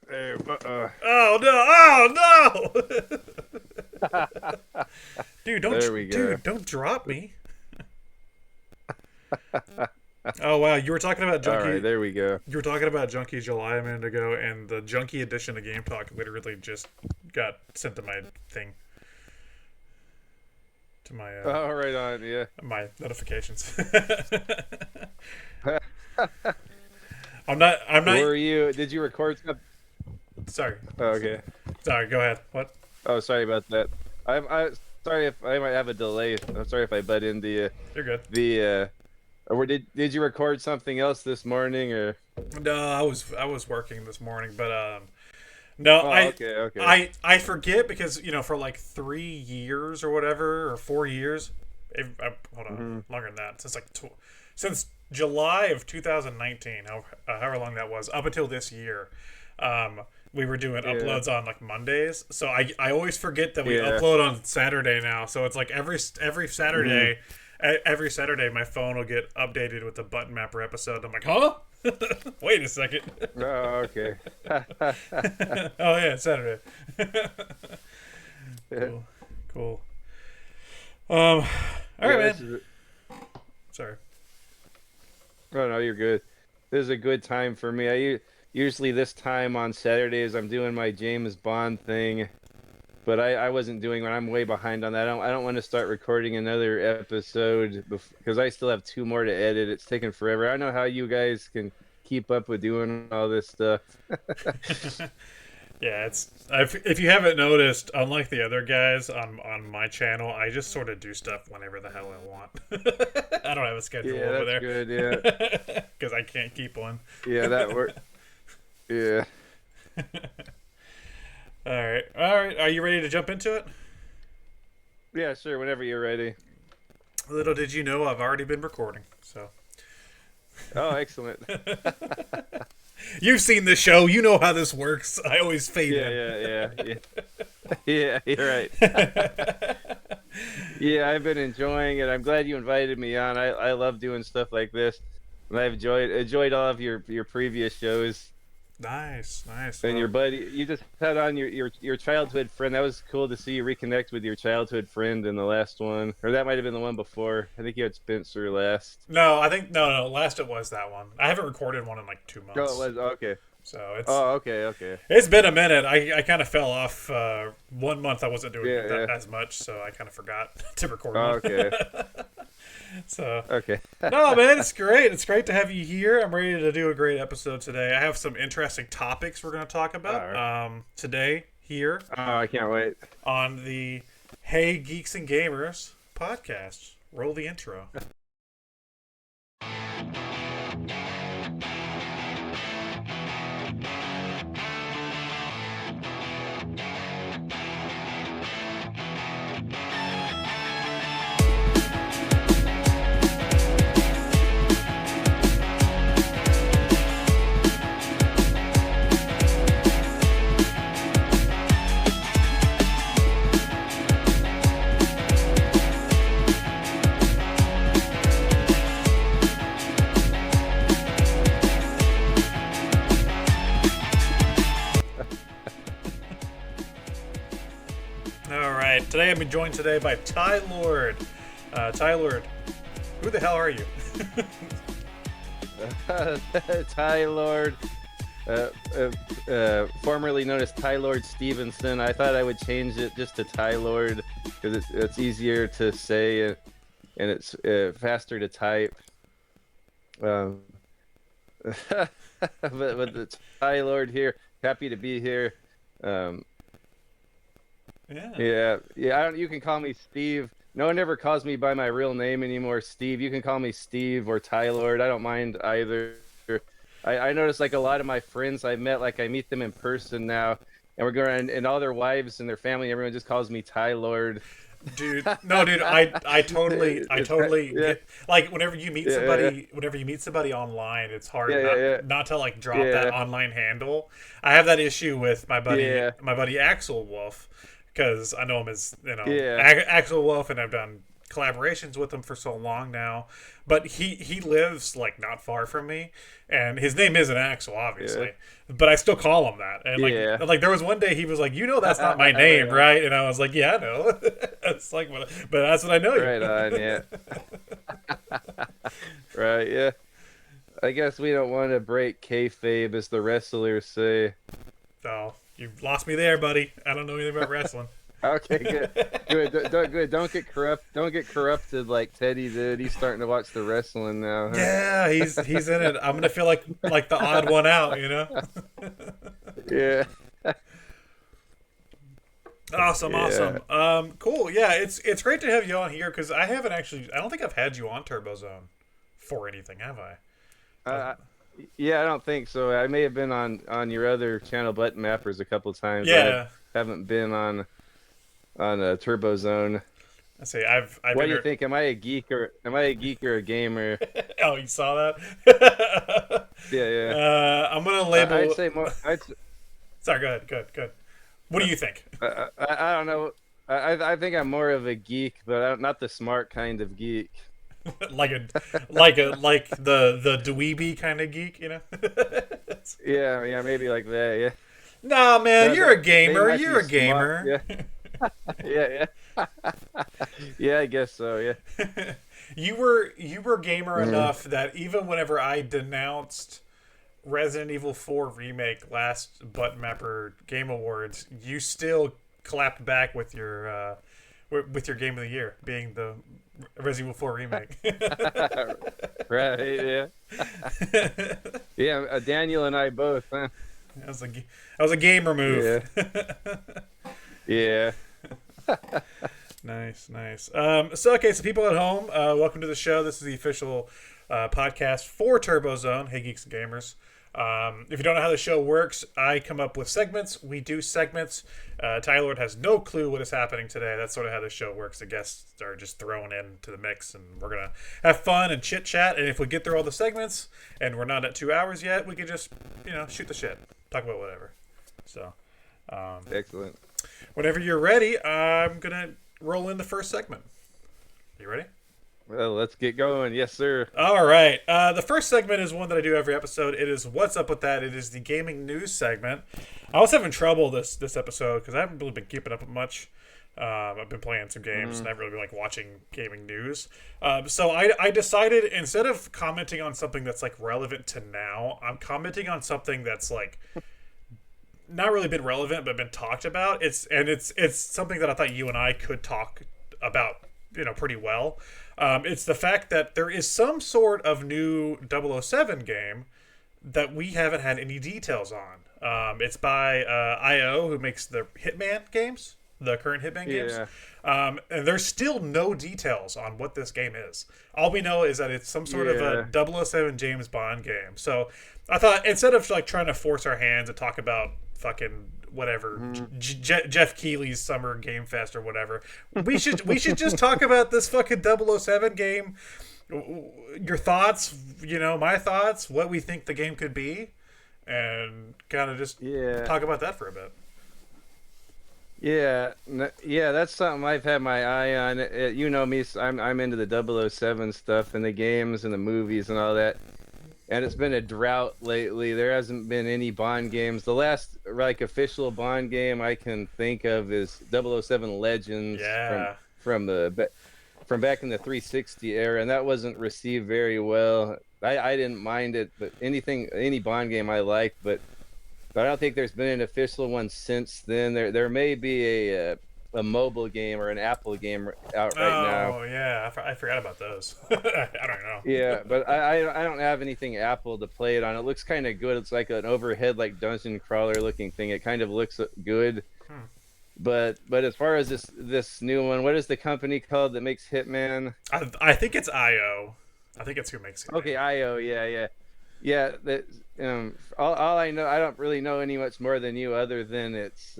Oh no! Dude, There we go. don't drop me. Oh wow, you were talking about All right, Junkie. there we go. You were talking about Junkie July a minute ago, and the Junkie edition of Game Talk literally just got sent to my thing, to Oh, right on. Yeah. my notifications. I'm not. I'm not. Were you? Did you record something? Sorry. Oh, okay. Sorry. Go ahead. What? Oh, sorry about that. I'm sorry if I might have a delay. I'm sorry if I butt into You're good. or did you record something else this morning or? No, I was working this morning, but no, Oh, I okay, okay. I I forget because for like 3 years or whatever, or 4 years. Hold on, longer than that. Since July of 2019, however long that was, up until this year, we were doing Yeah, uploads on like Mondays. So I always forget that we yeah. upload on Saturday now. So it's like every hmm Saturday. Every Saturday, my phone will get updated with the Button Mapper episode. I'm like, huh? Wait a second. Oh, okay. Oh yeah, it's Saturday. Cool, cool. All right, Yeah, man. this is. Sorry. Oh no, you're good. This is a good time for me. Usually this time on Saturdays I'm doing my James Bond thing, but I wasn't doing one. I'm way behind on that. I don't want to start recording another episode because I still have two more to edit. It's taking forever. I don't know how you guys can keep up with doing all this stuff. Yeah, if you haven't noticed, unlike the other guys on my channel, I just sort of do stuff whenever the hell I want. I don't have a schedule Yeah, over that's there good. Yeah, because I can't keep one. yeah, that worked. Yeah, All right, all right. Are you ready to jump into it? yeah, sure. Whenever you're ready. Little did you know, I've already been recording. So Oh, excellent. you've seen the show. You know how this works. I always fade Yeah, in. yeah, yeah, yeah. Yeah, you're right. Yeah, I've been enjoying it. I'm glad you invited me on. I love doing stuff like this. And I've enjoyed all of your previous shows Nice, nice. and your Well, buddy. You just had on your childhood friend. That was cool to see you reconnect with your childhood friend in the last one, or that might have been the one before. I think you had Spencer last. no, I think no. Last it was that one. I haven't recorded one in like 2 months, Oh, it was okay. so it's Oh, okay, okay. it's been a minute. I kind of fell off. 1 month I wasn't doing Yeah, that yeah. as much, so I kind of forgot to record Oh, one. okay, So okay. no, man, it's great. It's great to have you here. I'm ready to do a great episode today. I have some interesting topics we're going to talk All about right. today here Oh, I can't wait. on the Hey Geeks and Gamers podcast. Roll the intro. All right. Today I'm joined today by Ty Lord. Ty Lord, who the hell are you? Ty Lord, formerly known as Ty Lord Stevenson. I thought I would change it just to Ty Lord because it's easier to say and it's faster to type. Um, but the Ty Lord here, happy to be here. Um, Yeah. yeah. I don't. You can call me Steve. No one ever calls me by my real name anymore, Steve. You can call me Steve or Ty Lord. I don't mind either. I noticed like a lot of my friends I met, like I meet them in person now, and we're going, and all their wives and their family, everyone just calls me Ty Lord. Dude, no, dude, I totally Yeah, get, like yeah, whenever you meet somebody online, it's hard yeah, not yeah, not to like drop that yeah, online handle. I have that issue with yeah, my buddy Axel Wolf because I know him as yeah, Axel Wolf, and I've done collaborations with him for so long now, but he lives like not far from me, and his name isn't Axel, obviously, but I still call him that. And like there was one day he was like, that's not my name, right? And I was like, yeah, I know. It's like, but that's what I know you. Right on, yeah. Right, yeah. I guess we don't want to break kayfabe, as the wrestlers say. Oh, you lost me there, buddy. I don't know anything about wrestling. Okay, good. Good. Don't get corrupted like Teddy did. He's starting to watch the wrestling now. Huh? Yeah, he's in it. I'm gonna feel like the odd one out, Yeah. Awesome. Cool. Yeah, it's great to have you on here because I don't think I've had you on TurboZone for anything, have I? Yeah, I don't think so. I may have been on your other channel, Button Mappers, a couple of times. Yeah. I haven't been on a TurboZone. I say What do you think? Am I a geek or a gamer? Oh, you saw that? Yeah. I'm gonna label. I'd say more. Sorry. Go ahead. Good. What do you think? I don't know. I think I'm more of a geek, but not the smart kind of geek. like the dweeby kind of geek, Yeah, maybe like that. Yeah. Nah, man, you're a gamer. You're a gamer. Yeah. Yeah. Yeah, I guess so. Yeah. You were gamer enough that even whenever I denounced Resident Evil 4 Remake last Button Mapper Game Awards, you still clapped back with your Game of the Year being the Resident Evil 4 Remake. Right, yeah. Yeah, Daniel and I both, huh? That was a gamer move. Yeah. Nice. So people at home, welcome to the show. This is the official podcast for TurboZone. Hey, Geeks and Gamers. If you don't know how the show works, I come up with segments. We do segments. Tylord has no clue what is happening today. That's sort of how the show works. The guests are just thrown into the mix, and we're going to have fun and chit-chat. And if we get through all the segments, and we're not at 2 hours yet, we can just, shoot the shit. Talk about whatever. So, Excellent. Whenever you're ready, I'm going to roll in the first segment. You ready? Well, let's get going. Yes, sir. All right. The first segment is one that I do every episode. It is What's Up With That? It is the gaming news segment. I was having trouble this episode because I haven't really been keeping up with much. I've been playing some games and I haven't really been watching gaming news. So I decided instead of commenting on something that's relevant to now, I'm commenting on something that's not really been relevant but been talked about. It's something that I thought you and I could talk about pretty well. It's the fact that there is some sort of new 007 game that we haven't had any details on. It's by IO, who makes the Hitman games, the current Hitman games. And there's still no details on what this game is. All we know is that it's some sort of a 007 James Bond game. So I thought instead of trying to force our hands and talk about fucking whatever Jeff Keighley's Summer Game Fest or whatever, we should just talk about this fucking 007 game. Your thoughts, my thoughts, what we think the game could be, and kind of just talk about that for a bit. Yeah, that's something I've had my eye on. You know me, I'm into the 007 stuff and the games and the movies and all that. And it's been a drought lately. There hasn't been any Bond games. The last official Bond game I can think of is 007 Legends from back in the 360 era, and that wasn't received very well. I didn't mind it, but any Bond game I liked, but I don't think there's been an official one since then. There may be a mobile game or an Apple game out right now. Oh yeah, I forgot about those. I don't know. Yeah, but I don't have anything Apple to play it on. It looks kind of good. It's like an overhead dungeon crawler looking thing. It kind of looks good. But as far as this new one, what is the company called that makes Hitman? I think it's IO. I think it's who makes it. Okay, IO. Yeah. That all I know, I don't really know any much more than you, other than it's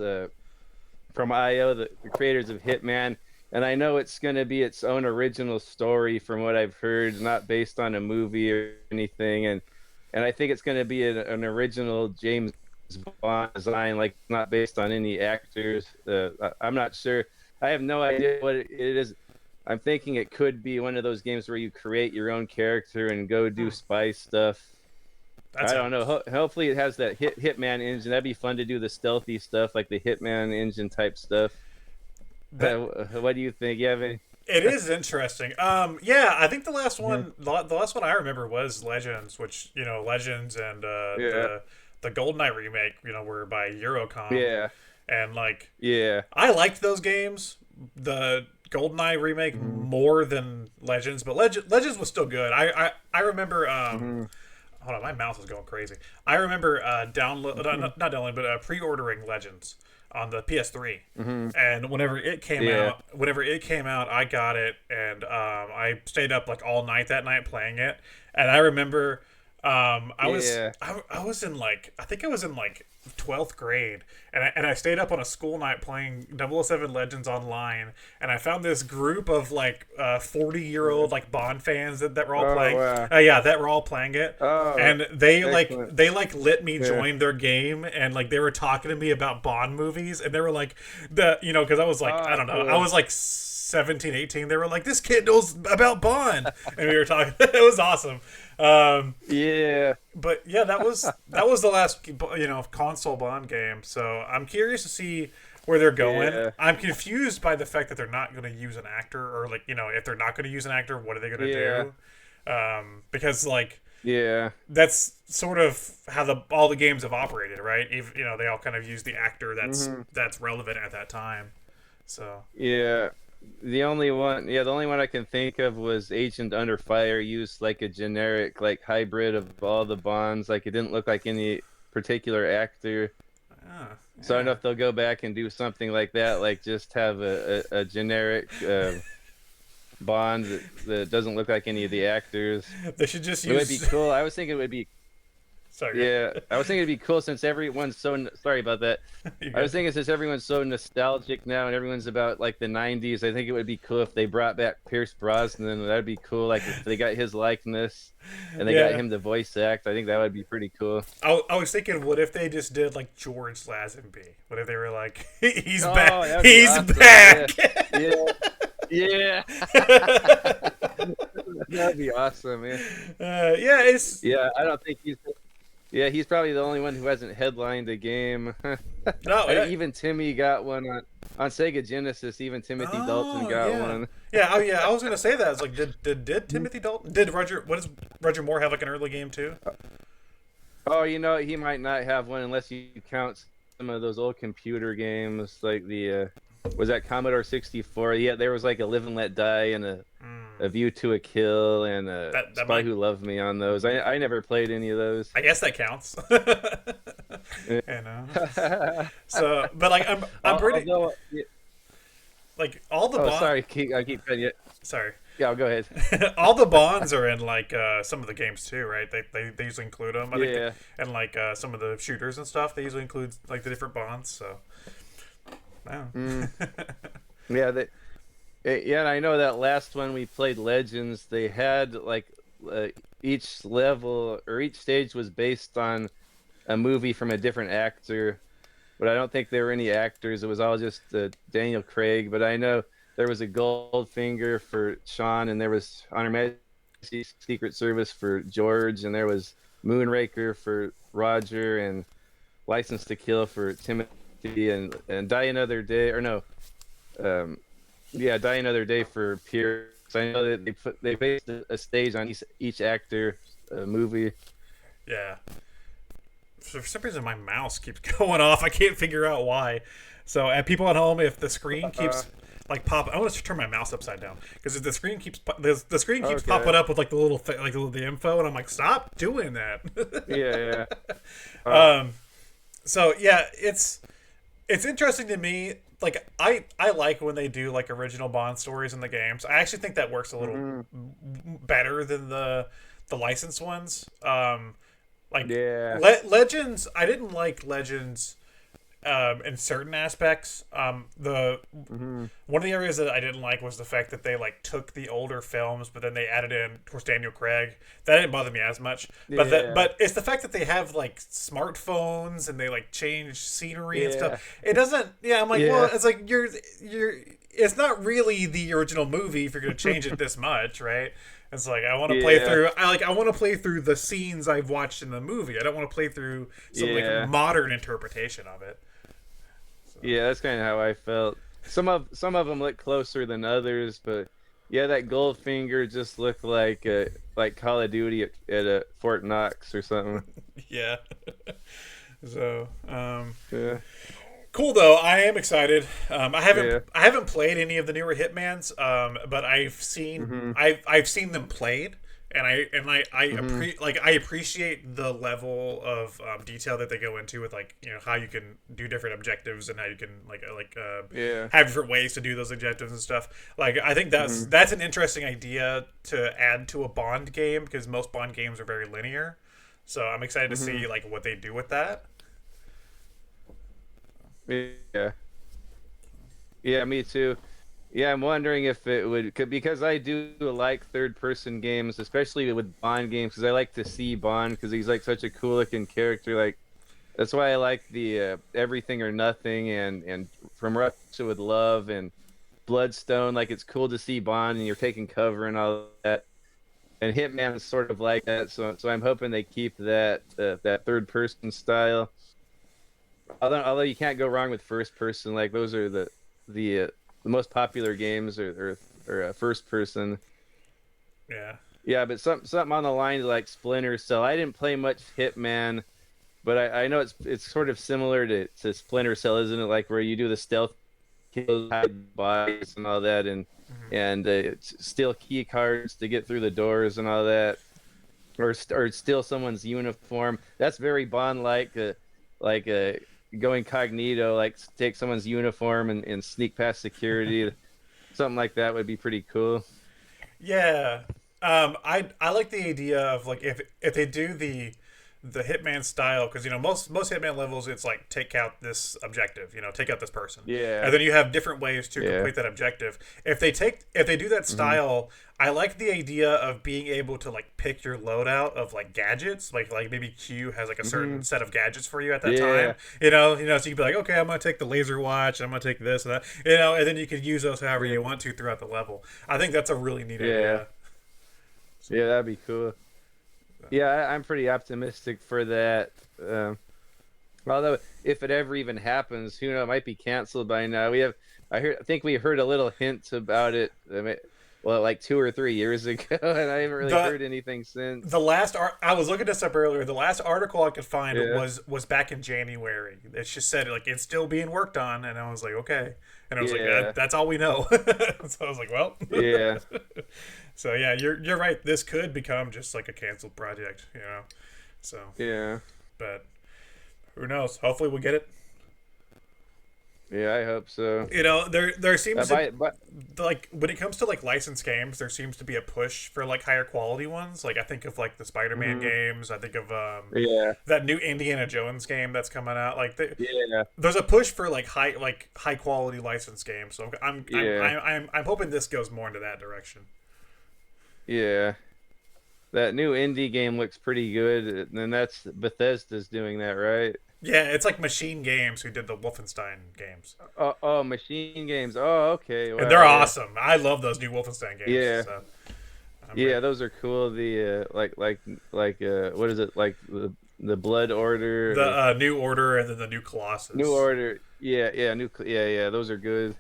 from IO, the creators of Hitman, and I know it's going to be its own original story from what I've heard, not based on a movie or anything, and I think it's going to be an original James Bond design, not based on any actors. I'm not sure. I have no idea what it is. I'm thinking it could be one of those games where you create your own character and go do spy stuff. I don't know. Hopefully, it has that Hitman engine. That'd be fun to do the stealthy stuff, like the Hitman engine type stuff. What do you think? You have any? It is interesting. Yeah, I think the last one, the last one I remember was Legends, which Legends and the GoldenEye remake, were by Eurocom. Yeah. And like, yeah, I liked those games. The GoldenEye remake more than Legends, but Legends was still good. I remember. Hold on, my mouse is going crazy. I remember not downloading, but pre-ordering Legends on the PS3, and whenever it came out, I got it, and I stayed up like all night that night playing it. And I remember, I was in like, I think I was in like 12th grade, and I stayed up on a school night playing 007 Legends online, and I found this group of like 40-year-old like Bond fans that were all playing. Wow. That were all playing it, and they let me join their game, and like they were talking to me about Bond movies, and they were like because I was like I don't know, I was like 17, 18. They were like, this kid knows about Bond, and we were talking. It was awesome. But yeah, that was the last console Bond game. So I'm curious to see where they're going. Yeah. I'm confused by the fact that they're not going to use an actor, or like if they're not going to use an actor, what are they going to do? Because like that's sort of how all the games have operated, right? They all kind of use the actor that's relevant at that time. So the only one I can think of was Agent Under Fire, used like a generic like hybrid of all the Bonds. Like it didn't look like any particular actor. So I don't know if they'll go back and do something like that, like just have a generic Bond that doesn't look like any of the actors. They should just use. It would be cool. I was thinking it would be. Sorry. Yeah, I was thinking it'd be cool since everyone's so sorry about that. I was thinking since everyone's so nostalgic now and everyone's about like the '90s, I think it would be cool if they brought back Pierce Brosnan. That'd be cool. Like if they got his likeness and they got him to voice act. I think that would be pretty cool. I was thinking, what if they just did like George Lazenby? What if they were like, he's back? He's awesome. Back. Yeah. That'd be awesome, man. I don't think he's. Yeah, he's probably the only one who hasn't headlined a game. No, even Timmy got one on Sega Genesis. Even Timothy Dalton got one. Yeah, I was gonna say that. It's like, did Timothy Dalton? Did Roger? What does Roger Moore have like an early game too? Oh, he might not have one unless you count some of those old computer games, like the was that Commodore 64? Yeah, there was like a Live and Let Die and a View to a Kill and a Spy Who Loved Me on those. I never played any of those. I guess that counts. So, but like I'm pretty like all the. Sorry, I keep cutting you. Sorry. Yeah, go ahead. All the Bonds are in like some of the games too, right? They usually include them. I think and like some of the shooters and stuff, they usually include like the different Bonds. So. Wow. And I know that last one we played Legends, they had like each level or each stage was based on a movie from a different actor, but I don't think there were any actors. It was all just Daniel Craig. But I know there was a Goldfinger for Sean, and there was Honor Majesty's Secret Service for George, and there was Moonraker for Roger, and License to Kill for Timothy. And Die Another Day, or no, Die Another Day for Pierce. I know that they based a stage on each actor movie. Yeah. For some reason, my mouse keeps going off. I can't figure out why. So, at people at home, if the screen keeps like popping, I want to turn my mouse upside down because if the screen keeps popping up with like the little the info, and I'm like, stop doing that. So yeah, it's interesting to me. Like I like when they do like original Bond stories in the games. I actually think that works a little better than the licensed ones. Legends. I didn't like Legends in certain aspects. One of the areas that I didn't like was the fact that they like took the older films, but then they added in, of course, Daniel Craig. That didn't bother me as much. But it's the fact that they have like smartphones and they like change scenery and stuff. It doesn't. Yeah, I'm like, well, it's like you're. it's not really the original movie if you're going to change it this much, right? It's like I want to Yeah. play through. I want to play through the scenes I've watched in the movie. I don't want to play through some Yeah. like modern interpretation of it. Yeah, that's kind of how I felt. Some of them look closer than others, but yeah, that Goldfinger just looked like Call of Duty at Fort Knox or something. Yeah. So, Yeah. cool though. I am excited. Yeah. I haven't played any of the newer Hitmans, but I've seen I've seen them played, and I appreciate the level of detail that they go into with, like, you know, how you can do different objectives and how you can Yeah. have different ways to do those objectives and stuff. Like, I think that's an interesting idea to add to a Bond game, because most Bond games are very linear. So I'm excited to see like what they do with that. Yeah. Yeah, me too. Yeah, I'm wondering if it would, because I do like third-person games, especially with Bond games, because I like to see Bond because he's like such a cool-looking character. Like, that's why I like the Everything or Nothing and From Russia with Love and Bloodstone. Like, it's cool to see Bond and you're taking cover and all that. And Hitman is sort of like that, so I'm hoping they keep that third-person style. Although you can't go wrong with first-person, like those are the most popular games or first person. Yeah. Yeah, but something on the lines like Splinter Cell. I didn't play much Hitman, but I know it's sort of similar to Splinter Cell, isn't it? Like where you do the stealth kills, hide bodies and all that, and steal key cards to get through the doors and all that, or steal someone's uniform. That's very Bond-like, go incognito, like take someone's uniform and sneak past security. Something like that would be pretty cool. Yeah. I like the idea of, like, if they do the Hitman style, because, you know, most Hitman levels, it's like, take out this objective, you know, take out this person. Yeah. And then you have different ways to complete that objective. If they do that style, I like the idea of being able to, like, pick your loadout of, like, gadgets. Like maybe Q has, like, a certain set of gadgets for you at that time. You know, so you can be like, okay, I'm gonna take the laser watch, I'm gonna take this and that, you know, and then you can use those however you want to throughout the level. I think that's a really neat idea. Yeah, that'd be cool. Yeah, I'm pretty optimistic for that. Although, if it ever even happens, who knows? It might be canceled by now. I think we heard a little hint about it. Well, like 2 or 3 years ago, and I haven't really heard anything since. I was looking this up earlier. The last article I could find was back in January. It just said, like, it's still being worked on, and I was like, okay. And I was like, that's all we know. So I was like, well. Yeah. So yeah, you're right. This could become just like a canceled project, you know. So yeah, but who knows? Hopefully we'll get it. Yeah, I hope so. You know, there seems like when it comes to like licensed games, there seems to be a push for like higher quality ones. Like I think of like the Spider-Man games. I think of that new Indiana Jones game that's coming out. Like there's a push for like high quality licensed games. So I'm hoping this goes more into that direction. Yeah, that new indie game looks pretty good, and that's Bethesda's doing that, right? Yeah, it's like Machine Games who did the Wolfenstein games. Oh, Machine Games. Oh, okay. Well, and they're awesome. I love those new Wolfenstein games. Yeah. So, those are cool. The what is it, like the Blood Order? The New Order, and then the New Colossus. New Order. Yeah. Those are good.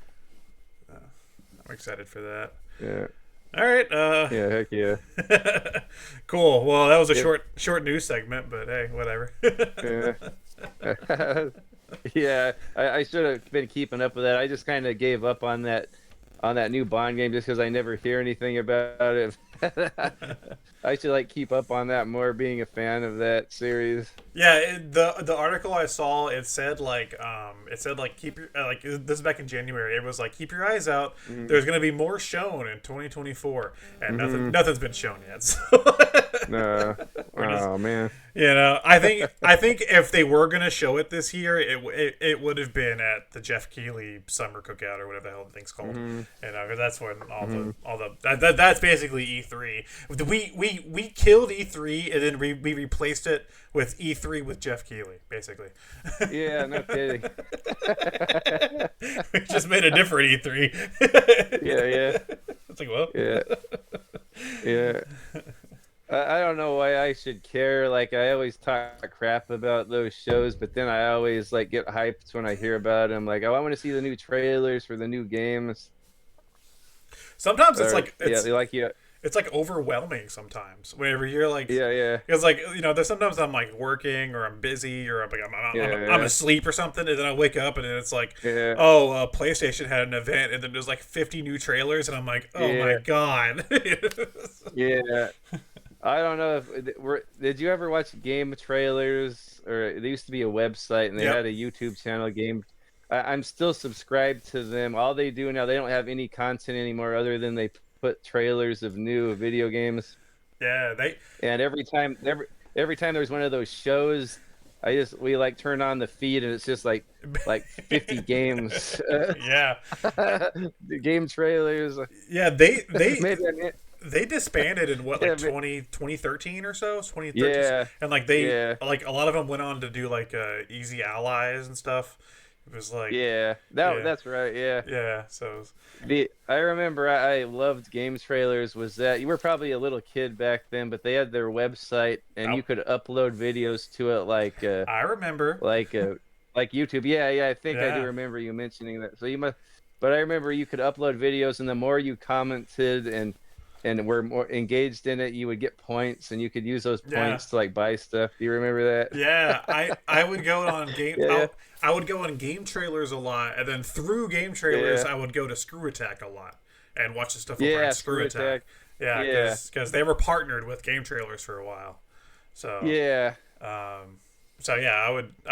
I'm excited for that. Yeah. All right. Yeah, heck yeah. Cool. Well, that was a short news segment, but hey, whatever. Yeah, I should have been keeping up with that. I just kind of gave up on that new Bond game just because I never hear anything about it. I should keep up on that more, being a fan of that series. Yeah, the article I saw, it said keep your this is back in January. It was like, keep your eyes out. There's gonna be more shown in 2024, and nothing's been shown yet. So. No. Oh man. You know, I think if they were gonna show it this year, it would have been at the Jeff Keighley Summer Cookout or whatever the hell the thing's called. You know, because that's when all the that's basically E3. We killed E3 and then we replaced it with E3 with Jeff Keighley, basically. Yeah, no kidding. We just made a different E3. Yeah. It's like, well. Yeah. I don't know why I should care. Like, I always talk crap about those shows, but then I always like get hyped when I hear about them. Like, oh, I want to see the new trailers for the new games. Sometimes it's it's like overwhelming sometimes whenever you're like, it's like, there's sometimes I'm like working or I'm busy or I'm asleep or something, and then I wake up and then it's like, PlayStation had an event and then there's like 50 new trailers and I'm like, oh my god. Yeah. I don't know did you ever watch game trailers? Or there used to be a website and they had a YouTube channel, game. I'm still subscribed to them. All they do now, they don't have any content anymore other than they put trailers of new video games. Yeah, and every time there's one of those shows, we like turn on the feed and it's just like 50 games. Game trailers. Yeah, they disbanded in 2013 or so, 2013. And like like a lot of them went on to do like Easy Allies and stuff. It was like that's right. So I remember I loved game trailers. Was that you were probably a little kid back then, but they had their website and you could upload videos to it like I remember like YouTube. I think I do remember you mentioning that. So you must, but I remember you could upload videos, and the more you commented and were more engaged in it, you would get points, and you could use those points to like buy stuff. Do you remember that? Yeah, I would go on game. I would go on game trailers a lot, and then through game trailers, I would go to Screw Attack a lot and watch the stuff over on Screw Attack. Yeah, because they were partnered with game trailers for a while. So I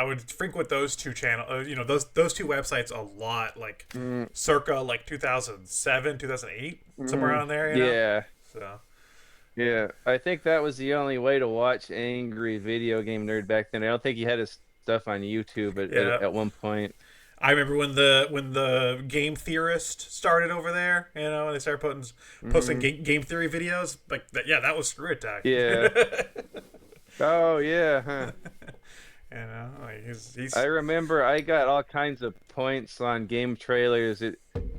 would frequent those two channels, those two websites a lot, like circa like 2007, 2008, somewhere around there. So. Yeah, I think that was the only way to watch Angry Video Game Nerd back then. I don't think he had his stuff on YouTube at one point. I remember when the Game Theorist started over there, and they started posting game theory videos like that. Yeah, that was Screw Attack. Yeah. Oh yeah. Huh. He's... I remember I got all kinds of points on game trailers.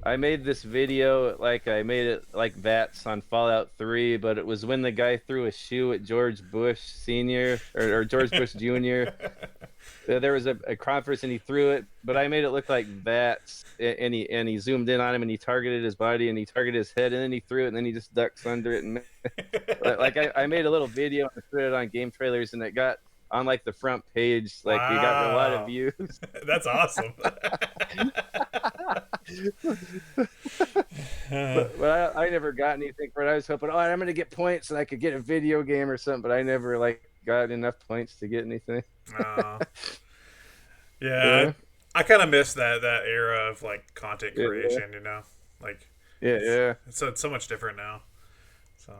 I made this video, I made it like VATS on Fallout 3, but it was when the guy threw a shoe at George Bush Sr. or George Bush Jr. There was a conference and he threw it, but I made it look like VATS, and he zoomed in on him and he targeted his body and he targeted his head and then he threw it and then he just ducks under it. And I made a little video and threw it on game trailers and it got on like the front page, like we got a lot of views. That's awesome. but I never got anything for it. I was hoping, I'm gonna get points and I could get a video game or something, but I never got enough points to get anything. I kind of miss that era of content creation. It's so much different now. So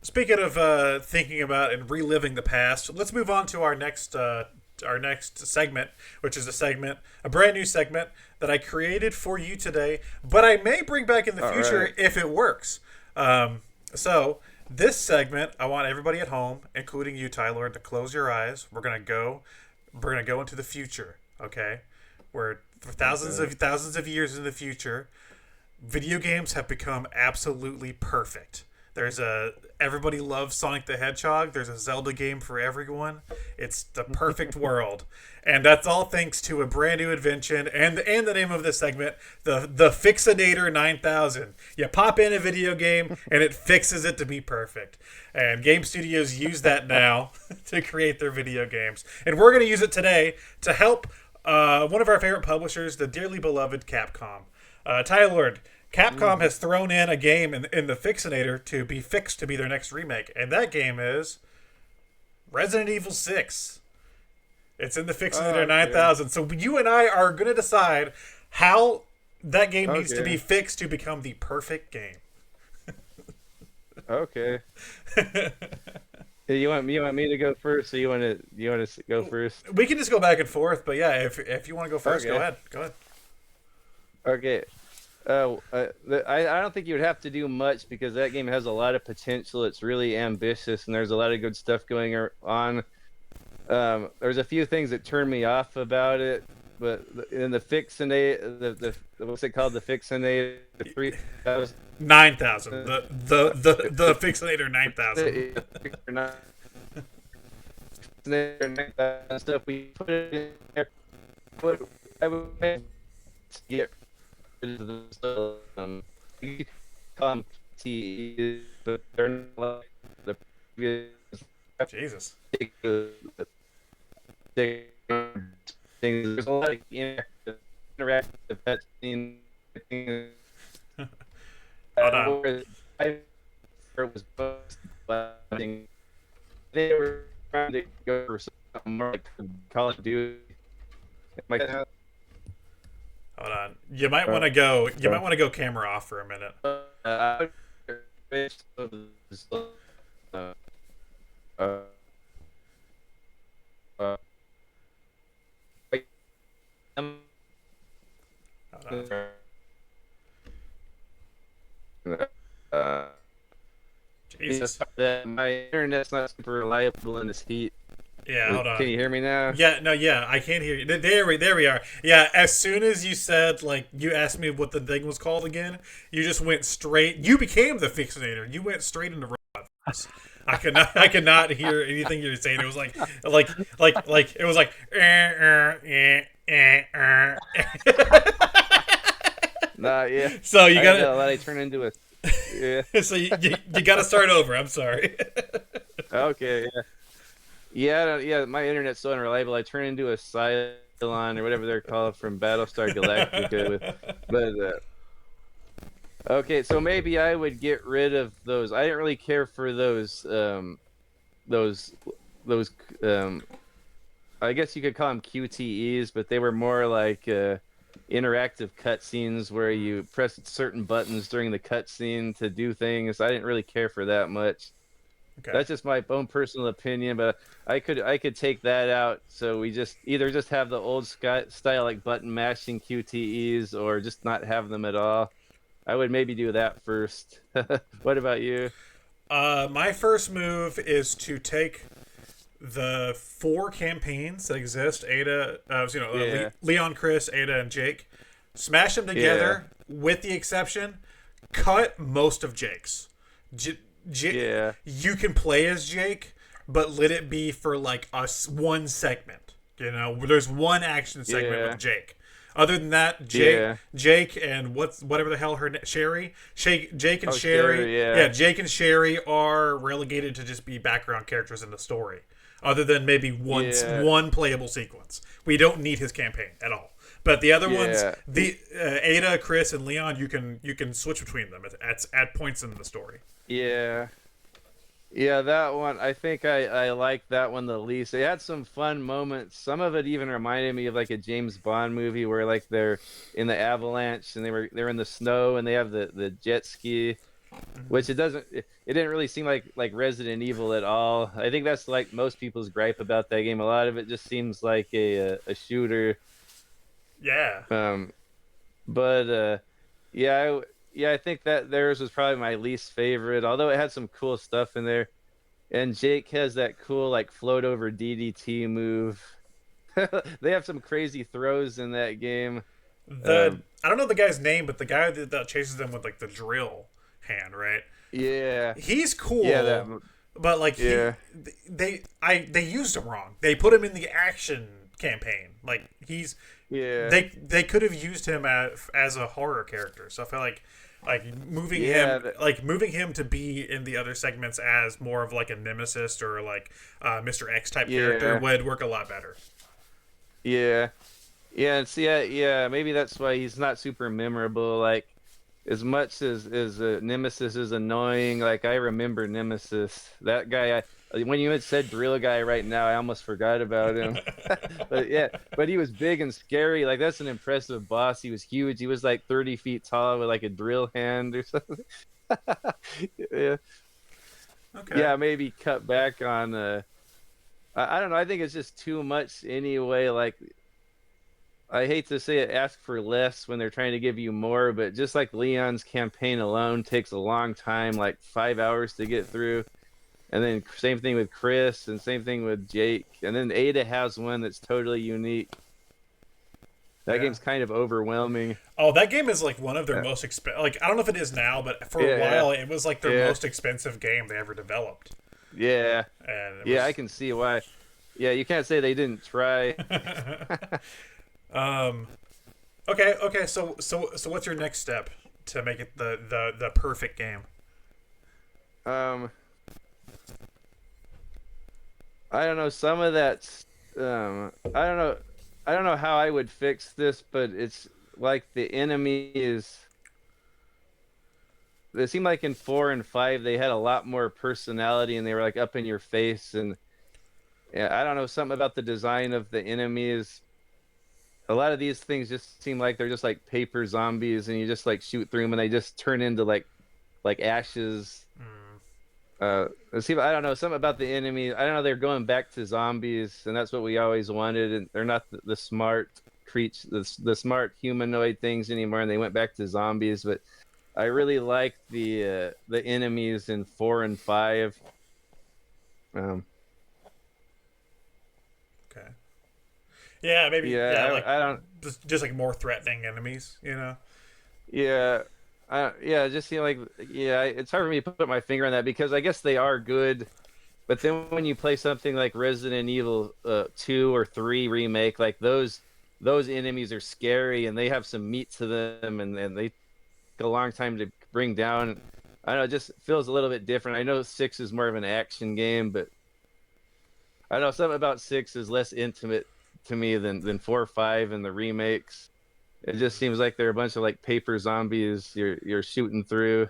speaking of thinking about and reliving the past, let's move on to our next segment, which is a brand new segment that I created for you today, but I may bring back in the future if it works. So this segment, I want everybody at home, including you, Tyler, to close your eyes. We're gonna go into the future. Okay, where for thousands of years in the future, video games have become absolutely perfect. Everybody loves Sonic the Hedgehog. There's a Zelda game for everyone. It's the perfect world. And that's all thanks to a brand new invention and the name of this segment, the Fixinator 9000. You pop in a video game and it fixes it to be perfect. And game studios use that now to create their video games. And we're going to use it today to help one of our favorite publishers, the dearly beloved Capcom. Tyler, Capcom has thrown in a game in the Fixinator to be fixed to be their next remake, and that game is Resident Evil 6. It's in the Fixinator 9000. So you and I are going to decide how that game needs to be fixed to become the perfect game. Okay. You want me to go first, or you want to go first? We can just go back and forth, but yeah, if you want to go first, go ahead. Okay. I don't think you would have to do much because that game has a lot of potential. It's really ambitious, and there's a lot of good stuff going on. There's a few things that turn me off about it, but in the Fixinate, the what's it called? The Fixinate 3000. 9,000. The Fixinator 9,000. Stuff we put it in there. I would get rid of the you come to, but they're not like the previous. Jesus. Things. There's a lot of interactive pet scene. Hold on. It was they were trying to go for something more like Call of Duty. Hold on. You might want to go. You might want to go camera off for a minute. Hold on. Jesus. My internet's not super reliable in this heat. Yeah, hold on. Can you hear me now? Yeah, no, yeah, I can't hear you. There we are. Yeah, as soon as you said, like, you asked me what the thing was called again, you just went straight. You became the Fixinator. You went straight into robots. I could not hear anything you were saying. It was like it was like. Nah, yeah. So you gotta. I turn into a. Yeah. So you gotta start over. I'm sorry. Okay. Yeah. Yeah. My internet's so unreliable. I turn into a Cylon or whatever they're called from Battlestar Galactica. Okay, so maybe I would get rid of those. I didn't really care for those. I guess you could call them QTEs, but they were more like interactive cutscenes where you press certain buttons during the cutscene to do things. I didn't really care for that much. Okay. That's just my own personal opinion, but I could take that out. So we just either have the old style like button mashing QTEs, or just not have them at all. I would maybe do that first. What about you? My first move is to take the 4 campaigns that exist: Ada, Leon, Chris, Ada, and Jake. Smash them together, with the exception, cut most of Jake's. You can play as Jake, but let it be for like one segment. You know, there's one action segment with Jake. Other than that, Jake and whatever the hell her Sherry, Jake and Sherry, Jake and Sherry are relegated to just be background characters in the story. Other than maybe one playable sequence, we don't need his campaign at all. But the other ones, the Ada, Chris, and Leon, you can switch between them at points in the story. Yeah, that one. I think I like that one the least. It had some fun moments. Some of it even reminded me of like a James Bond movie where like they're in the avalanche and they're in the snow and they have the jet ski, which it didn't really seem like Resident Evil at all. I think that's like most people's gripe about that game. A lot of it just seems like a shooter. Yeah. I think that theirs was probably my least favorite, although it had some cool stuff in there. And Jake has that cool like float over DDT move. They have some crazy throws in that game. I don't know the guy's name, but the guy that chases them with like the drill hand, right? Yeah. He's cool. Yeah, but like they used him wrong. They put him in the action campaign. Like they could have used him as a horror character. So I feel like moving him to be in the other segments as more of like a nemesis or like Mr. X type character would work a lot better. Yeah. Maybe that's why he's not super memorable. Like, as much as Nemesis is annoying, like I remember Nemesis. That guy, when you had said Drill Guy right now, I almost forgot about him. but he was big and scary. Like, that's an impressive boss. He was huge. He was like 30 feet tall with like a drill hand or something. Yeah. Okay. Yeah, maybe cut back on. I don't know. I think it's just too much anyway. Like, I hate to say it, ask for less when they're trying to give you more, but just like Leon's campaign alone takes a long time, like 5 hours to get through. And then same thing with Chris, and same thing with Jake. And then Ada has one that's totally unique. That game's kind of overwhelming. Oh, that game is like one of their most expensive. Like, I don't know if it is now, but for a while, it was like their most expensive game they ever developed. Yeah. And yeah, I can see why. Yeah, you can't say they didn't try. Okay. So what's your next step to make it the perfect game? I don't know. Some of that's I don't know how I would fix this, but it's like the enemy is. It seemed like in 4 and 5 they had a lot more personality and they were like up in your face, and yeah, I don't know, something about the design of the enemies. A lot of these things just seem like they're just like paper zombies, and you just like shoot through them and they just turn into like ashes. I don't know, something about the enemy. I don't know, they're going back to zombies, and that's what we always wanted. And they're not the smart the smart humanoid things anymore, and they went back to zombies. But I really like the enemies in 4 and 5. Okay. Yeah, maybe. Yeah, like I don't. Just like more threatening enemies, you know. Yeah, it just seemed like it's hard for me to put my finger on that because I guess they are good, but then when you play something like Resident Evil 2 or 3 remake, like those enemies are scary and they have some meat to them, and they take a long time to bring down. I don't know, it just feels a little bit different. I know 6 is more of an action game, but I don't know, something about 6 is less intimate to me than 4 or 5 and the remakes. It just seems like they're a bunch of like paper zombies you're shooting through.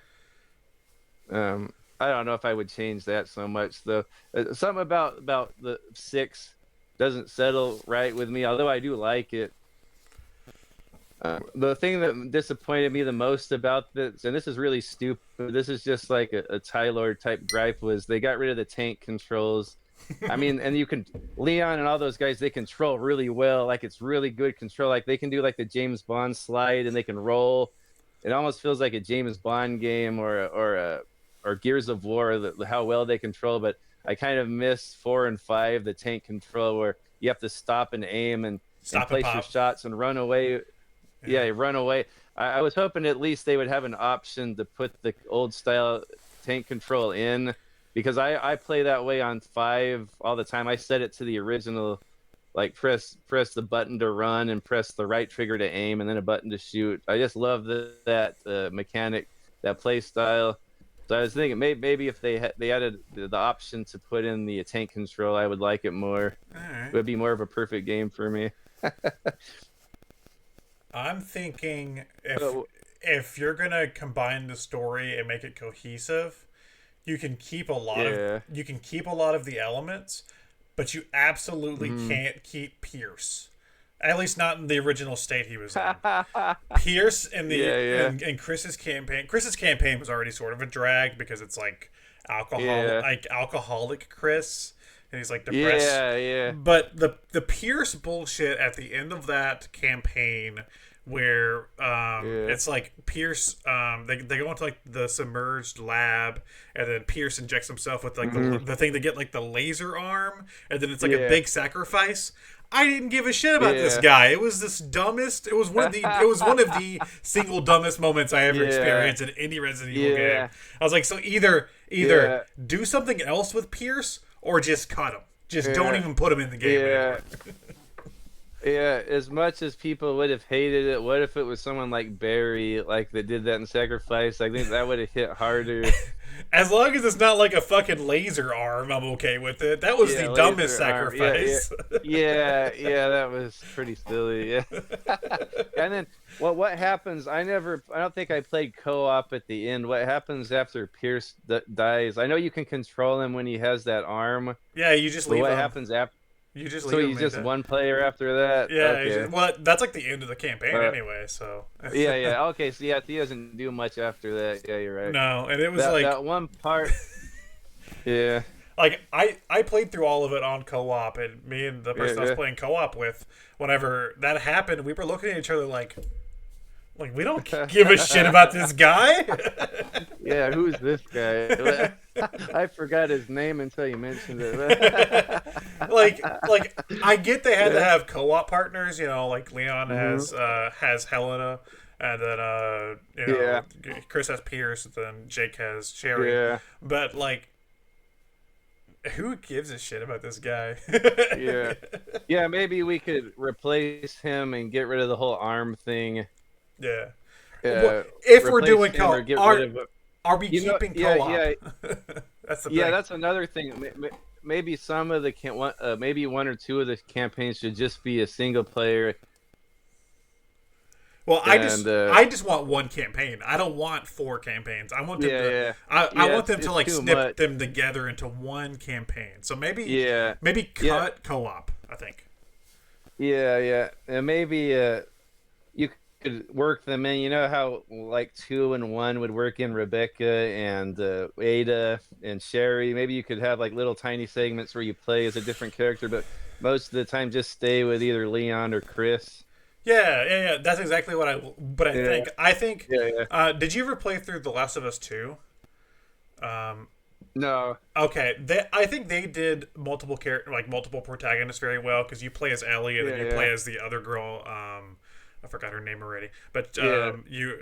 I don't know if I would change that so much though. Something about the 6 doesn't settle right with me, although I do like it. The thing that disappointed me the most about this, and this is really stupid, this is just like a Tylor type gripe, was they got rid of the tank controls. I mean, and Leon and all those guys, they control really well. Like, it's really good control. Like, they can do like the James Bond slide, and they can roll. It almost feels like a James Bond game or Gears of War, how well they control. But I kind of miss 4 and 5, the tank control, where you have to stop and aim and place your shots and run away. Yeah, run away. I was hoping at least they would have an option to put the old style tank control in. Because I play that way on 5 all the time. I set it to the original, like press the button to run and press the right trigger to aim and then a button to shoot. I just love that mechanic, that play style. So I was thinking maybe if they added the option to put in the tank control, I would like it more. It would be more of a perfect game for me. I'm thinking if you're gonna combine the story and make it cohesive, you can keep a lot of the elements, but you absolutely can't keep Pierce. At least not in the original state he was in. Pierce in in Chris's campaign. Chris's campaign was already sort of a drag because it's like alcoholic Chris, and he's like depressed. Yeah. But the Pierce bullshit at the end of that campaign, where it's like Pierce they go into like the submerged lab, and then Pierce injects himself with like the thing to get like the laser arm, and then it's like a big sacrifice. I didn't give a shit about this guy. It was this dumbest. It was one of the single dumbest moments I ever experienced in any Resident Evil game. I was like, so either do something else with Pierce or just cut him. Just don't even put him in the game anymore. Yeah, as much as people would have hated it, what if it was someone like Barry, like that did that in Sacrifice? I think that would have hit harder. As long as it's not like a fucking laser arm, I'm okay with it. That was the dumbest sacrifice. Yeah, that was pretty silly. Yeah. And then, what happens? I don't think I played co-op at the end. What happens after Pierce dies? I know you can control him when he has that arm. Yeah, you just leave him. What happens after? You just so he's just one player after that? Yeah. Okay. That's like the end of the campaign anyway, so... yeah. Okay, so he doesn't do much after that. Yeah, you're right. No, and it was that one part... Yeah. like I played through all of it on co-op, and me and the person I was playing co-op with, whenever that happened, we were looking at each other like we don't give a shit about this guy. Yeah, who's this guy? I forgot his name until you mentioned it. like I get they had to have co-op partners, like Leon has Helena, and then Chris has Pierce, and then Jake has Sherry. Yeah. But like, who gives a shit about this guy? Yeah, maybe we could replace him and get rid of the whole arm thing. Yeah. Well, if we're doing co-op, are we keeping co-op? Yeah. That's the thing. Yeah, that's another thing. Maybe some of the maybe one or two of the campaigns should just be a single player. Well, I just want one campaign. I don't want 4 campaigns. I want them I want them to like snip them together into one campaign. So maybe cut co-op, I think. Yeah. And maybe you could work them in. You know how like 2 and 1 would work in Rebecca and Ada and Sherry. Maybe you could have like little tiny segments where you play as a different character, but most of the time just stay with either Leon or Chris. Yeah. That's exactly what think. I think. Did you ever play through The Last of Us 2? No. Okay. I think they did multiple protagonists very well, because you play as Ellie and then you play as the other girl. I forgot her name already, but you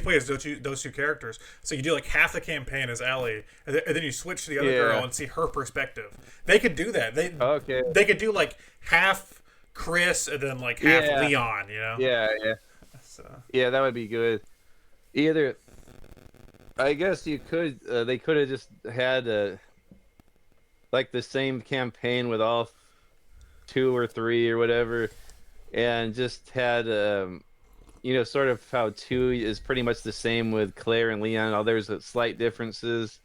play as those two characters. So you do like half the campaign as Ellie, and then you switch to the other girl and see her perspective. They could do that. They could do like half Chris and then like half Leon, Yeah. So. Yeah, that would be good. Either, I guess you could. They could have just had like the same campaign with all 2 or 3 or whatever, and just had sort of how 2 is pretty much the same with Claire and Leon. All there's slight differences.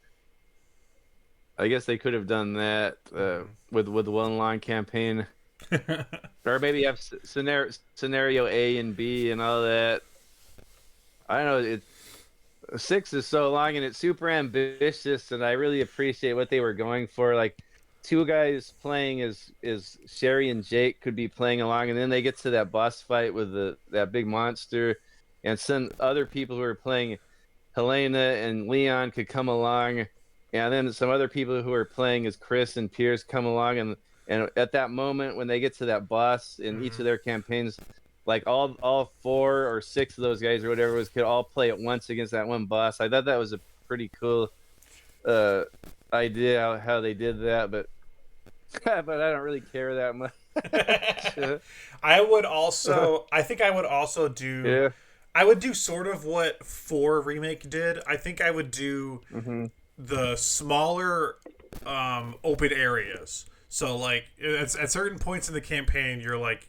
I guess they could have done that with one long campaign. Or maybe have scenario A and B and all that. I don't know. 6 is so long and it's super ambitious, and I really appreciate what they were going for. Like 2 guys playing as Sherry and Jake could be playing along, and then they get to that boss fight with that big monster, and some other people who are playing Helena and Leon could come along, and then some other people who are playing as Chris and Pierce come along, and at that moment when they get to that boss in each of their campaigns, like all 4 or 6 of those guys or whatever could all play at once against that one boss. I thought that was a pretty cool idea how they did that, but I don't really care that much. I think I would also do. I would do sort of what 4 Remake did. I think I would do the smaller open areas. So, like, at certain points in the campaign, you're, like,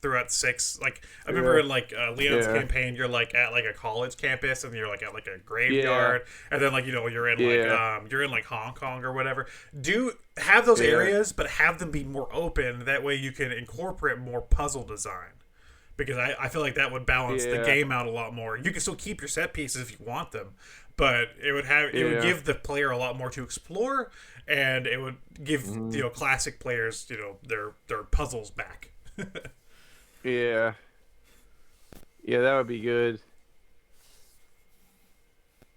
throughout 6, like, I remember in, like, Leon's campaign, you're, like, at, like, a college campus, and you're, like, at, like, a graveyard, and then, like, you're in, like, Hong Kong or whatever. Have those areas, but have them be more open. That way you can incorporate more puzzle design. Because I feel like that would balance the game out a lot more. You can still keep your set pieces if you want them, but it would give the player a lot more to explore, and it would give classic players their puzzles back. Yeah, that would be good.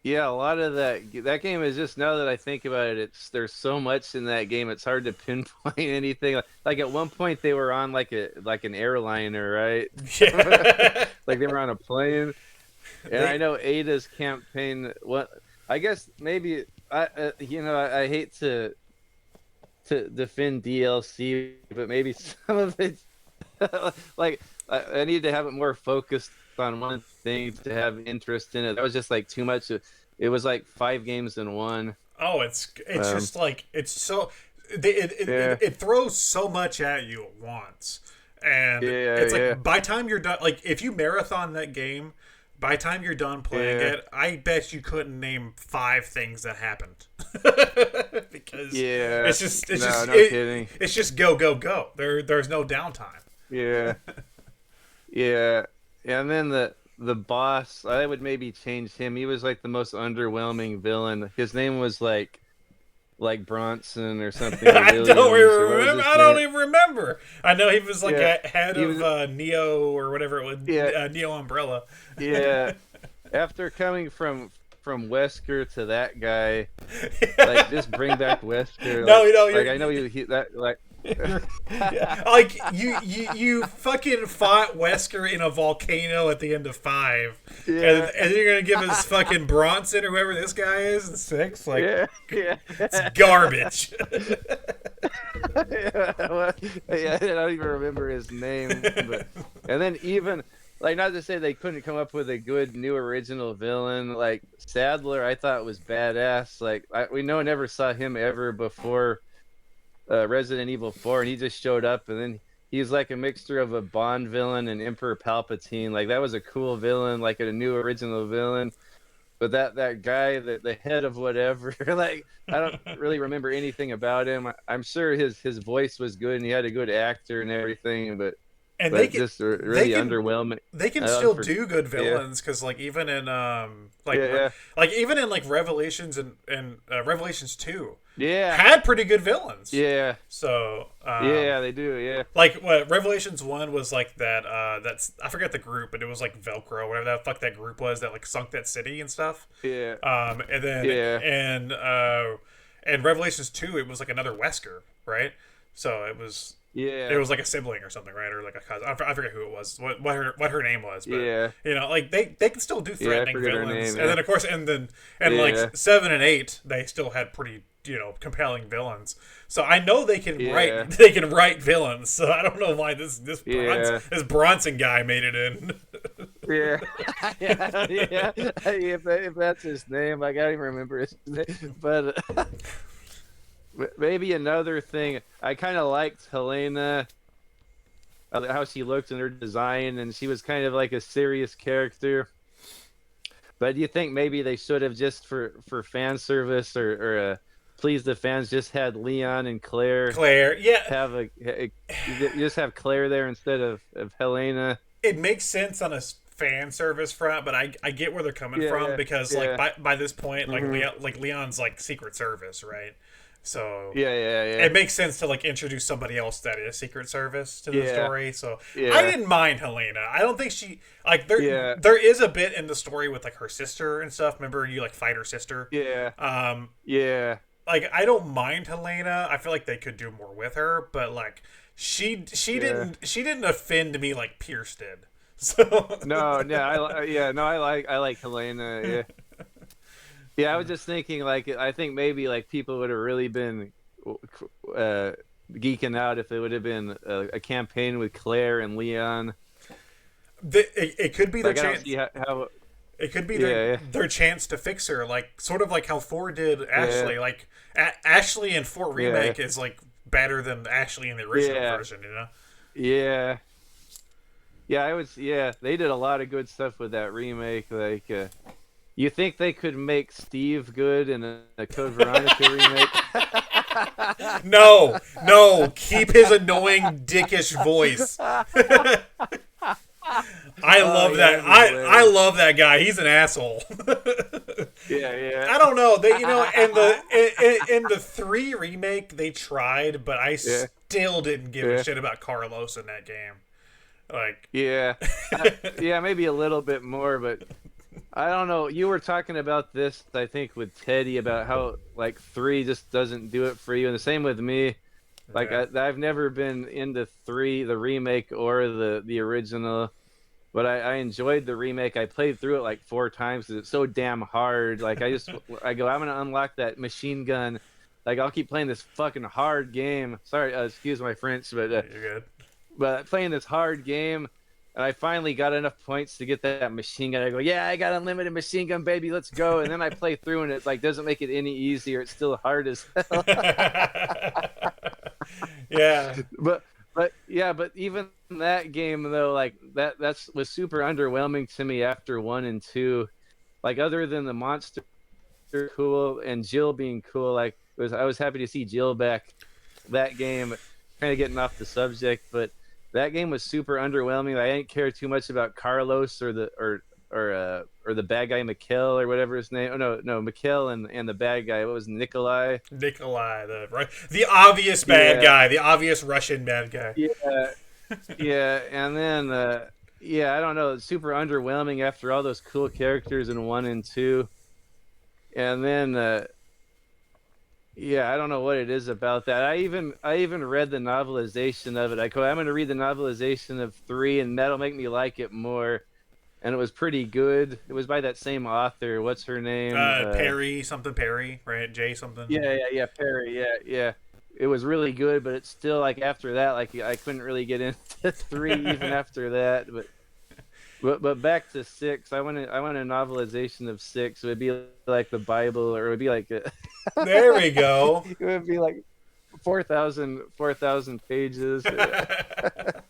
Yeah, a lot of that game is just, now that I think about it, there's so much in that game. It's hard to pinpoint anything. Like at one point they were on like an airliner, right? Yeah. Like they were on a plane. And I know Ada's campaign. What I guess maybe I hate to defend DLC, but maybe some of it, like I need to have it more focused on one thing to have interest in it. That was just like too much. It was like 5 games in one. Oh, it's just like it throws so much at you at once, and it's like by the time you're done, like if you marathon that game, by the time you're done playing it, I bet you couldn't name 5 things that happened. Because it's kidding. It's just go. There's no downtime. Yeah. And then the boss, I would maybe change him. He was like the most underwhelming villain. His name was like like Bronson or something. Or I Williams, don't even or what was remember. his I don't name? even remember. I know he was like Yeah, a head he of was. Neo or whatever it was, Yeah, Neo Umbrella. yeah. After coming from Wesker to that guy, like Yeah. just bring back Wesker. No, you know Like I know he that like. yeah, like you fucking fought Wesker in a volcano at the end of 5, Yeah, and you're gonna give us fucking Bronson or whoever this guy is in 6. Like, yeah, yeah. it's garbage. Yeah, well, yeah, I don't even remember his name, but and then even like not to say they couldn't come up with a good new original villain. Like Sadler, I thought was badass. Like we never saw him ever before Resident Evil 4, and he just showed up, and then he's like a mixture of a Bond villain and Emperor Palpatine. Like that was a cool villain, like a new original villain. But that guy, the head of whatever, like I don't really remember anything about him. I'm sure his voice was good and he had a good actor and everything, but And just really underwhelming. they can still do good villains, because like even in like even in like Revelations and Revelations 2 had pretty good villains. So they do. Yeah, like what Revelations 1 was like that that's, I forget the group, but it was like Velcro, whatever that fuck that group was that like sunk that city and stuff. And then and Revelations 2, it was like another Wesker, right? So it was like a sibling or something, right? Or like a cousin. I forget who it was, what her name was, but you know, like they can still do threatening villains. And then of course like 7 and 8, they still had pretty, you know, compelling villains. So I know they can write villains. So I don't know why this Bronson guy made it in. If that's his name, like I don't even remember his name, but. Maybe another thing, I kind of liked Helena, how she looked in her design, and she was kind of like a serious character. But do you think maybe they should have just for fan service or please the fans just had Leon and Claire? Just have Claire there instead of Helena. It makes sense on a fan service front, but I get where they're coming from, because like by this point, like Leon's like Secret Service, right? So it makes sense to like introduce somebody else that is Secret Service to the story. So I didn't mind Helena. I don't think she like there is a bit in the story with like her sister and stuff. Remember, you like fight her sister. Like I don't mind Helena. I feel like they could do more with her, but like she didn't offend me like Pierce did. So I like Helena. Yeah. Yeah, I was just thinking, like, I think maybe, like, people would have really been geeking out if it would have been a campaign with Claire and Leon. It could be their chance. It could be their chance to fix her, like, sort of like how 4 did Ashley. Yeah. Like, Ashley in 4 Remake is, like, better than Ashley in the original version, you know? Yeah. Yeah, they did a lot of good stuff with that remake, like... You think they could make Steve good in a Code Veronica remake? No, keep his annoying dickish voice. I love that. I love that guy. He's an asshole. I don't know. They, you know, in the 3 remake they tried, but I still didn't give a shit about Carlos in that game. Like maybe a little bit more, but. I don't know. You were talking about this, I think, with Teddy about how like 3 just doesn't do it for you, and the same with me. Like I've never been into 3, the remake or the original, but I enjoyed the remake. I played through it like 4 times because it's so damn hard. Like I go, I'm gonna unlock that machine gun. Like I'll keep playing this fucking hard game. Sorry, excuse my French, but you're good. But playing this hard game. And I finally got enough points to get that machine gun. I go, I got unlimited machine gun, baby. Let's go. And then I play through, and it like doesn't make it any easier. It's still hard as hell. But even that game though, like that was super underwhelming to me after 1 and 2. Like other than the monster cool and Jill being cool, like I was happy to see Jill back. That game, kind of getting off the subject, but. That game was super underwhelming. I didn't care too much about Carlos or or the bad guy Mikhail or whatever his name. Oh no, Mikhail and the bad guy. What was it, Nikolai? Nikolai, the obvious bad guy, the obvious Russian bad guy. Yeah, yeah, and then yeah, I don't know. It's super underwhelming after all those cool characters in 1 and 2, and then yeah, I don't know what it is about that. I even read the novelization of it. I'm going to read the novelization of 3, and that'll make me like it more. And it was pretty good. It was by that same author. What's her name? Perry, something Perry, right? Jay something. Yeah, Perry. Yeah. It was really good, but it's still like after that, like I couldn't really get into 3 even after that. But back to 6. I want a novelization of 6. It would be like the Bible, or it would be like there we go. It would be like 4,000 pages. There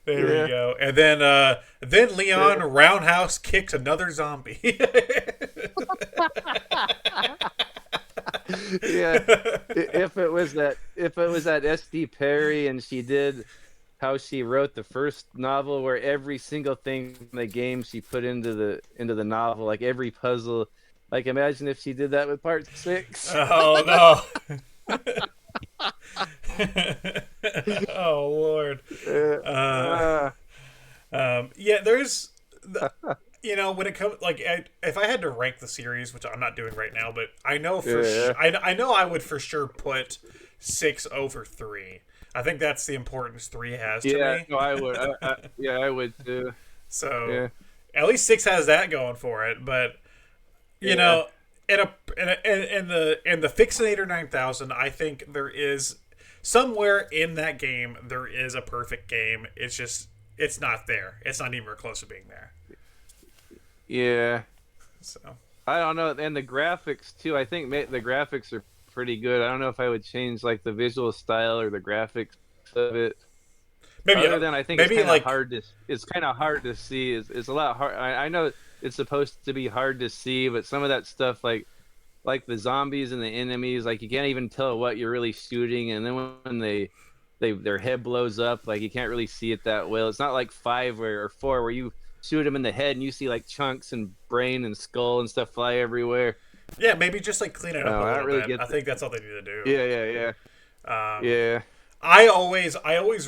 we go. And then Leon roundhouse kicked another zombie. Yeah. If it was that SD Perry, and she did how she wrote the first novel, where every single thing in the game she put into the novel, like every puzzle. Like, imagine if she did that with part 6. Oh no. Oh Lord. Yeah, there's, when it comes, like, if I had to rank the series, which I'm not doing right now, but I know I know I would for sure put 6 over 3. I think that's the importance 3 has to me. Yeah, no, I would. I would too. So at least 6 has that going for it, but you know, in the Fixinator 9000, I think there is somewhere in that game there is a perfect game. It's just it's not there. It's not even close to being there. Yeah. So I don't know, and the graphics too. I think the graphics are pretty good. I don't know if I would change like the visual style or the graphics of it. Maybe other than I think it's kind of hard to. It's kind of hard to see. It's a lot hard. I know it's supposed to be hard to see, but some of that stuff, like the zombies and the enemies, like you can't even tell what you're really shooting, and then when their head blows up, like you can't really see it that well. It's not like 5 or 4 where you shoot them in the head and you see like chunks and brain and skull and stuff fly everywhere. Yeah, maybe just like clean it up a little bit. I think that's all they need to do. Yeah. Yeah. I always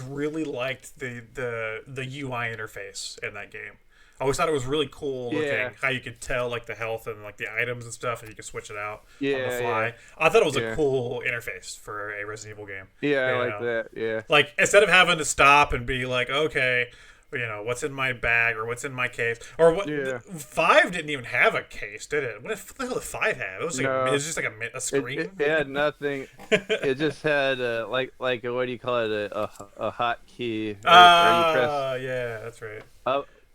really liked the UI interface in that game. I always thought it was really cool looking, how you could tell like the health and like the items and stuff, and you could switch it out on the fly. Yeah. I thought it was a cool interface for a Resident Evil game. Yeah, I like that. Yeah. Like, instead of having to stop and be like, okay, what's in my bag or what's in my case, or what? 5 didn't even have a case, did it? What the hell did 5 have? It was just like a screen. It had nothing. It just had like what do you call it? A hotkey. Yeah, that's right.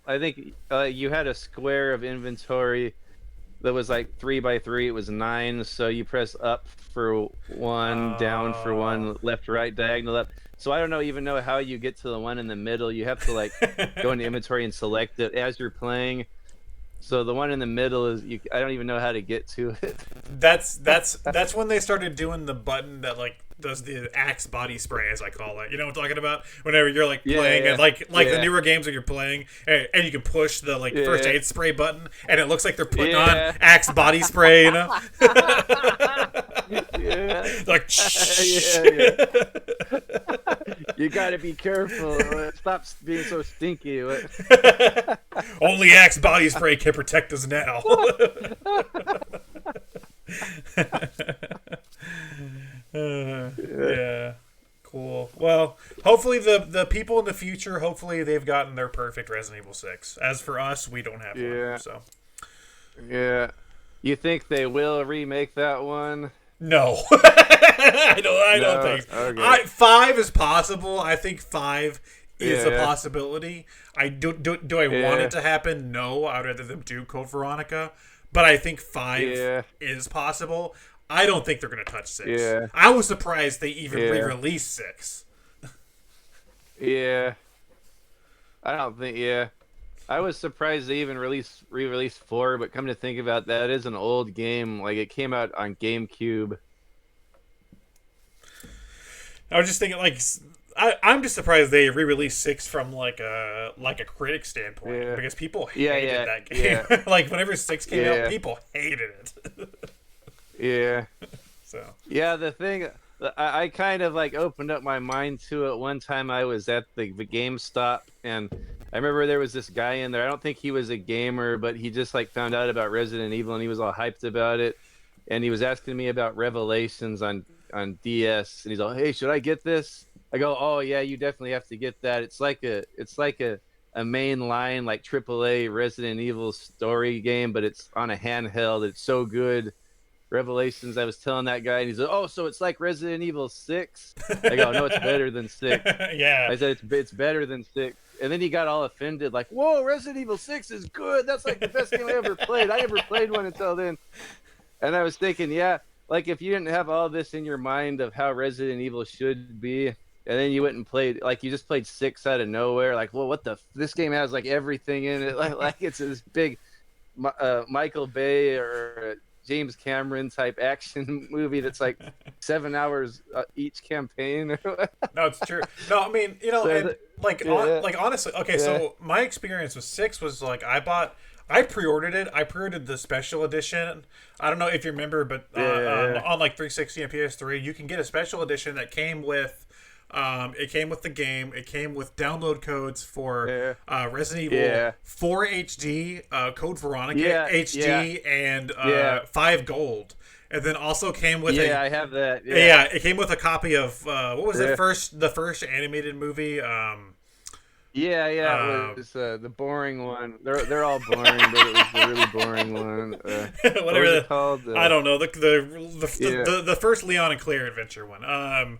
I think you had a square of inventory that was like 3 by 3. It was 9, so you press up for 1, down for 1, left, right, diagonal up. So I don't even know how you get to the one in the middle. You have to like go into inventory and select it as you're playing. So the one in the middle is I don't even know how to get to it. That's when they started doing the button that like does the Axe body spray, as I call it. You know what I'm talking about? Whenever you're like playing and like the newer games when you're playing and you can push the like first aid spray button and it looks like they're putting on Axe body spray, like You gotta be careful. Stop being so stinky. Only Axe body spray can protect us now. Yeah, cool. Well, hopefully the people in the future, hopefully they've gotten their perfect Resident Evil 6. As for us, we don't have one. So yeah, you think they will remake that one? No. I don't think so. Okay. 5 is possible. I think 5 is a possibility. Do I want it to happen? No. I'd rather them do Code Veronica. But I think 5 is possible. I don't think they're going to touch 6. Yeah. I was surprised they even re-released 6. Yeah. I don't think, I was surprised they even re-released 4, but come to think about that, it is an old game. Like, it came out on GameCube. I was just thinking, like, I'm just surprised they re-released 6 from like a critic standpoint Yeah. because people Yeah, hated yeah, that game. yeah. Like whenever 6 came out, Yeah. people hated it. Yeah. So Yeah, the thing I kind of like opened up my mind to it one time. I was at the GameStop, and I remember there was this guy in there. I don't think he was a gamer, but he just like found out about Resident Evil and he was all hyped about it. And he was asking me about Revelations on DS, and he's like, "Hey, should I get this?" I go, "Oh yeah, you definitely have to get that. It's like a mainline like AAA Resident Evil story game, but it's on a handheld. It's so good." Revelations, I was telling that guy, and he's like, "Oh, so it's like Resident Evil 6?" I go, "No, it's better than 6." yeah. I said, "It's better than 6." And then he got all offended, like, "Whoa, Resident Evil 6 is good. That's like the best game I ever played. I never played one until then." And I was thinking, yeah, like if you didn't have all this in your mind of how Resident Evil should be, and then you went and played, like you just played 6 out of nowhere, like, well, this game has like everything in it, like it's this big Michael Bay or James Cameron type action movie that's like 7 hours each campaign. No, it's true. No, I mean, So and like honestly, okay. Yeah. So my experience with 6 was like I pre-ordered it. I pre-ordered the special edition. I don't know if you remember, but on like 360 and PS3, you can get a special edition that came with. It came with the game. It came with download codes for Resident Evil 4 HD, Code Veronica HD, and 5 Gold. And then also came with I have that. Yeah, it came with a copy of what was it? The first animated movie. It was the boring one. They're all boring, but it was the really boring one. Whatever what was it called? I don't know. The first Leon and Claire adventure one. And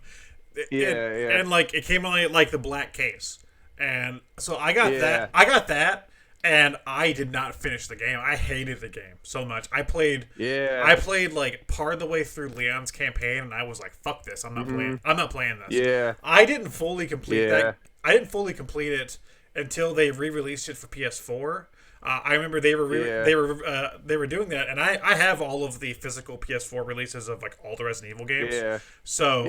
like it came on like the black case, and so I got that. I got that, and I did not finish the game. I hated the game so much. I played like part of the way through Leon's campaign, and I was like, "Fuck this! I'm not playing. I'm not playing this." Yeah. I didn't fully complete that. I didn't fully complete it until they re-released it for PS4. I remember they were doing that, and I have all of the physical PS4 releases of like all the Resident Evil games. Yeah. So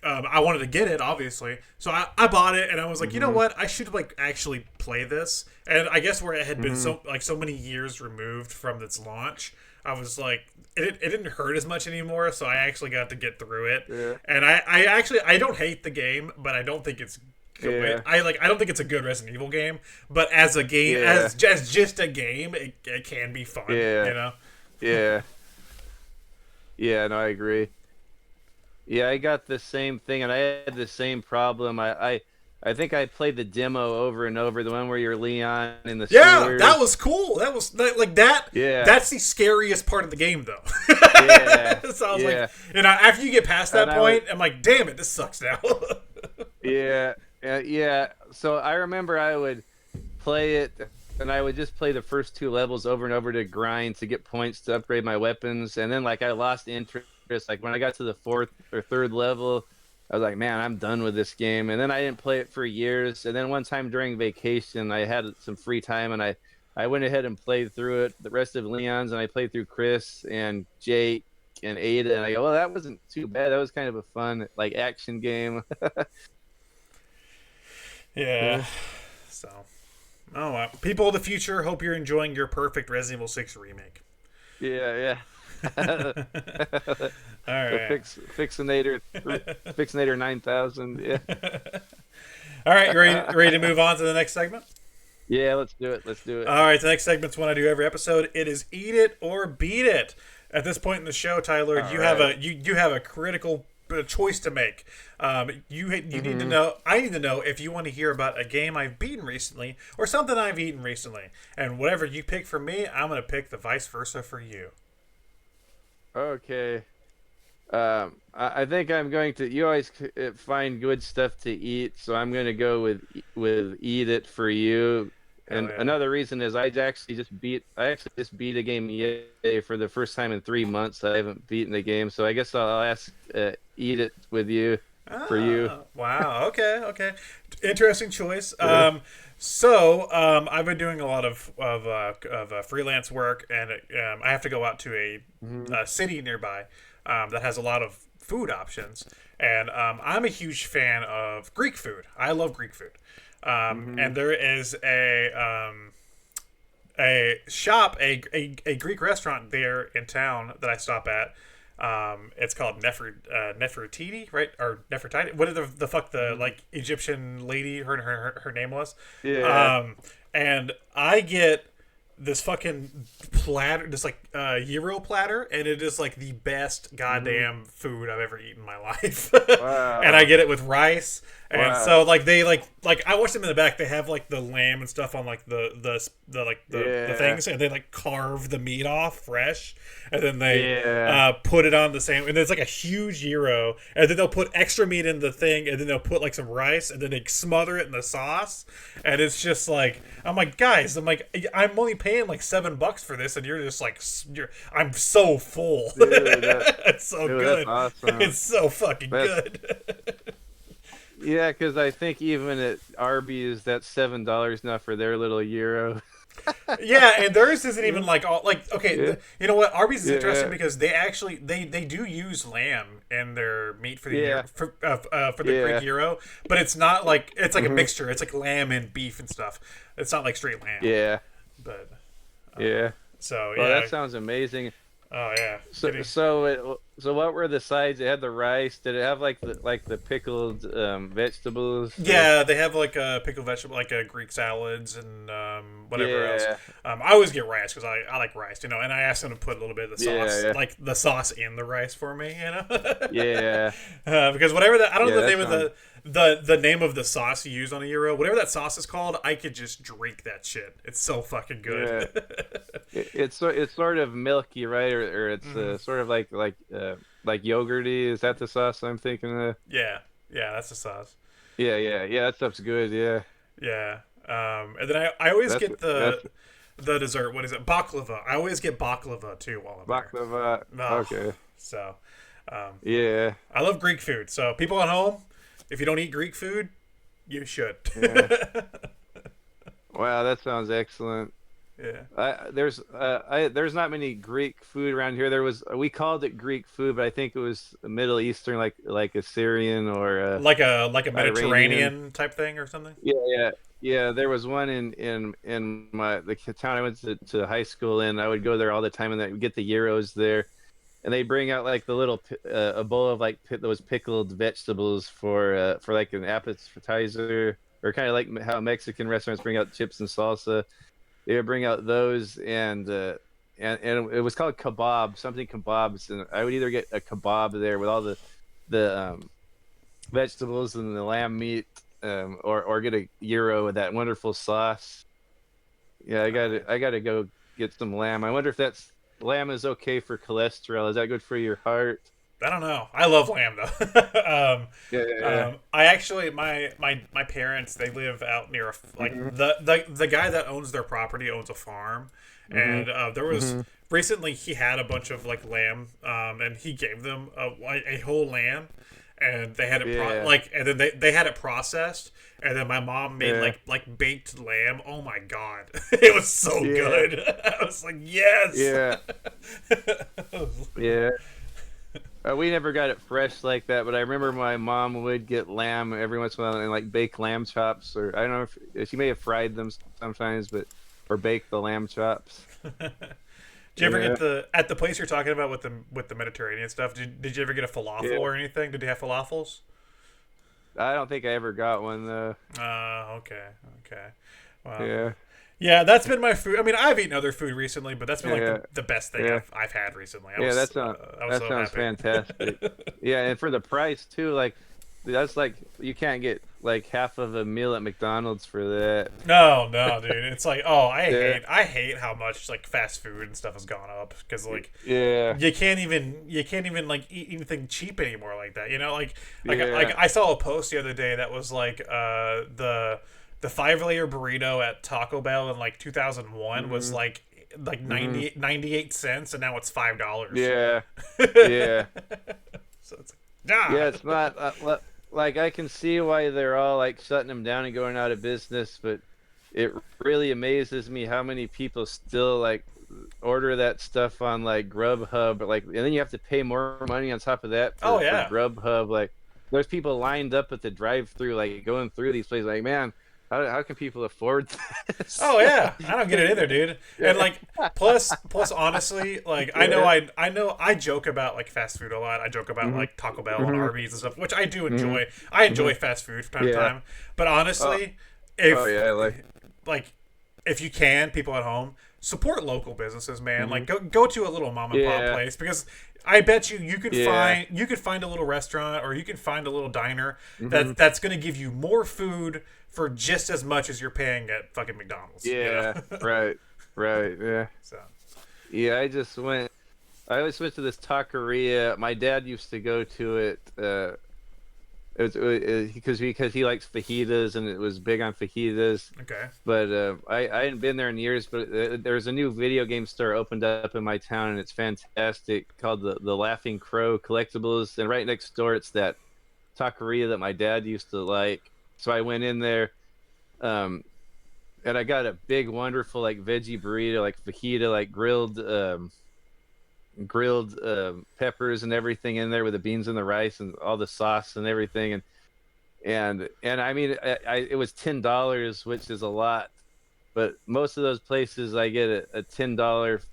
I wanted to get it, obviously. So I bought it, and I was like, you know what? I should like actually play this. And I guess where it had been so many years removed from its launch, I was like, it didn't hurt as much anymore. So I actually got to get through it. Yeah. And I don't hate the game, but I don't think it's. Yeah. I don't think it's a good Resident Evil game, but as a game, as just a game, it can be fun. Yeah. You know. Yeah. Yeah. No, I agree. Yeah, I got the same thing, and I had the same problem. I think I played the demo over and over, the one where you're Leon in the sewers. That was cool. That was like that. Yeah. That's the scariest part of the game, though. Yeah. So I was like, after you get past that point, I'm like, damn it, this sucks now. Yeah. Yeah, so I remember I would play it, and I would just play the first 2 levels over and over to grind to get points to upgrade my weapons, and then like I lost interest. Like when I got to the 4th or 3rd level, I was like, man, I'm done with this game. And then I didn't play it for years. And then one time during vacation, I had some free time, and I went ahead and played through it, the rest of Leon's, and I played through Chris and Jake and Ada, and I go, well, that wasn't too bad. That was kind of a fun like action game. Yeah. So, people of the future, hope you're enjoying your perfect Resident Evil 6 remake. Yeah. All right. Fixinator 9000. Yeah. All right, you ready to move on to the next segment? Yeah, let's do it. All right, the next segment's one I do every episode. It is Eat It or Beat It. At this point in the show, Tyler, you have a critical choice to make. You need to know. I need to know if you want to hear about a game I've beaten recently or something I've eaten recently. And whatever you pick for me, I'm going to pick the vice versa for you. Okay. I think I'm going to. You always find good stuff to eat, so I'm going to go with Eat It for you. And another reason is I actually just beat a game yesterday for the first time in 3 months. I haven't beaten a game, so I guess I'll ask Eat It with you for you. Wow. Okay. Interesting choice. So I've been doing a lot of freelance work, and I have to go out to a city nearby that has a lot of food options, and I'm a huge fan of Greek food. I love Greek food, and there is a shop, a Greek restaurant there in town that I stop at. It's called Nefertiti, right? Or Nefertiti. What did the fuck the like Egyptian lady her name was? Yeah. And I get this fucking platter, this like gyro platter, and it is like the best goddamn food I've ever eaten in my life. Wow. And I get it with rice, and Wow. so like they like I watched them in the back. They have like the lamb and stuff on like the Yeah. things, and they like carve the meat off fresh, and then they Yeah. put it on the same. And it's like a huge gyro, and then they'll put extra meat in the thing, and then they'll put like some rice, and then they smother it in the sauce, and it's just like I'm like, guys, I'm only paying like $7 for this, and you're just like I'm so full. Dude, It's so dude, good. that's awesome. It's so fucking good. Yeah, because I think even at Arby's, that's $7 now for their little gyro. Yeah, and theirs isn't even like all like okay. Yeah. You know what? Arby's is interesting Yeah. because they actually they do use lamb in their meat for the Yeah. for the Yeah. Greek gyro, but it's not like it's like a mixture. It's like lamb and beef and stuff. It's not like straight lamb. Yeah. But Yeah. so Well, yeah. that sounds amazing. Oh yeah. So what were the sides? It had the rice. Did it have like the pickled vegetables? Yeah, they have like pickled vegetable, like Greek salads and whatever else. Yeah. I always get rice because I like rice, you know. And I asked them to put a little bit of the sauce, Yeah. like the sauce in the rice for me, you know. Yeah. Because whatever that I don't know the Yeah, name that of the name of the sauce you use on a gyro, whatever that sauce is called, I could just drink that shit. It's so fucking good. It's sort of milky, right? Or it's sort of like yogurty. Is that the sauce I'm thinking of? Yeah, that's the sauce. Yeah. That stuff's good. Yeah. Yeah. And then I always That's- get that's- the dessert. What is it? Baklava. I always get baklava too while I'm there. Baklava. Oh, Okay. So, Yeah. I love Greek food. So people at home, if you don't eat Greek food, you should. Yeah. Wow, that sounds excellent. Yeah. There's not many Greek food around here. We called it Greek food, but I think it was Middle Eastern, like Assyrian or Like a Mediterranean Iranian. type thing or something. yeah. There was one in the town I went to high school in. I would go there all the time, and I would get the gyros there, and they bring out like the little a bowl of like those pickled vegetables for like an appetizer, or kind of like how Mexican restaurants bring out chips and salsa. They would bring out those, and it was called something kebabs, and I would either get a kebab there with all the vegetables and the lamb meat, or get a gyro with that wonderful sauce. Yeah, I gotta go get some lamb. I wonder if lamb is okay for cholesterol. Is that good for your heart? I don't know. I love lamb though. I actually my parents, they live out near the guy that owns their property owns a farm, and there was recently he had a bunch of like lamb, and he gave them a whole lamb, and they had it and then they had it processed, and then my mom made like baked lamb. Oh my god, it was so good. I was like, yes. Yeah. We never got it fresh like that, but I remember my mom would get lamb every once in a while and like bake lamb chops, or I don't know if she may have fried them sometimes, or bake the lamb chops. Did you ever get at the place you're talking about with the Mediterranean stuff? Did you ever get a falafel or anything? Did they have falafels? I don't think I ever got one though. Okay. Wow. Yeah. Yeah, that's been my food. I mean, I've eaten other food recently, but that's been like the best thing I've had recently. That sounds happy. fantastic. Yeah, and for the price too, like that's like you can't get like half of a meal at McDonald's for that. No, dude. It's like, I hate how much like fast food and stuff has gone up, because like you can't even like eat anything cheap anymore like that. You know, like I saw a post the other day that was like the 5-layer burrito at Taco Bell in like 2001 was like 98 cents, and now it's $5. Yeah. So it's yeah, it's not like I can see why they're all like shutting them down and going out of business, but it really amazes me how many people still like order that stuff on like Grubhub, like, and then you have to pay more money on top of that Oh for yeah. Grubhub. Like, there's people lined up at the drive-through, like going through these places. Like, man, how can people afford this? Oh yeah, I don't get it either, dude. And Yeah. like, plus, honestly, like Yeah. I know, I joke about like fast food a lot. I joke about Hmm. like Taco Bell and Hmm. Arby's and stuff, which I do Hmm. enjoy. I Hmm. enjoy fast food from time to Yeah. time. But Oh, honestly, oh if yeah. Like. like if you can, people at home, support local businesses, man. Hmm. Like go to a little mom and pop Yeah. place, because I bet you can Yeah. find a little restaurant, or you can find a little diner Hmm. that's going to give you more food for just as much as you're paying at fucking McDonald's. You Yeah. know? Right. Right. Yeah. So Yeah. I always went to this taqueria. My dad used to go to it. Because he likes fajitas and it was big on fajitas. okay. But I hadn't been there in years. But there's a new video game store opened up in my town, and it's fantastic, called the Laughing Crow Collectibles. And right next door, it's that taqueria that my dad used to like. So I went in there, um, and I got a big, wonderful like veggie burrito, like fajita, like grilled peppers and everything in there with the beans and the rice and all the sauce and everything. And I mean, it was $10, which is a lot, but most of those places I get a $10.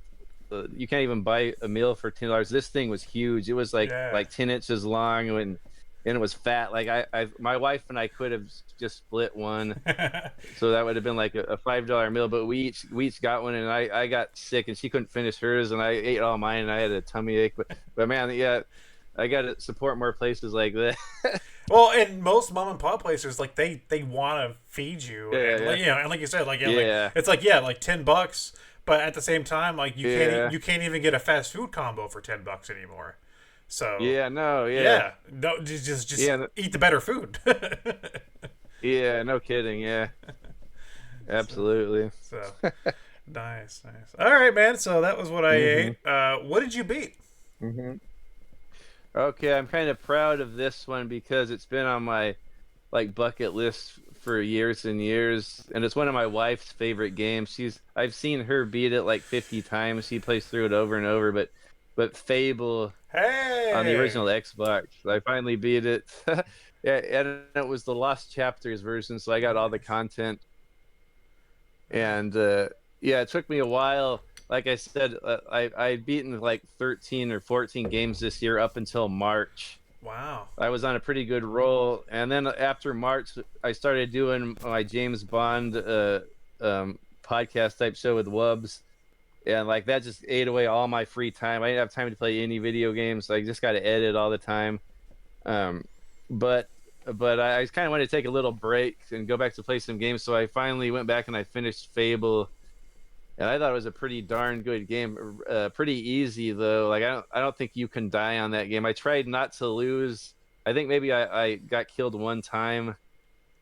You can't even buy a meal for $10. This thing was huge. It was Yeah. like 10 inches long, and it was fat. Like my wife and I could have just split one, so that would have been like a $5 meal. But we each got one, and I got sick, and she couldn't finish hers, and I ate all mine, and I had a tummy ache. But man, yeah, I got to support more places like that. Well, and most mom and pop places, like they want to feed you, Yeah, and yeah, like, and like you said, like like yeah, it's like like $10, but at the same time, like yeah, you can't even get a fast food combo for $10 anymore. So yeah. No, yeah, yeah, no, just yeah, eat the better food. yeah. No kidding. Yeah, absolutely. So nice, nice. All right, man. So that was what I Hmm. ate. What did you beat? Hmm. Okay, I'm kind of proud of this one because it's been on my like bucket list for years and years, and it's one of my wife's favorite games. I've seen her beat it like 50 times. She plays through it over and over, but Fable on the Hey. original Xbox, I finally beat it. Yeah, and it was the Lost Chapters version, so I got all the Nice. content. Nice. And yeah, it took me a while. Like I said, I'd beaten like 13 or 14 games this year up until March. Wow. I was on a pretty good roll, and then after March, I started doing my James Bond podcast type show with Wubs, and like that just ate away all my free time. I didn't have time to play any video games. So I just got to edit all the time. Um, but I kind of wanted to take a little break and go back to play some games. So I finally went back and I finished Fable, and I thought it was a pretty darn good game. Pretty easy though. Like I don't think you can die on that game. I tried not to lose. I think maybe I got killed one time,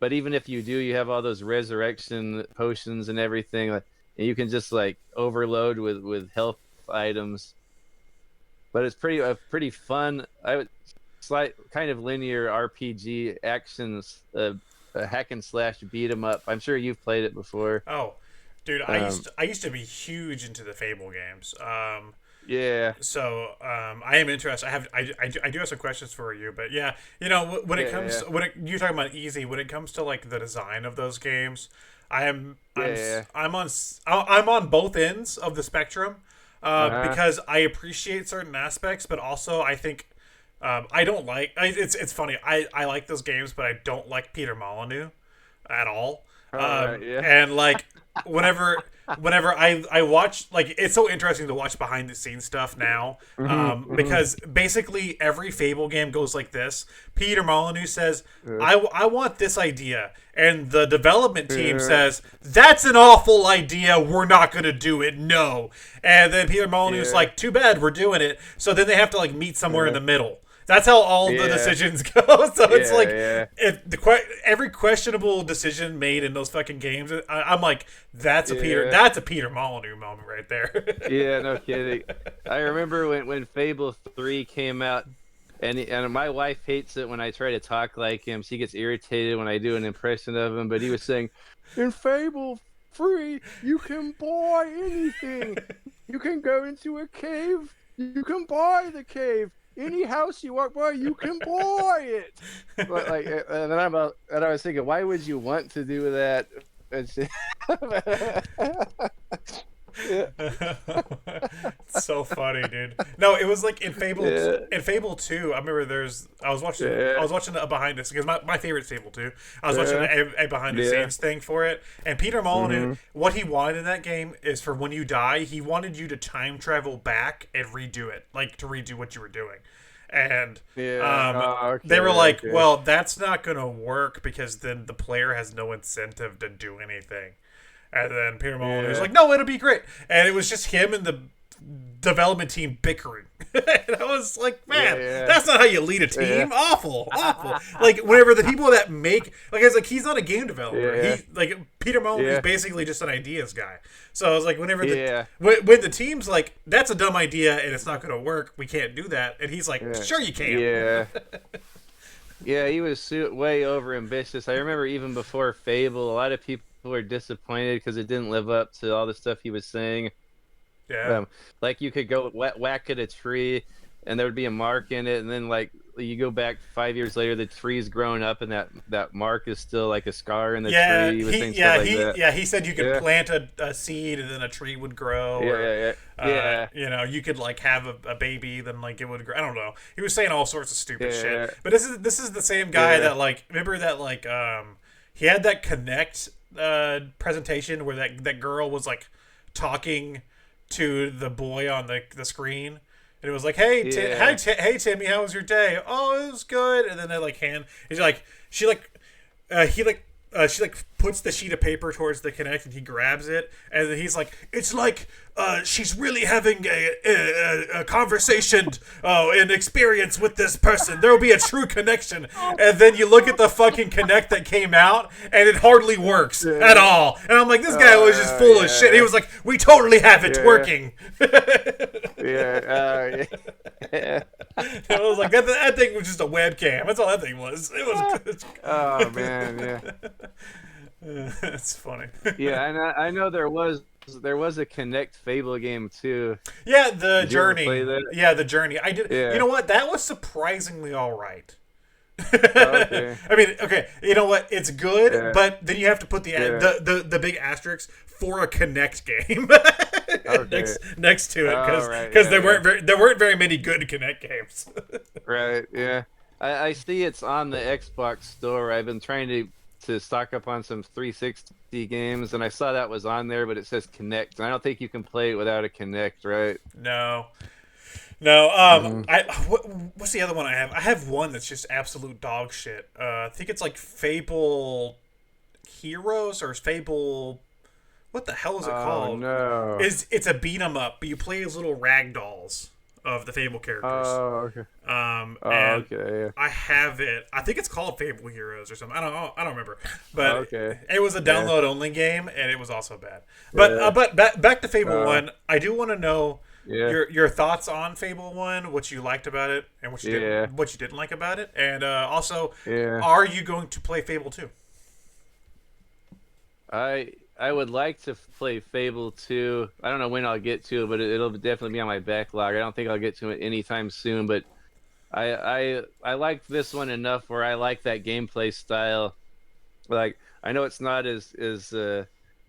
but even if you do, you have all those resurrection potions and everything. Like, and you can just like overload with health items. But it's pretty fun. I would slight kind of linear RPG actions, a hack and slash beat 'em up. I'm sure you've played it before. Oh, dude, Um, I used to be huge into the Fable games. yeah, So I am interested. I do have some questions for you, but yeah, you know, when it yeah, comes yeah, to, you're talking about easy, when it comes to like the design of those games, yeah. I'm on both ends of the spectrum, Uh-huh. because I appreciate certain aspects, but also I think I don't like. It's funny. I like those games, but I don't like Peter Molyneux at all. All right, yeah. And like whenever I watch, like, it's so interesting to watch behind the scenes stuff now, Hmm. Hmm. because basically every Fable game goes like this. Peter Molyneux says, Uh, I want this idea, and the development team uh, says, that's an awful idea, we're not gonna do it, no. And then Peter Molyneux's yeah, like, too bad, we're doing it. So then they have to like meet somewhere in uh, the middle. That's how all the yeah, decisions go. So it's yeah, like, yeah, every questionable decision made in those fucking games, I'm like, yeah, that's a Peter Molyneux moment right there. yeah. No kidding. I remember when Fable 3 came out, and my wife hates it when I try to talk like him. She gets irritated when I do an impression of him. But he was saying, in Fable free. You can buy anything. You can go into a cave. You can buy the cave. Any house you walk by, you can buy it. But like, and then I was thinking, why would you want to do that? It's so funny, dude. No, it was like in Fable. Yeah. In Fable 2, I remember I was watching a behind this because my favorite's Fable 2. I was watching a behind the scenes thing for it, and Peter Molyneux, what he wanted in that game is for when you die, he wanted you to time travel back and redo it, like to redo what you were doing. And they were like, well, that's not gonna work because then the player has no incentive to do anything. And then Peter Molyneux was like, no, it'll be great. And it was just him and the development team bickering. And I was like, man, that's not how you lead a team. Awful. Like, whenever the people that make, like, it's like, he's not a game developer. He, like, Peter Molyneux is basically just an ideas guy. So I was like, whenever when the team's like, that's a dumb idea and it's not going to work, we can't do that. And he's like, sure you can. Yeah, he was way over ambitious. I remember even before Fable, a lot of people were disappointed because it didn't live up to all the stuff he was saying. Like you could go whack at a tree and there would be a mark in it, and then like you go back 5 years later, the tree's grown up and that mark is still like a scar in the tree. He said you could plant a seed and then a tree would grow. You know, you could like have a baby, then like it would grow. I don't know. He was saying all sorts of stupid shit. But this is the same guy that like, remember that like he had that Connect presentation where that girl was like talking to the boy on the screen, and it was like, hey Timmy, how was your day? Oh, it was good. And then they like she puts the sheet of paper towards the Kinect, and he grabs it, and then he's like, it's like she's really having a conversation an experience with this person. There will be a true connection. And then you look at the fucking Kinect that came out, and it hardly works at all. And I'm like, this guy was just full of shit. He was like, we totally have it working. I was like, that thing was just a webcam. That's all that thing was. It was. Oh man, it's funny. I know there was a Connect Fable game too. Yeah, the Journey. Yeah, the Journey. I did. You know what? That was surprisingly all right. I mean, okay. You know what? It's good, but then you have to put the big asterisk for a Connect game next to it because there weren't very many good Connect games. Right. Yeah. I see it's on the Xbox store. I've been trying to stock up on some 360 games, and I saw that was on there, but it says Connect. And I don't think you can play it without a Connect, right? No. What's the other one I have? I have one that's just absolute dog shit. I think it's like Fable Heroes or Fable. What the hell is it called? No. It's a beat 'em up, but you play as little rag dolls of the Fable characters. Oh, okay. I have it. I think it's called Fable Heroes or something. I don't remember. But it was a download only game, and it was also bad. But back to Fable 1. I do want to know your thoughts on Fable 1, what you liked about it, and what you didn't like about it, and also, are you going to play Fable 2? I would like to play Fable 2. I don't know when I'll get to it, but it'll definitely be on my backlog. I don't think I'll get to it anytime soon, but I like this one enough where I like that gameplay style. Like, I know it's not as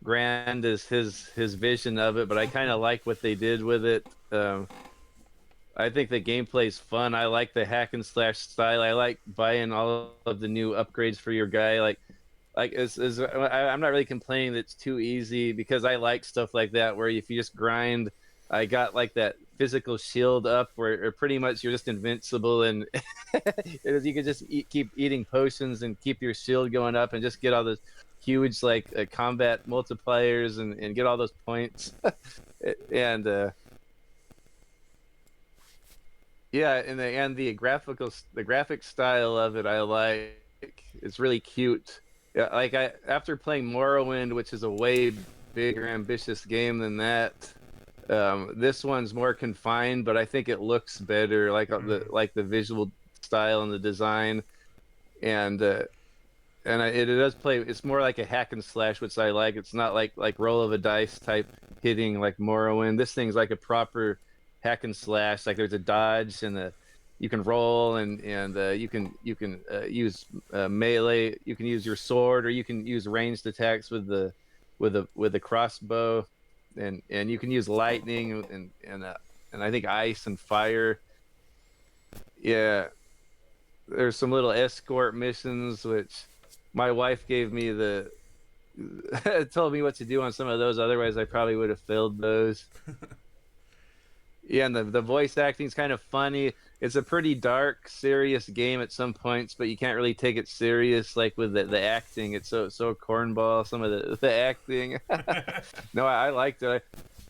grand as his vision of it, but I kind of like what they did with it. I think the gameplay's fun. I like the hack and slash style. I like buying all of the new upgrades for your guy. I'm not really complaining that it's too easy, because I like stuff like that where if you just grind. I got like that physical shield up where pretty much you're just invincible, and you can just keep eating potions and keep your shield going up and just get all those huge combat multipliers and get all those points. And the graphic style of it I like. It's really cute. Yeah, after playing Morrowind, which is a way bigger, ambitious game than that, this one's more confined, but I think it looks better, like the visual style and the design, and and it does play. It's more like a hack and slash, which I like. It's not like roll of a dice type hitting like Morrowind. This thing's like a proper hack and slash. Like there's a dodge and you can roll and you can use melee. You can use your sword, or you can use ranged attacks with the crossbow, and you can use lightning and I think ice and fire. Yeah, there's some little escort missions which my wife gave me told me what to do on some of those. Otherwise, I probably would have failed those. Yeah, and the voice acting's kind of funny. It's a pretty dark, serious game at some points, but you can't really take it serious. Like with the acting, it's so cornball. Some of the acting. No, I liked it.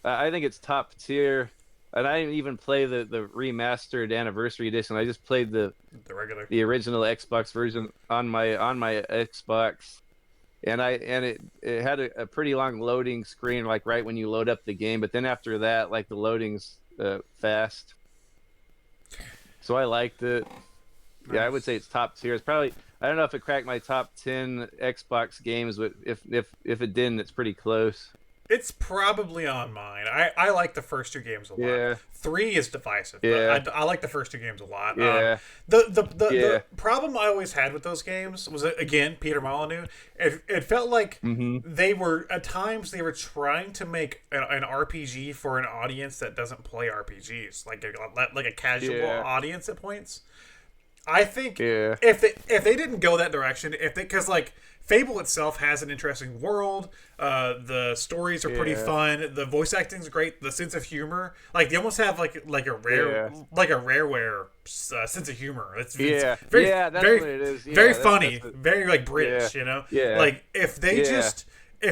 I think it's top tier. And I didn't even play the remastered anniversary edition. I just played the original Xbox version on my Xbox, and it had a pretty long loading screen, like right when you load up the game. But then after that, like the loading's fast. So I liked it. Nice. Yeah, I would say it's top tier. It's probably, I don't know if it cracked my top 10 Xbox games, but if it didn't, it's pretty close. It's probably on mine. I like the first two games a lot. Yeah. 3 is divisive, yeah. but I like the first two games a lot. Yeah. The problem I always had with those games was, again, Peter Molyneux. It felt like they were, at times, they were trying to make an RPG for an audience that doesn't play RPGs, like a casual audience at points. I think if they didn't go that direction, because like Fable itself has an interesting world, the stories are pretty fun, the voice acting's great, the sense of humor, like they almost have like a rareware sense of humor. It's very that's what it is. Yeah, very funny, very like British, you know. Yeah. Like if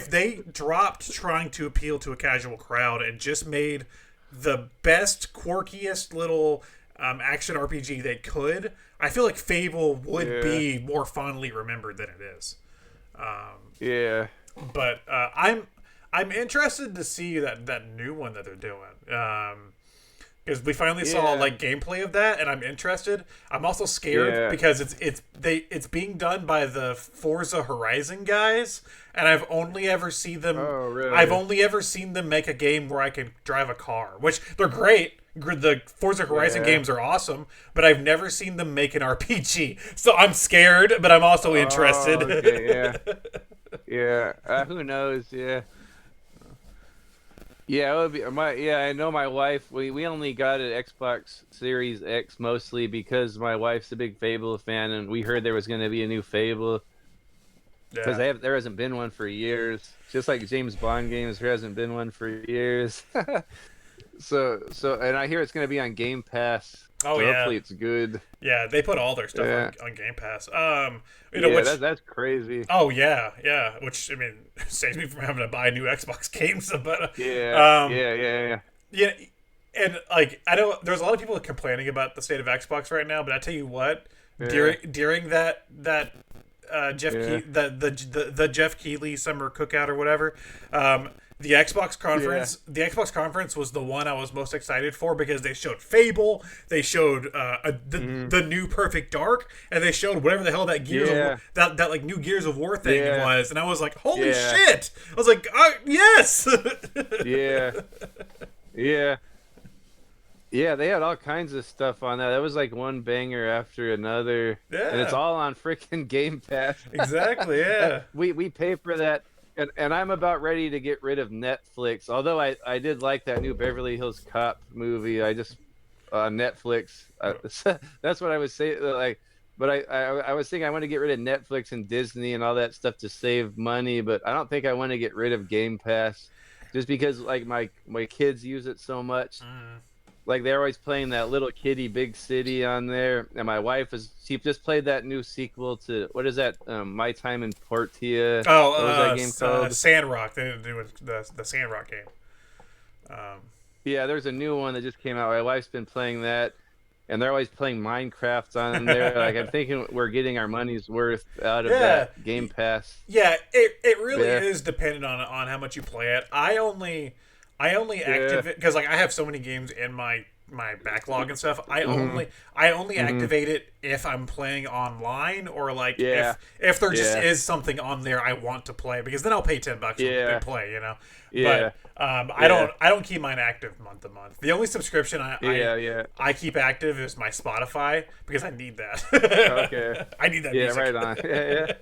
they dropped trying to appeal to a casual crowd and just made the best, quirkiest little action RPG they could, I feel like Fable would be more fondly remembered than it is. But I'm interested to see that new one that they're doing. Because we finally saw like gameplay of that, and I'm interested. I'm also scared because it's being done by the Forza Horizon guys, and I've only ever seen them. Oh, really? I've only ever seen them make a game where I can drive a car, which they're great. The Forza Horizon games are awesome, but I've never seen them make an RPG. So I'm scared, but I'm also interested. Okay, who knows? Yeah. Yeah, it would be I know my wife. We only got an Xbox Series X mostly because my wife's a big Fable fan, and we heard there was going to be a new Fable. Because there hasn't been one for years. Just like James Bond games, there hasn't been one for years. So, and I hear it's going to be on Game Pass. Oh, so hopefully it's good. Yeah, they put all their stuff on Game Pass. That's crazy. Oh, yeah. Which, I mean, saves me from having to buy new Xbox games. But yeah. And, like, I know there's a lot of people complaining about the state of Xbox right now, but I tell you what, during that Jeff the Jeff Keighley summer cookout or whatever, the Xbox conference was the one I was most excited for because they showed Fable, they showed the new Perfect Dark, and they showed whatever the hell that Gears of, that like new Gears of War thing was, and I was like, holy shit! I was like, yes. Yeah, they had all kinds of stuff on that. That was like one banger after another. Yeah. And it's all on freaking Game Pass. Exactly, yeah. We pay for that. And I'm about ready to get rid of Netflix. Although I did like that new Beverly Hills Cop movie. I just Netflix. That's what I was saying. Like, but I was thinking I want to get rid of Netflix and Disney and all that stuff to save money. But I don't think I want to get rid of Game Pass, just because like my kids use it so much. Like they're always playing that Little Kitty Big City on there, and my wife she just played that new sequel to what is that? My Time in Portia. Oh, what was that game called? Sandrock. They didn't do the Sandrock game. Yeah, there's a new one that just came out. My wife's been playing that, and they're always playing Minecraft on there. Like I'm thinking we're getting our money's worth out of that Game Pass. Yeah, it really is dependent on how much you play it. I only activate because like I have so many games in my my backlog and stuff, I only activate it if I'm playing online, or like if there just is something on there I want to play, because then I'll pay $10 and play, you know. Yeah. But I don't keep mine active month to month. The only subscription I keep active is my Spotify, because I need that. Okay. I need that music. Right on. Yeah.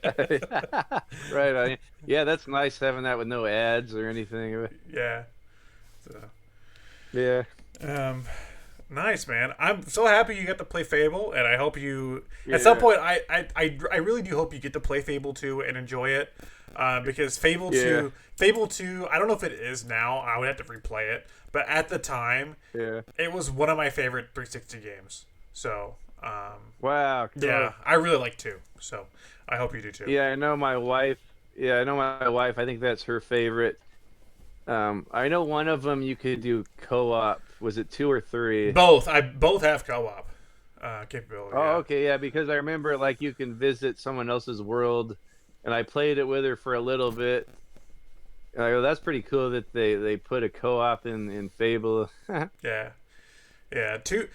Right on. Yeah, that's nice having that with no ads or anything. Yeah. So. Yeah. Nice, man. I'm so happy you get to play Fable, and I hope you at some point. I really do hope you get to play Fable 2 and enjoy it, because Fable 2, I don't know if it is now. I would have to replay it, but at the time, it was one of my favorite 360 games. So, wow. Cool. Yeah, I really like 2. So, I hope you do too. Yeah, I know my wife. I think that's her favorite. I know one of them you could do co-op. Was it 2 or 3? Both. Both have co-op capability. Oh, okay, yeah, because I remember like you can visit someone else's world, and I played it with her for a little bit. And I go, that's pretty cool that they put a co-op in Fable. Yeah. 2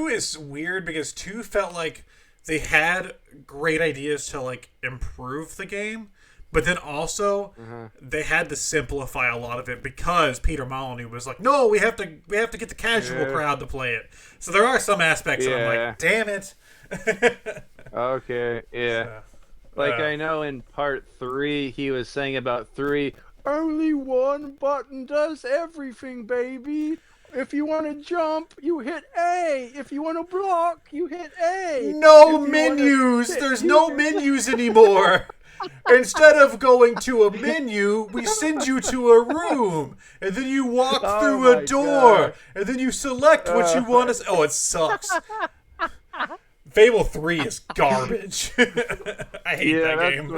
is weird, because 2 felt like they had great ideas to like improve the game. But then also, they had to simplify a lot of it, because Peter Molyneux was like, "No, we have to get the casual crowd to play it." So there are some aspects that I'm like, "Damn it." Okay, yeah. So, I know in part 3 he was saying about 3, only one button does everything, baby. If you want to jump, you hit A. If you want to block, you hit A. No menus. There's no menus anymore. Instead of going to a menu, we send you to a room, and then you walk through a door, and then you select what you want to. Oh, it sucks. Fable 3 is garbage. I hate that game.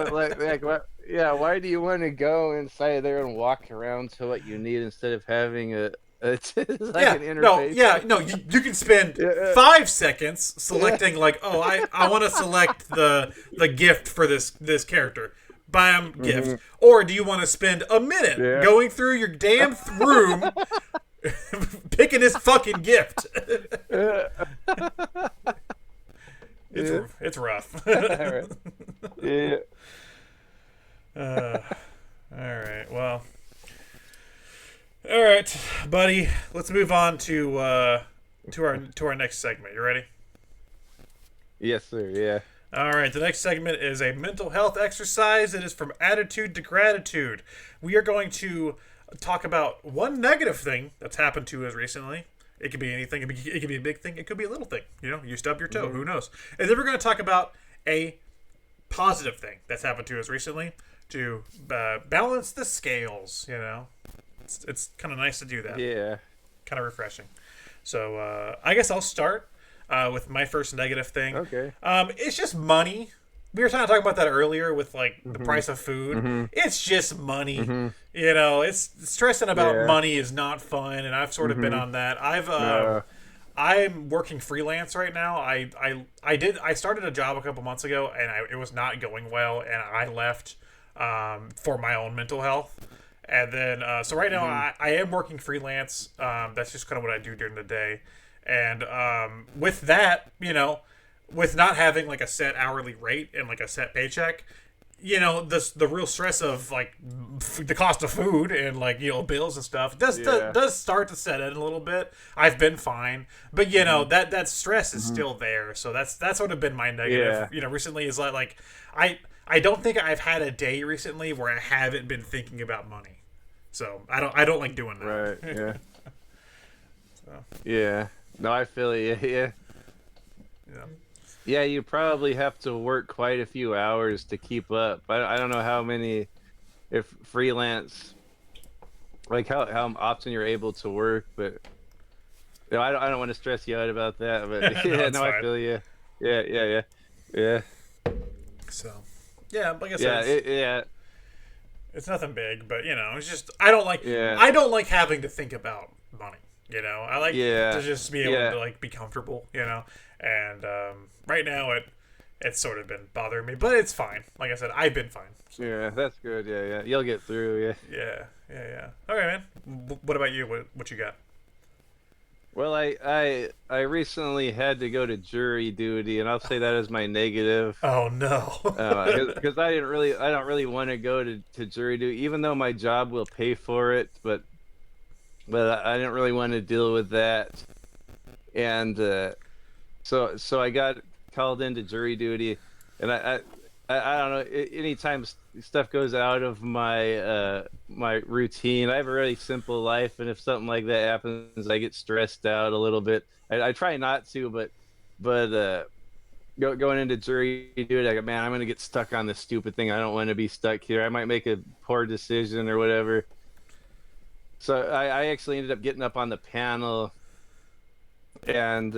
Why do you want to go inside there and walk around to what you need instead of having an interface? No, you can spend 5 seconds selecting I want to select the gift for this character. Bam, gift. Or do you want to spend a minute going through your damn room picking his fucking gift? It's rough. Yeah. All right. Well. All right, buddy. Let's move on to our next segment. You ready? Yes, sir. Yeah. All right. The next segment is a mental health exercise. It is from attitude to gratitude. We are going to talk about one negative thing that's happened to us recently. It could be anything. It could be a big thing. It could be a little thing. You know, you stub your toe. Who knows? And then we're going to talk about a positive thing that's happened to us recently to balance the scales. You know. It's kind of nice to do that. Yeah. Kind of refreshing. So I guess I'll start with my first negative thing. Okay. It's just money. We were talking about that earlier with like the price of food. It's just money. You know, it's stressing about money is not fun, and I've sort of been on that. I'm working freelance right now. I started a job a couple months ago, and it was not going well, and I left for my own mental health. And then, so right now I am working freelance. That's just kind of what I do during the day. And with that, you know, with not having like a set hourly rate and like a set paycheck, you know, the real stress of like the cost of food and like, you know, bills and stuff does start to set in a little bit. I've been fine, but you know, that stress is still there. So that's sort of been my negative, you know, recently is like I don't think I've had a day recently where I haven't been thinking about money. So I don't like doing that. Right. Yeah. Yeah. No, I feel you. Yeah. Yeah. You probably have to work quite a few hours to keep up. I don't know how many, if freelance, like how often you're able to work, but you know, I don't want to stress you out about that. But I feel you. Yeah. So, yeah, like I said. It's nothing big, but you know, it's just I don't like having to think about money. You know, I like to just be able to like be comfortable. You know, and right now it's sort of been bothering me, but it's fine. Like I said, I've been fine. So. Yeah, that's good. Yeah, you'll get through. Yeah. Okay, man. What about you? What you got? Well, I recently had to go to jury duty, and I'll say that as my negative. Oh no. Because I don't really want to go to jury duty, even though my job will pay for it. But I didn't really want to deal with that, and so I got called into jury duty, and I don't know. Anytime stuff goes out of my routine, I have a really simple life, and if something like that happens, I get stressed out a little bit. I try not to, but going into jury duty, I go, man, I'm gonna get stuck on this stupid thing. I don't want to be stuck here. I might make a poor decision or whatever. So I actually ended up getting up on the panel, and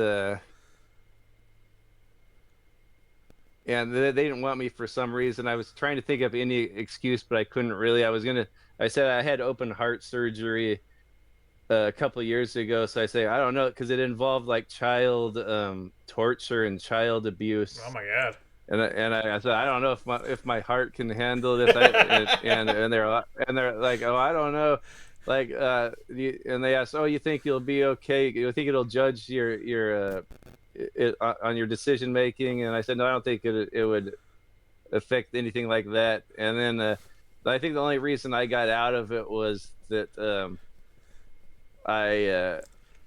they didn't want me for some reason. I was trying to think of any excuse, but I couldn't really. I said I had open heart surgery a couple of years ago, so I say I don't know because it involved like child torture and child abuse. Oh my god. I said I don't know if my heart can handle this. And they're like, oh, I don't know. Like and they asked, oh, you think you'll be okay? You think it'll judge your on your decision making? And I said, no, I don't think it would affect anything like that. And then I think the only reason I got out of it was that I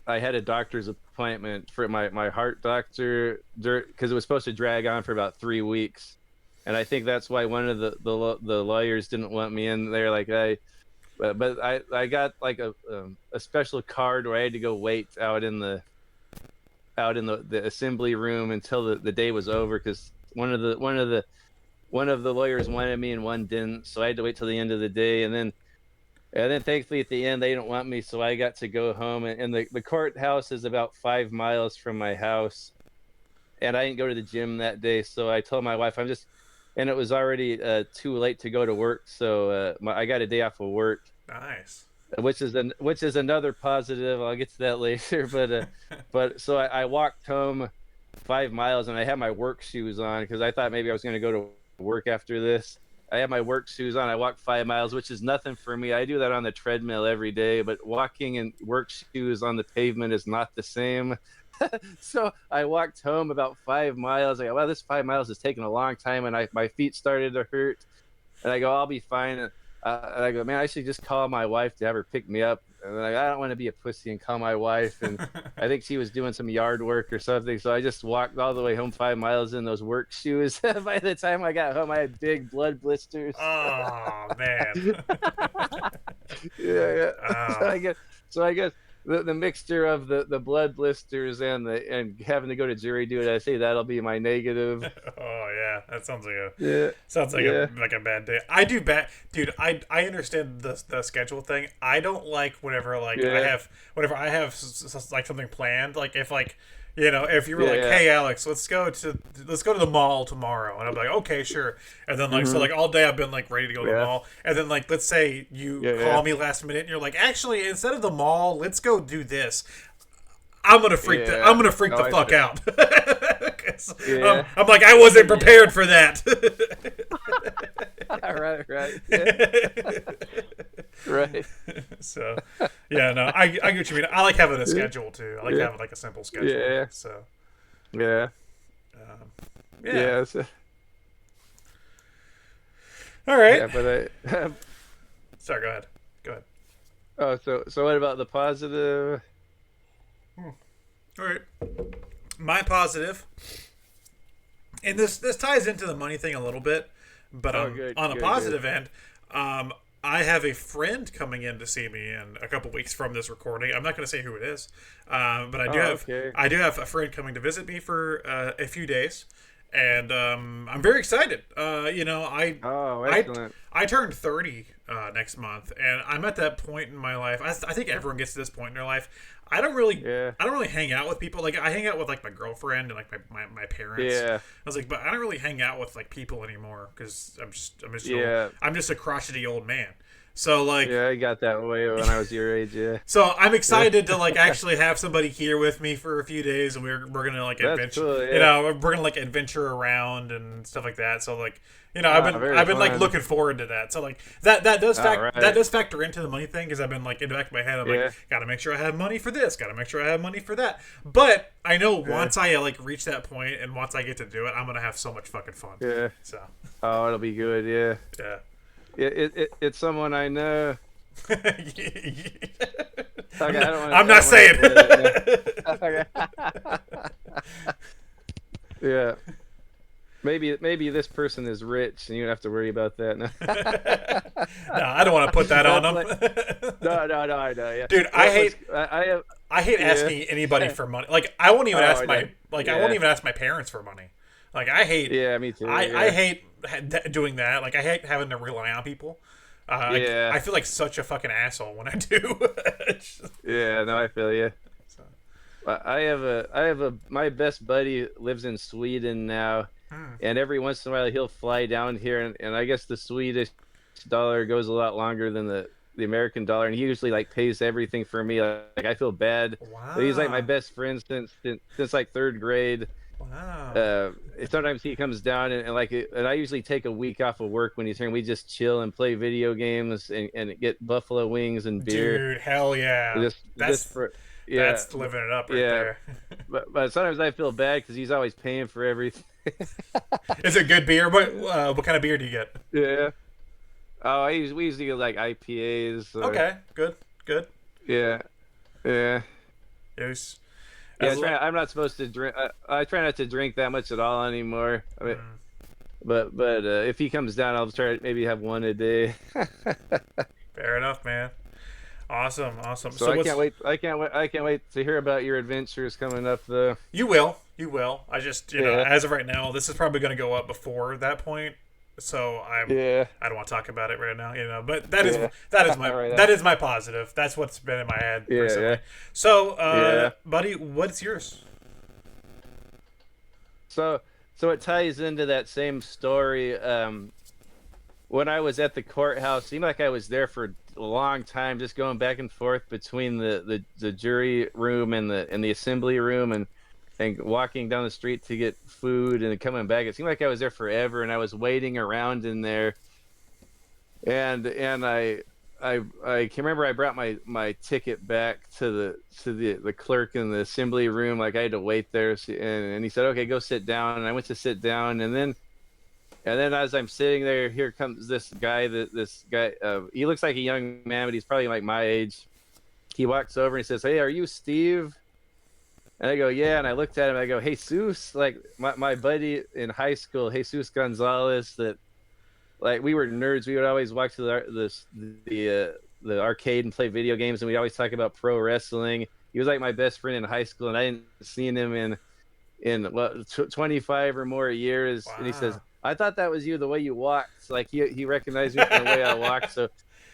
had a doctor's appointment for my heart doctor because it was supposed to drag on for about 3 weeks, and I think that's why one of the lawyers didn't want me in there. Like I got like a special card where I had to go wait out in the assembly room until the day was over because one of the lawyers wanted me and one didn't, so I had to wait till the end of the day, and then thankfully at the end they didn't want me, so I got to go home. And the courthouse is about 5 miles from my house, and I didn't go to the gym that day, so I told my wife and it was already too late to go to work, so I got a day off of work. Nice. Which is another positive. I'll get to that later. But so I walked home 5 miles, and I had my work shoes on because I thought maybe I was going to go to work after this. I had my work shoes on. I walked 5 miles, which is nothing for me. I do that on the treadmill every day, but walking in work shoes on the pavement is not the same. So I walked home about 5 miles. I go, well, this 5 miles is taking a long time, and my feet started to hurt. And I go, I'll be fine. And I go, man, I should just call my wife to have her pick me up. And I don't want to be a pussy and call my wife. And I think she was doing some yard work or something. So I just walked all the way home 5 miles in those work shoes. By the time I got home, I had big blood blisters. Oh man. Yeah. Oh. So I guess the mixture of the blood blisters and having to go to jury duty, I say that'll be my negative. Oh yeah, that sounds like a a bad day. I do bad, dude. I understand the schedule thing. I don't like whenever I have like something planned. Like if like if you were hey Alex, let's go to the mall tomorrow, and I'm like, okay, sure. And then so like all day I've been like ready to go to the mall, and then like let's say you call me last minute and you're like, actually instead of the mall, let's go do this. I'm gonna freak the fuck out. I'm like, I wasn't prepared for that. Right. So, yeah, no, I get what you mean. I like having a schedule too. I like having like a simple schedule. Yeah. So. Yeah. Yeah. So, all right. Yeah, but Sorry. Go ahead. Oh, so what about the positive? All right. My positive, and this ties into the money thing a little bit, but on a positive end, I have a friend coming in to see me in a couple weeks from this recording. I'm not going to say who it is, but I do have a friend coming to visit me for a few days, and I'm very excited. Excellent. I turned 30 next month, and I'm at that point in my life. I think everyone gets to this point in their life. I don't really hang out with people. Like I hang out with like my girlfriend and like my parents. Yeah. I was like, but I don't really hang out with like people anymore because I'm just Yeah. I'm just a crotchety old man. So like, Yeah, I got that way when I was your age. Yeah. so I'm excited to like actually have somebody here with me for a few days, and we're gonna like That's adventure. cool. You Yeah. know, we're gonna like adventure around and stuff like that. So like, you know, Ah, very I've been like fun. looking forward to that. So like that does All that right. does factor into the money thing, because I've been like in the back of my head, I'm like, Yeah. gotta make sure I have money for this, gotta make sure I have money for that. But I know once I like reach that point and once I get to do it, I'm gonna have so much fucking fun. Yeah. So Oh, it'll be good. Yeah. yeah. It's someone I know. Okay, I'm I not don't want to saying. say that. Okay. Yeah. Maybe this person is rich and you don't have to worry about that. No, No, I don't want to put that on That's them. like, no, I know. Yeah, Dude, I hate I have. I hate Yeah. asking anybody for money. Like I won't even Oh, ask I my know. like I won't Yeah. even ask my parents for money. Like I hate Yeah, me too. I Yeah. hate doing that. Like I hate having to rely on people. Yeah. I feel like such a fucking asshole when I do. Yeah, no, I feel you. So, My best buddy lives in Sweden now, and every once in a while he'll fly down here, and I guess the Swedish dollar goes a lot longer than the American dollar, and he usually like pays everything for me. Like I feel bad, but he's like my wow. best friend since like third grade. Wow. Sometimes he comes down and I usually take a week off of work when he's here, and we just chill and play video games and get buffalo wings and beer. Dude, hell yeah. Just for yeah, That's living it up right yeah. there. But sometimes I feel bad because he's always paying for everything. Is it good beer? What kind of beer do you get? Yeah. Oh, we usually get like IPAs. Okay, good, good. Yeah. Yeah. Yes. Yeah. I'm not supposed to drink. I try not to drink that much at all anymore. I mean, but if he comes down, I'll try to maybe have one a day. Fair enough, man. Awesome, awesome. So I can't wait. I can't wait to hear about your adventures coming up, though. You will. You will. I just, you know, Yeah. as of right now, this is probably going to go up before that point. So Yeah. I don't want to talk about it right now, you know. But that is Yeah. that is my Right. that is my positive. That's what's been in my head Yeah. recently. Yeah. So, Yeah. buddy, what's yours? So it ties into that same story. When I was at the courthouse, seemed like I was there for a long time, just going back and forth between the jury room and the assembly room, and walking down the street to get food and coming back. It seemed like I was there forever, and I was waiting around in there. And I can remember I brought my ticket back to the clerk in the assembly room. Like I had to wait there, and he said, "Okay, go sit down." And I went to sit down, and then as I'm sitting there, here comes this guy. This guy, he looks like a young man, but he's probably like my age. He walks over and he says, "Hey, are you Steve?" And I go, "Yeah." And I looked at him. I go, "Hey, Jesus, like my buddy in high school, Jesus Gonzalez. That like we were nerds. We would always walk to the arcade and play video games, and we'd always talk about pro wrestling. He was like my best friend in high school, and I hadn't seen him in 25 or more years." Wow. And he says, "I thought that was you, the way you walked." Like he recognized me from the way I walked.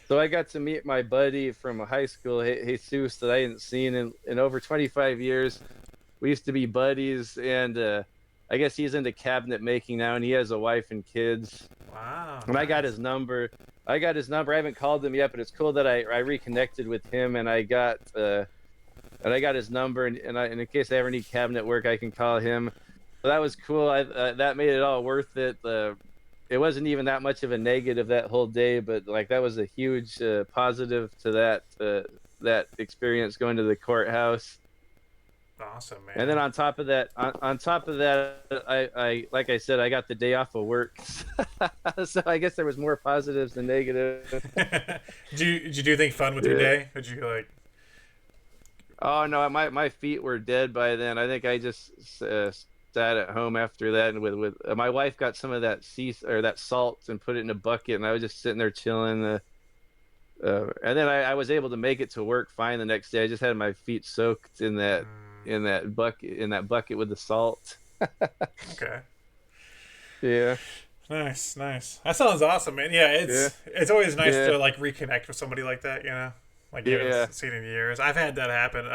So I got to meet my buddy from high school, Jesus, that I hadn't seen in over 25 years. We used to be buddies, and I guess he's into cabinet making now, and he has a wife and kids. Wow. And I got his number. I haven't called him yet, but it's cool that I reconnected with him, and I got his number, and in case I ever need cabinet work, I can call him. So that was cool. That made it all worth it. It wasn't even that much of a negative that whole day, but like that was a huge positive to that experience going to the courthouse. Awesome, man. And then on top of that, I like I said, I got the day off of work, so I guess there was more positives than negatives. Did you do anything fun with your day? Did you like? Oh no, my feet were dead by then. I think I just sat at home after that, and with my wife got some of that that salt and put it in a bucket, and I was just sitting there chilling. And then I was able to make it to work fine the next day. I just had my feet soaked in that bucket with the salt. Okay. Yeah. Nice. That sounds awesome, man. Yeah, it's always nice to like reconnect with somebody like that, you know, like you haven't seen in years. I've had that happen.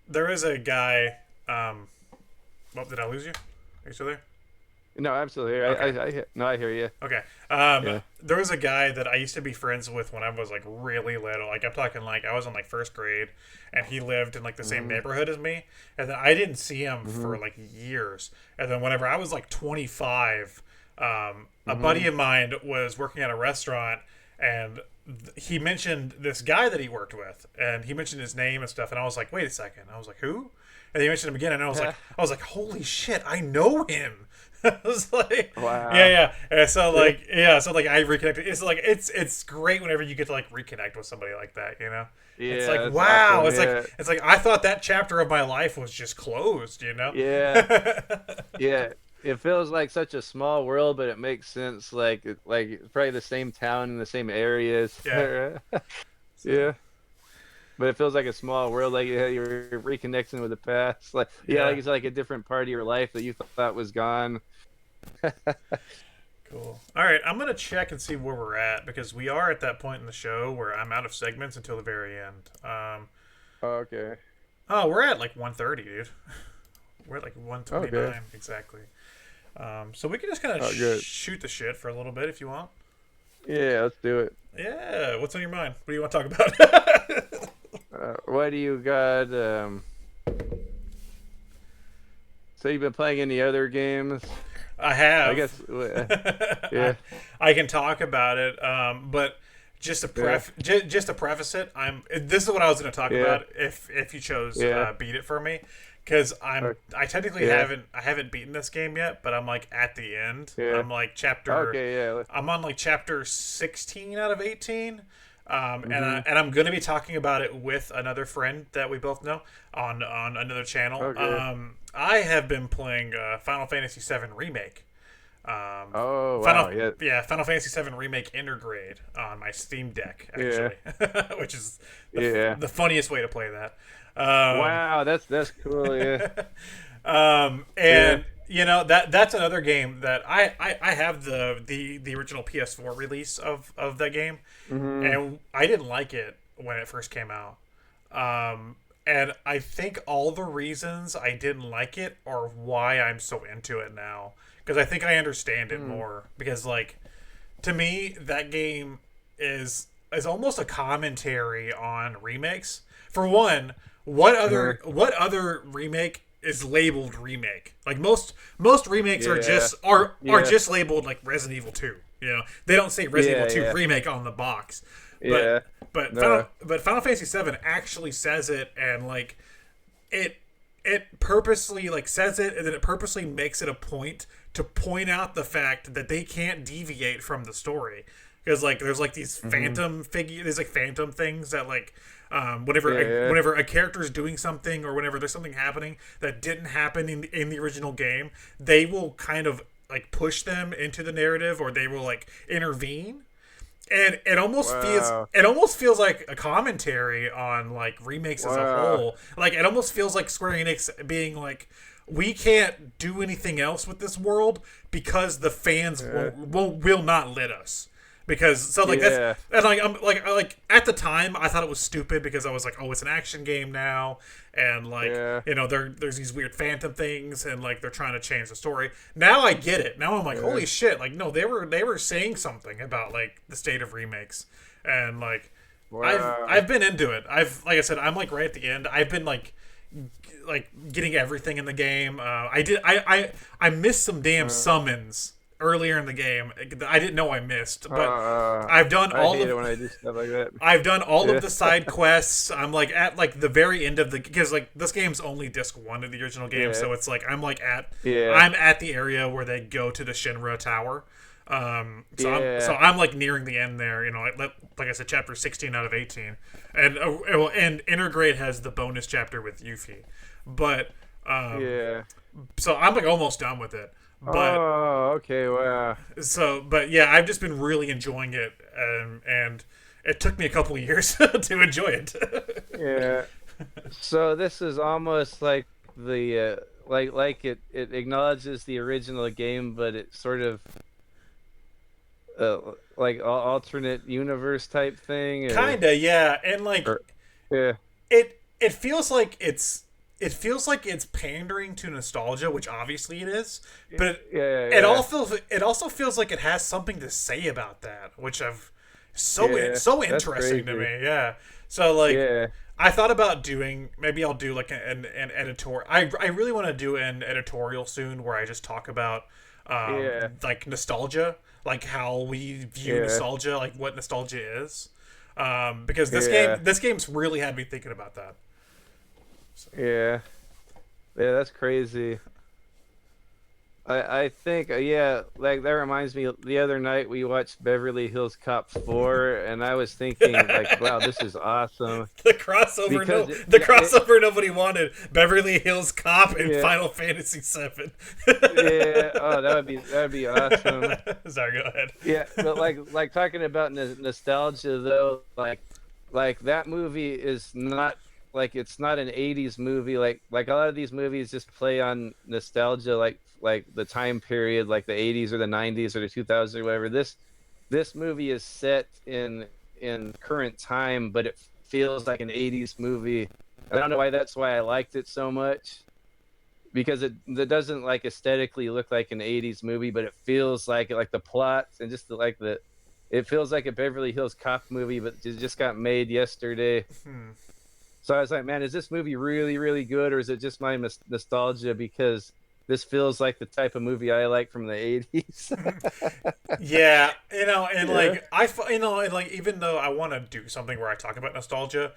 There is a guy. Well, did I lose you? Are you still there? No, absolutely. Okay. I hear you. Okay. Yeah. There was a guy that I used to be friends with when I was like really little. Like I'm talking like I was in like first grade, and he lived in like the same Mhm. neighborhood as me. And then I didn't see him for Mhm. like years. And then whenever I was like 25, a buddy Mhm. of mine was working at a restaurant, and he mentioned this guy that he worked with, and he mentioned his name and stuff. And I was like, wait a second. I was like, who? And he mentioned him again, and I was like, holy shit, I know him. I was like, yeah, Wow. yeah. And so like, yeah, so like I reconnected. It's like it's great whenever you get to like reconnect with somebody like that. You know, it's like Yeah, that's wow. awesome. Yeah. It's like I thought that chapter of my life was just closed. You know. Yeah. Yeah. It feels like such a small world, but it makes sense. Like it's probably the same town in the same areas. Yeah. So Yeah. But it feels like a small world. Like yeah, you're reconnecting with the past. Like yeah, yeah, like it's like a different part of your life that you thought was gone. cool. All right, I'm gonna check and see where we're at because we are at that point in the show where I'm out of segments until the very end. Okay. Oh, we're at like 1:30, dude. We're at like Okay. 1:29 exactly. So we can just kind of Oh, good. shoot the shit for a little bit if you want. Yeah, let's do it. Yeah, what's on your mind? What do you want to talk about? What do you got? So you've been playing any other games? I I have. guess. I, Yeah. I can talk about it, but Yeah. just to preface it, this is what I was going to talk Yeah. about if you chose Yeah. beat it for me, because Uh, I technically yeah. haven't beaten this game yet, but I'm like at the end. Yeah. Okay. Yeah. I'm on like chapter 16 out of 18. Mm-hmm. And I'm gonna be talking about it with another friend that we both know on another channel. Okay. I have been playing Final Fantasy VII Remake. Um, Oh wow. Yeah. Final Fantasy VII Remake Intergrade on my Steam Deck Yeah. actually, which is Yeah. the funniest way to play that. Um, Wow. That's cool. Yeah. Yeah. and you know that's another game that I have the original PS4 release of that game, Mm-hmm. and I didn't like it when it first came out. And I think all the reasons I didn't like it are why I'm so into it now. Because I think I understand it Mm-hmm. more. Because like to me, that game is almost a commentary on remakes. For one, what other remake is labeled remake? Like most remakes are Yeah. are Yeah. just labeled like Resident Evil 2. You know, they don't say Resident Yeah. Evil 2 Yeah. remake on the box. Yeah. No. But Final Fantasy 7 actually says it, and like it it purposely like says it, and then it purposely makes it a point to point out the fact that they can't deviate from the story, because like there's like these Mm-hmm. there's like phantom things that like Yeah. whenever a character is doing something, or whenever there's something happening that didn't happen in the original game, they will kind of like push them into the narrative, or they will like intervene, and Wow. it almost feels like a commentary on like remakes as a Wow. whole. Like it almost feels like Square Enix being like, we can't do anything else with this world because the fans Yeah. will not let us. Because so like that's Yeah. and like at the time I thought it was stupid, because I was like, oh, it's an action game now, and like Yeah. you know there's these weird phantom things, and like they're trying to change the story. Now I get it. Now I'm like, Yeah. holy shit! Like no, they were saying something about like the state of remakes, and like Wow. I've been into it. I've like I said, I'm like right at the end. I've been like getting everything in the game. I missed some damn summons earlier in the game. I didn't know I missed, but I've done I all hate of it when I do stuff like that. I've done all Yeah. of the side quests. I'm like at like the very end of the, because like this game's only disc 1 of the original game, Yeah. so it's like Yeah. I'm at the area where they go to the Shinra Tower. Yeah. So I'm like nearing the end there. You know, like I said, chapter 16 out of 18, and Intergrade has the bonus chapter with Yuffie, but Yeah. so I'm like almost done with it. But Oh, okay. Wow. but yeah, I've just been really enjoying it, and it took me a couple of years to enjoy it. Yeah. So this is almost like the like it acknowledges the original game, but it sort of like alternate universe type thing. Kinda, yeah, and like Or- yeah. it feels like it's it feels like it's pandering to nostalgia, which obviously it is, but Yeah, it also feels like it has something to say about that, which so that's interesting to crazy. me. Yeah. So like Yeah, I thought about doing, maybe I'll do like an editorial. I really want to do an editorial soon where I just talk about yeah, like nostalgia, like how we view yeah, nostalgia, like what nostalgia is. Because yeah, this game's really had me thinking about that. So. yeah, yeah. That's crazy. I think yeah, like that reminds me. The other night we watched Beverly Hills Cop 4, and I was thinking like, wow, this is awesome because The crossover nobody wanted. Beverly Hills Cop and yeah, Final Fantasy 7. yeah. Oh, that would be awesome. Sorry, go ahead. Yeah, but like talking about nostalgia though, like that movie is not like it's not an 80s movie like a lot of these movies just play on nostalgia like the time period like the 80s or the 90s or the 2000s or whatever. This movie is set in current time, but it feels like an 80s movie. I don't know that's why I liked it so much because it doesn't like aesthetically look like an 80s movie, but it feels like it, like the plot and just like the it feels like a Beverly Hills Cop movie, but it just got made yesterday. Hmm. So I was like, man, is this movie really, really good, or is it just my nostalgia? Because this feels like the type of movie I like from the 80s. Yeah, and Yeah, like and like even though I want to do something where I talk about nostalgia,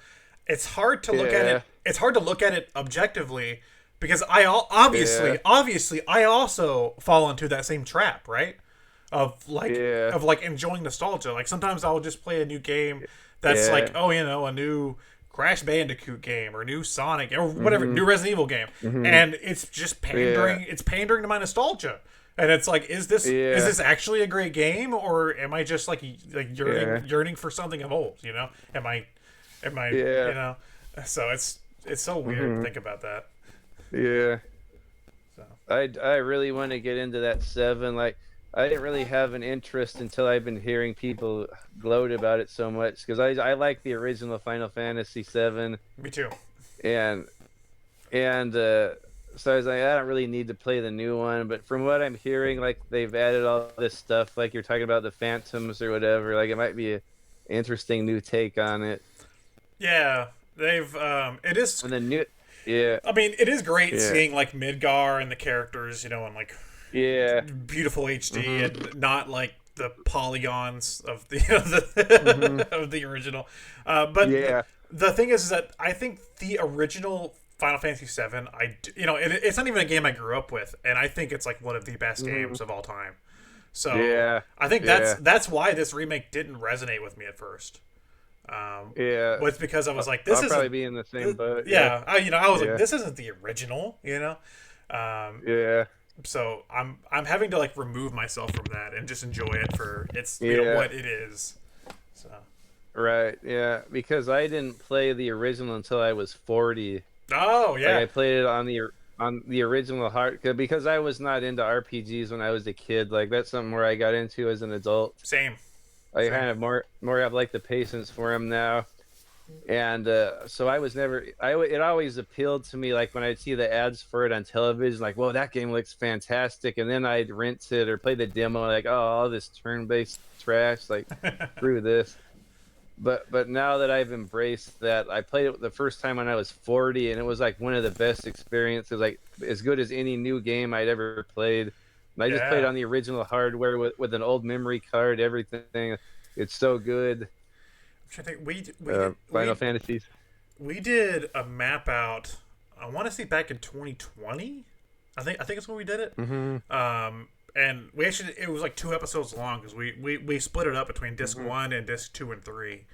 it's hard to look at yeah, it. It's hard to look at it objectively because yeah, obviously I also fall into that same trap, right? yeah, Of like enjoying nostalgia. Like sometimes I'll just play a new game that's like, yeah. oh, a new Crash Bandicoot game or new Sonic or whatever, Mhm, new Resident Evil game, mhm. and it's just Yeah, pandering. It's pandering to my nostalgia, and it's like, is yeah, this actually a great game, or am I just like yeah, yearning for something of old? Am I yeah. So it's so weird to Mhm, think about that. yeah. So I really want to get into that 7. Like I didn't really have an interest until I've been hearing people gloat about it so much because I like the original Final Fantasy 7 me too. and and so I was like I don't really need to play the new one, but from what I'm hearing like they've added all this stuff like you're talking about the Phantoms or whatever, like it might be a interesting new take on it. Yeah, they've it is. And then new yeah, I mean, it is great yeah. seeing like Midgar and the characters, and like Yeah. beautiful HD Mhm. and not like the polygons of the Mhm. of the original. But Yeah. the thing is that I think the original Final Fantasy VII, it's not even a game I grew up with, and I think it's like one of the best Mhm. games of all time. So Yeah. I think Yeah. that's why this remake didn't resonate with me at first. Yeah. Was because I was like, this I'll probably isn't. be in the same boat. Yeah. Yeah, I was like, Yeah. this isn't the original. Um, Yeah. so I'm having to like remove myself from that and just enjoy it for its Yeah. what it is. So Right. Yeah. Because I didn't play the original until I was 40. oh Like yeah, I played it on the original hard because I was not into RPGs when I was a kid. Like that's something where I got into as an adult. same I same. kind of more have like the patience for them now. And so I was never it always appealed to me like when I'd see the ads for it on television like whoa that game looks fantastic and then I'd rent it or play the demo like oh all this turn-based trash like screw this but now that I've embraced that I played it the first time when I was 40 and it was like one of the best experiences like as good as any new game I'd ever played and I just played Yeah, on the original hardware with an old memory card everything it's so good I'm trying to think. Final Fantasies. We did a map out. I want to say back in 2020. I think it's when we did it. Mhm. And we actually it was like 2 episodes long because we split it up between disc Mhm. one and disc two and three.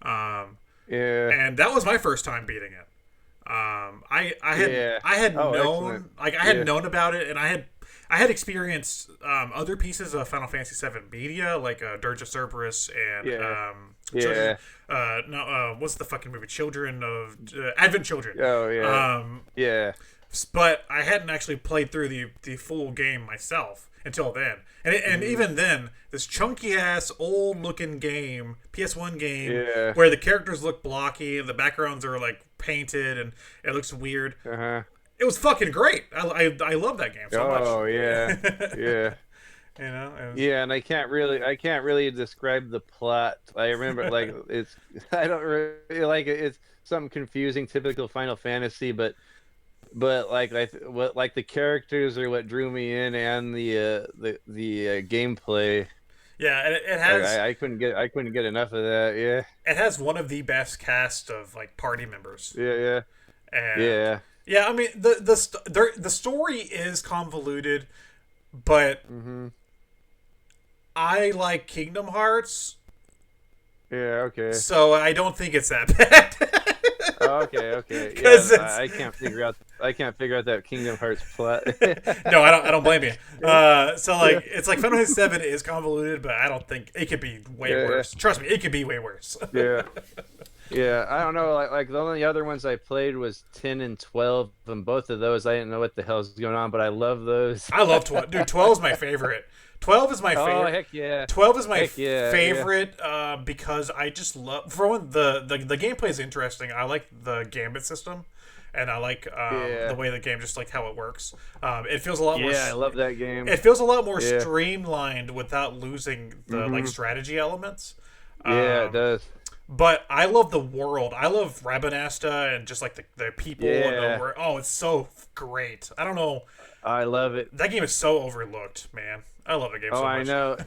Um, Yeah. and that was my first time beating it. Yeah. I had Oh, excellent. known like I had Yeah. known about it, and I had experienced other pieces of Final Fantasy VII media like Dirge of Cerberus and Yeah. Children. Yeah. No, what's the fucking movie? Children of Advent Children. Oh, yeah. Um, Yeah. but I hadn't actually played through the full game myself. until then. And even then, this chunky ass old looking game, PS1 game, where the characters look blocky and the backgrounds are like painted and it looks weird. It was fucking great. I love that game so much. Oh yeah, yeah. You know, yeah, and I can't really describe the plot. I remember like I don't really like it. It's something confusing, typical Final Fantasy, but like the characters are what drew me in, and the gameplay. Yeah, and it has. I couldn't get enough of that. Yeah, it has one of the best cast of like party members. Yeah. And, yeah. I mean the story is convoluted, but I like Kingdom Hearts. Yeah. Okay. So I don't think it's that bad. Okay. Yeah, I can't figure out that Kingdom Hearts plot. No, I don't blame you. So like it's like Final Fantasy 7 is convoluted, but I don't think it could be way worse. Trust me, it could be way worse. Yeah, I don't know. Like the only other ones I played was 10 and 12, and both of those I didn't know what the hell's going on, but I love those. I love 12. Dude, 12 is my favorite. 12 is my favorite. Oh heck yeah! 12 is my favorite because I just love. For one, the gameplay is interesting. I like the gambit system, and I like the way the game just like how it works. It feels a lot more. Yeah, I love that game. It feels a lot more streamlined without losing the like strategy elements. Yeah, it does. But I love the world. I love Rabanasta and just like the people and the world. Oh, it's so great. I don't know. I love it. That game is so overlooked, man. I love the game so much. I know.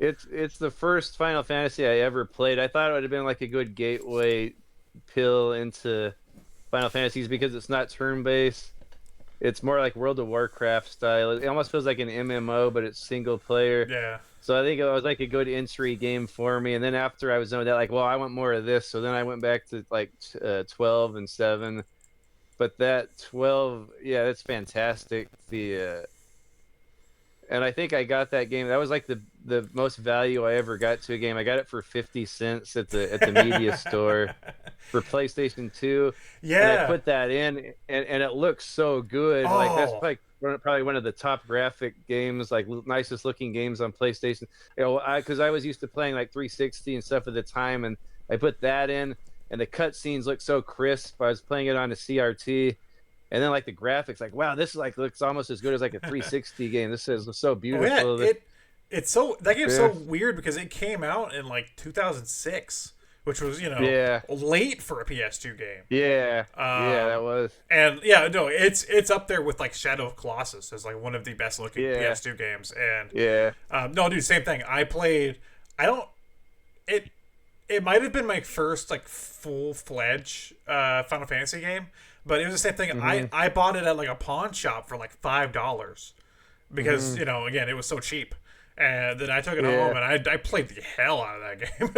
It's the first Final Fantasy I ever played. I thought it would have been like a good gateway pill into Final Fantasies because it's not turn-based. It's more like World of Warcraft style. It almost feels like an MMO, but it's single player. Yeah. So I think it was like a good entry game for me. And then after I was done with that, like, well, I want more of this. So then I went back to like 12 and 7. But that 12, yeah, that's fantastic. And I think I got that game. That was like the most value I ever got to a game. I got it for 50 cents at the media store for PlayStation 2. Yeah. And I put that in, and it looks so good. Oh. Like that's like probably one of the top graphic games, like nicest looking games on PlayStation. You know, because I was used to playing like 360 and stuff at the time, and I put that in, and the cutscenes look so crisp. I was playing it on a CRT. And then like the graphics, like wow, this is like looks almost as good as like a 360 game. This is so beautiful. Oh, yeah, it's so that game's so weird because it came out in like 2006, which was late for a PS2 game. Yeah, that was. And yeah, no, it's up there with like Shadow of Colossus as like one of the best looking PS2 games. And no, dude, same thing. I played. It might have been my first like full-fledged Final Fantasy game. But it was the same thing. I bought it at like a pawn shop for like $5 because again it was so cheap. And then I took it home and I played the hell out of that game.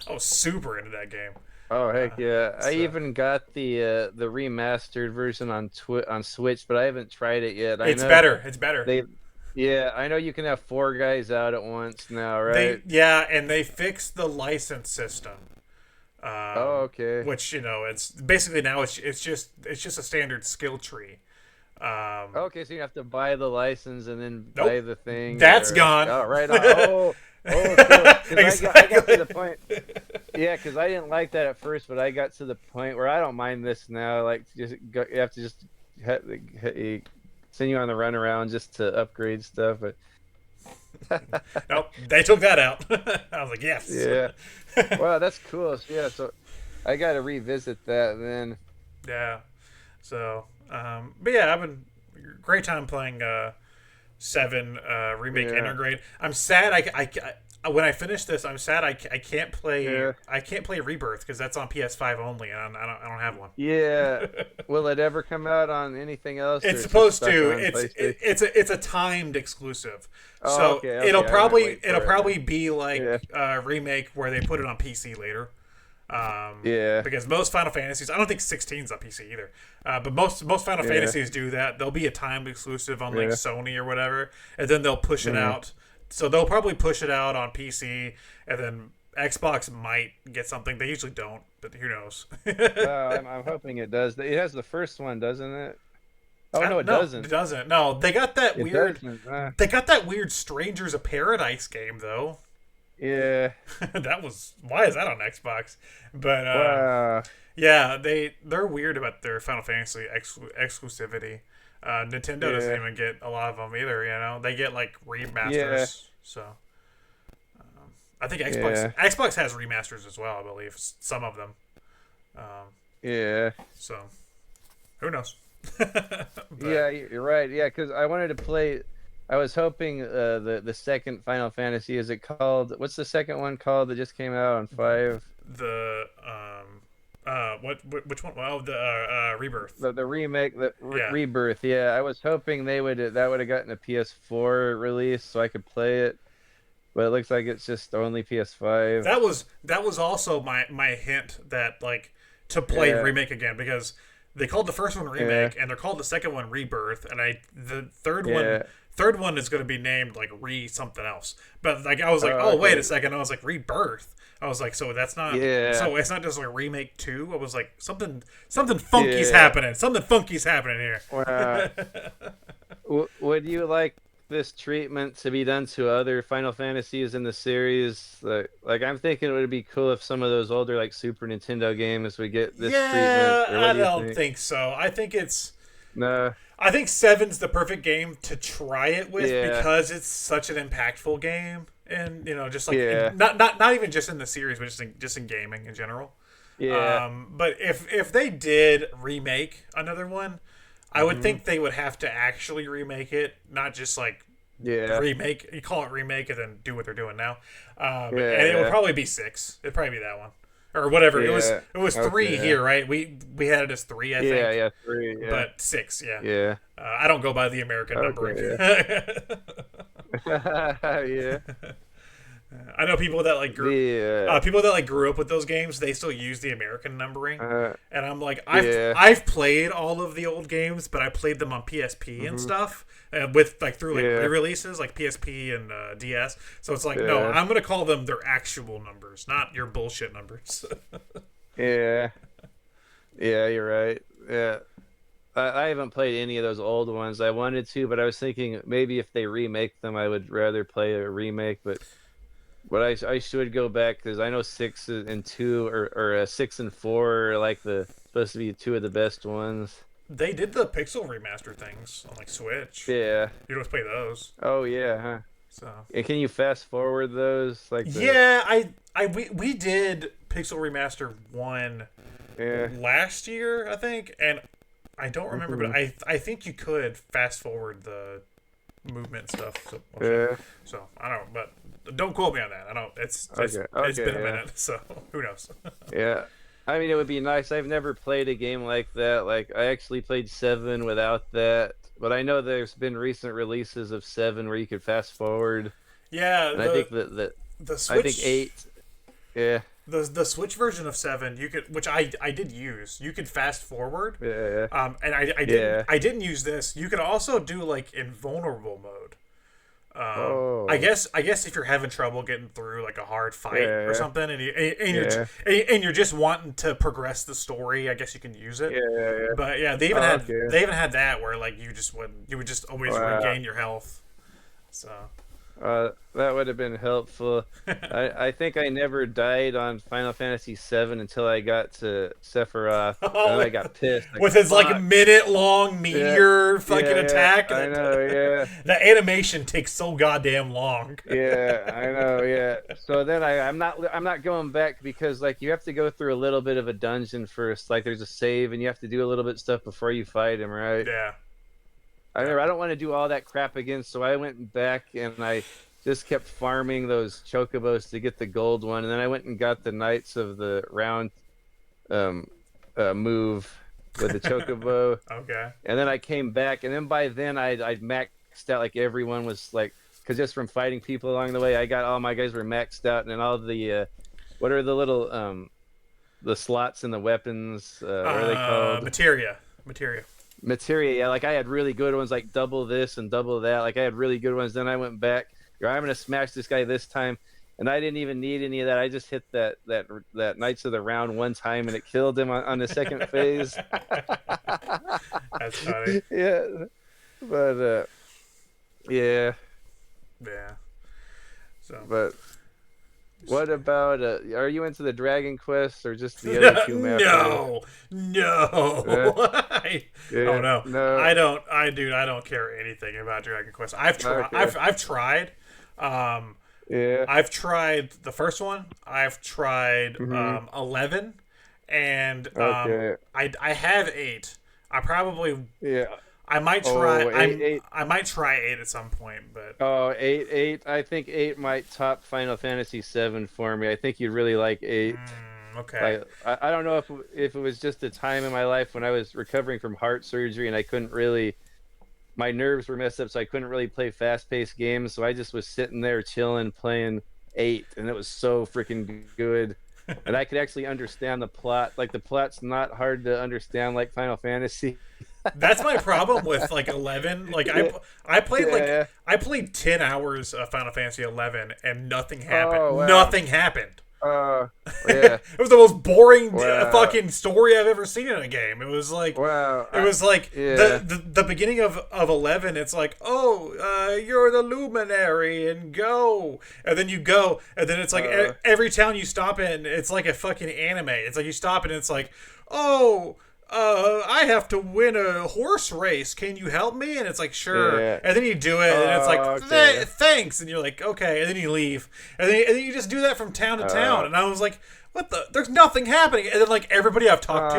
I was super into that game. Oh heck yeah! I even got the remastered version on Switch, but I haven't tried it yet. It's better. It's better. I know you can have 4 guys out at once now, right? And they fixed the license system. Okay. Which it's basically now it's just a standard skill tree. Okay, so you have to buy the license and then buy the thing. That's gone. Oh, right on. Cool. Exactly. I got to the point. Yeah, because I didn't like that at first, but I got to the point where I don't mind this now. Like, you have to just send you on the runaround just to upgrade stuff, but. Nope, they took that out. I was like, yes. Yeah. Wow, that's cool. Yeah, so I got to revisit that then. Yeah. So, but yeah, I've been great time playing 7 remake integrate. I'm sad. I when I finish this, I'm sad I can't play. I can't play Rebirth because that's on PS5 only, and I don't have one. Yeah. Will it ever come out on anything else? It's supposed to. It's a timed exclusive. So it'll probably be like remake where they put it on PC later. Because most Final Fantasies, I don't think 16's on PC either. But most Final Fantasies do that. There'll be a timed exclusive on like Sony or whatever, and then they'll push it out. So they'll probably push it out on PC, and then Xbox might get something. They usually don't, but who knows? I'm hoping it does. It has the first one, doesn't it? Oh no, it no, doesn't. It doesn't. No, they got that It weird. doesn't. They got that weird Strangers of Paradise game though. Yeah. That was why is that on Xbox? But Wow. yeah, they're weird about their Final Fantasy exclusivity. Nintendo doesn't Yeah. even get a lot of them either. You know, they get like remasters. Yeah. So I think Yeah. Xbox has remasters as well. I believe some of them. Yeah. So who knows? Yeah, you're right. Yeah, because I wanted to play. I was hoping the second Final Fantasy, is it called? What's the second one called that just came out on 5? The which one? Well, the Rebirth. The remake, Yeah. Rebirth. Yeah, I was hoping that would have gotten a PS4 release so I could play it, but it looks like it's just only PS5. That was also my hint that like to play Remake again, because they called the first one Remake and they're called the second one Rebirth, and the third one is going to be named like something else. But like I was like, oh wait a second, I was like Rebirth. I was like, so that's not so it's not just like Remake 2. I was like something funky's happening. Something funky's happening here. Would you like this treatment to be done to other Final Fantasies in the series? Like I'm thinking it would be cool if some of those older like Super Nintendo games would get this treatment. I don't think so. I think it's no. I think 7's the perfect game to try it with because it's such an impactful game, and you know, just like not even just in the series, but just in gaming in general. Yeah. But if they did remake another one, I would think they would have to actually remake it, not just like remake. You call it remake and then do what they're doing now. And it would probably be 6. It'd probably be that one. Or whatever. It was 3 here, right? We had it as 3, I think. Yeah, 3. Yeah. But 6, yeah. Yeah. I don't go by the American numbering. Yeah. I know people that like grew up with those games. They still use the American numbering, and I'm like, I've played all of the old games, but I played them on PSP and stuff, with like through like re-releases like PSP and DS. So it's like, no, I'm gonna call them their actual numbers, not your bullshit numbers. Yeah, you're right. Yeah. I haven't played any of those old ones. I wanted to, but I was thinking maybe if they remake them, I would rather play a remake. But I should go back, because I know 6 and 2 or 6 and 4 are like supposed to be 2 of the best ones. They did the pixel remaster things on like Switch. Yeah. You don't play those. Oh yeah, huh? So. And can you fast forward those? Like we did pixel remaster 1 last year, I think, and I don't remember, but I think you could fast forward the movement stuff. So I don't, but don't quote me on that. I don't. It's been a minute, so who knows? Yeah, I mean, it would be nice. I've never played a game like that. Like I actually played 7 without that, but I know there's been recent releases of 7 where you could fast forward. Yeah, and I think that the Switch, I think 8. Yeah. The Switch version of 7, you could, which I did use. You could fast forward. Yeah. And I didn't use this. You could also do like invulnerable mode. I guess if you're having trouble getting through like a hard fight or something, and you're just wanting to progress the story, I guess you can use it. Yeah. But yeah, they even had that where like you would just always regain your health. So. That would have been helpful. I think I never died on Final Fantasy VII until I got to Sephiroth, and I got pissed. With his like minute-long meteor fucking attack. I know, yeah. The animation takes so goddamn long. Yeah, I know, yeah. So then I'm not going back, because like you have to go through a little bit of a dungeon first. Like there's a save, and you have to do a little bit of stuff before you fight him, right? Yeah. I don't want to do all that crap again, so I went back and I just kept farming those chocobos to get the gold one, and then I went and got the Knights of the Round move with the chocobo. Okay. And then I came back, and then by then I'd maxed out, like everyone was like, because just from fighting people along the way, I got all my guys were maxed out, and then all the what are the little the slots in the weapons? What are they called? Materia, yeah, like I had really good ones, like double this and double that. Like I had really good ones. Then I went back, I'm gonna smash this guy this time, and I didn't even need any of that. I just hit that Knights of the Round one time, and it killed him on the second phase. That's funny. Yeah, but yeah. Yeah. So. But what about are you into the Dragon Quest or just the other two maps? No. Oh no. No. I don't care anything about Dragon Quest. I've tried. Okay. I've tried. Yeah. I've tried the first one. I've tried 11, and Okay. I have 8. I probably I might Oh, try. eight. I might try 8 at some point, but Oh, 8. I think 8 might top Final Fantasy 7 for me. I think you'd really like 8. okay. I don't know if it was just a time in my life when I was recovering from heart surgery and I couldn't really, my nerves were messed up, so I couldn't really play fast-paced games. So I just was sitting there chilling, playing 8, and it was so freaking good. And I could actually understand the plot. Like, the plot's not hard to understand like Final Fantasy. That's my problem with like 11. Like I played I played 10 hours of Final Fantasy 11 and nothing happened. Oh, wow. Nothing happened. Yeah. It was the most boring fucking story I've ever seen in a game. It was like it was like the beginning of 11. It's like, oh, you're the luminary and go, and then you go, and then it's like every town you stop in, it's like a fucking anime. It's like you stop and it's like, oh. I have to win a horse race. Can you help me? And it's like, sure. Yeah. And then you do it, and it's like, thanks. And you're like, okay. And then you leave. And then you just do that from town to town. And I was like, what the? There's nothing happening. And then, like, everyone I've talked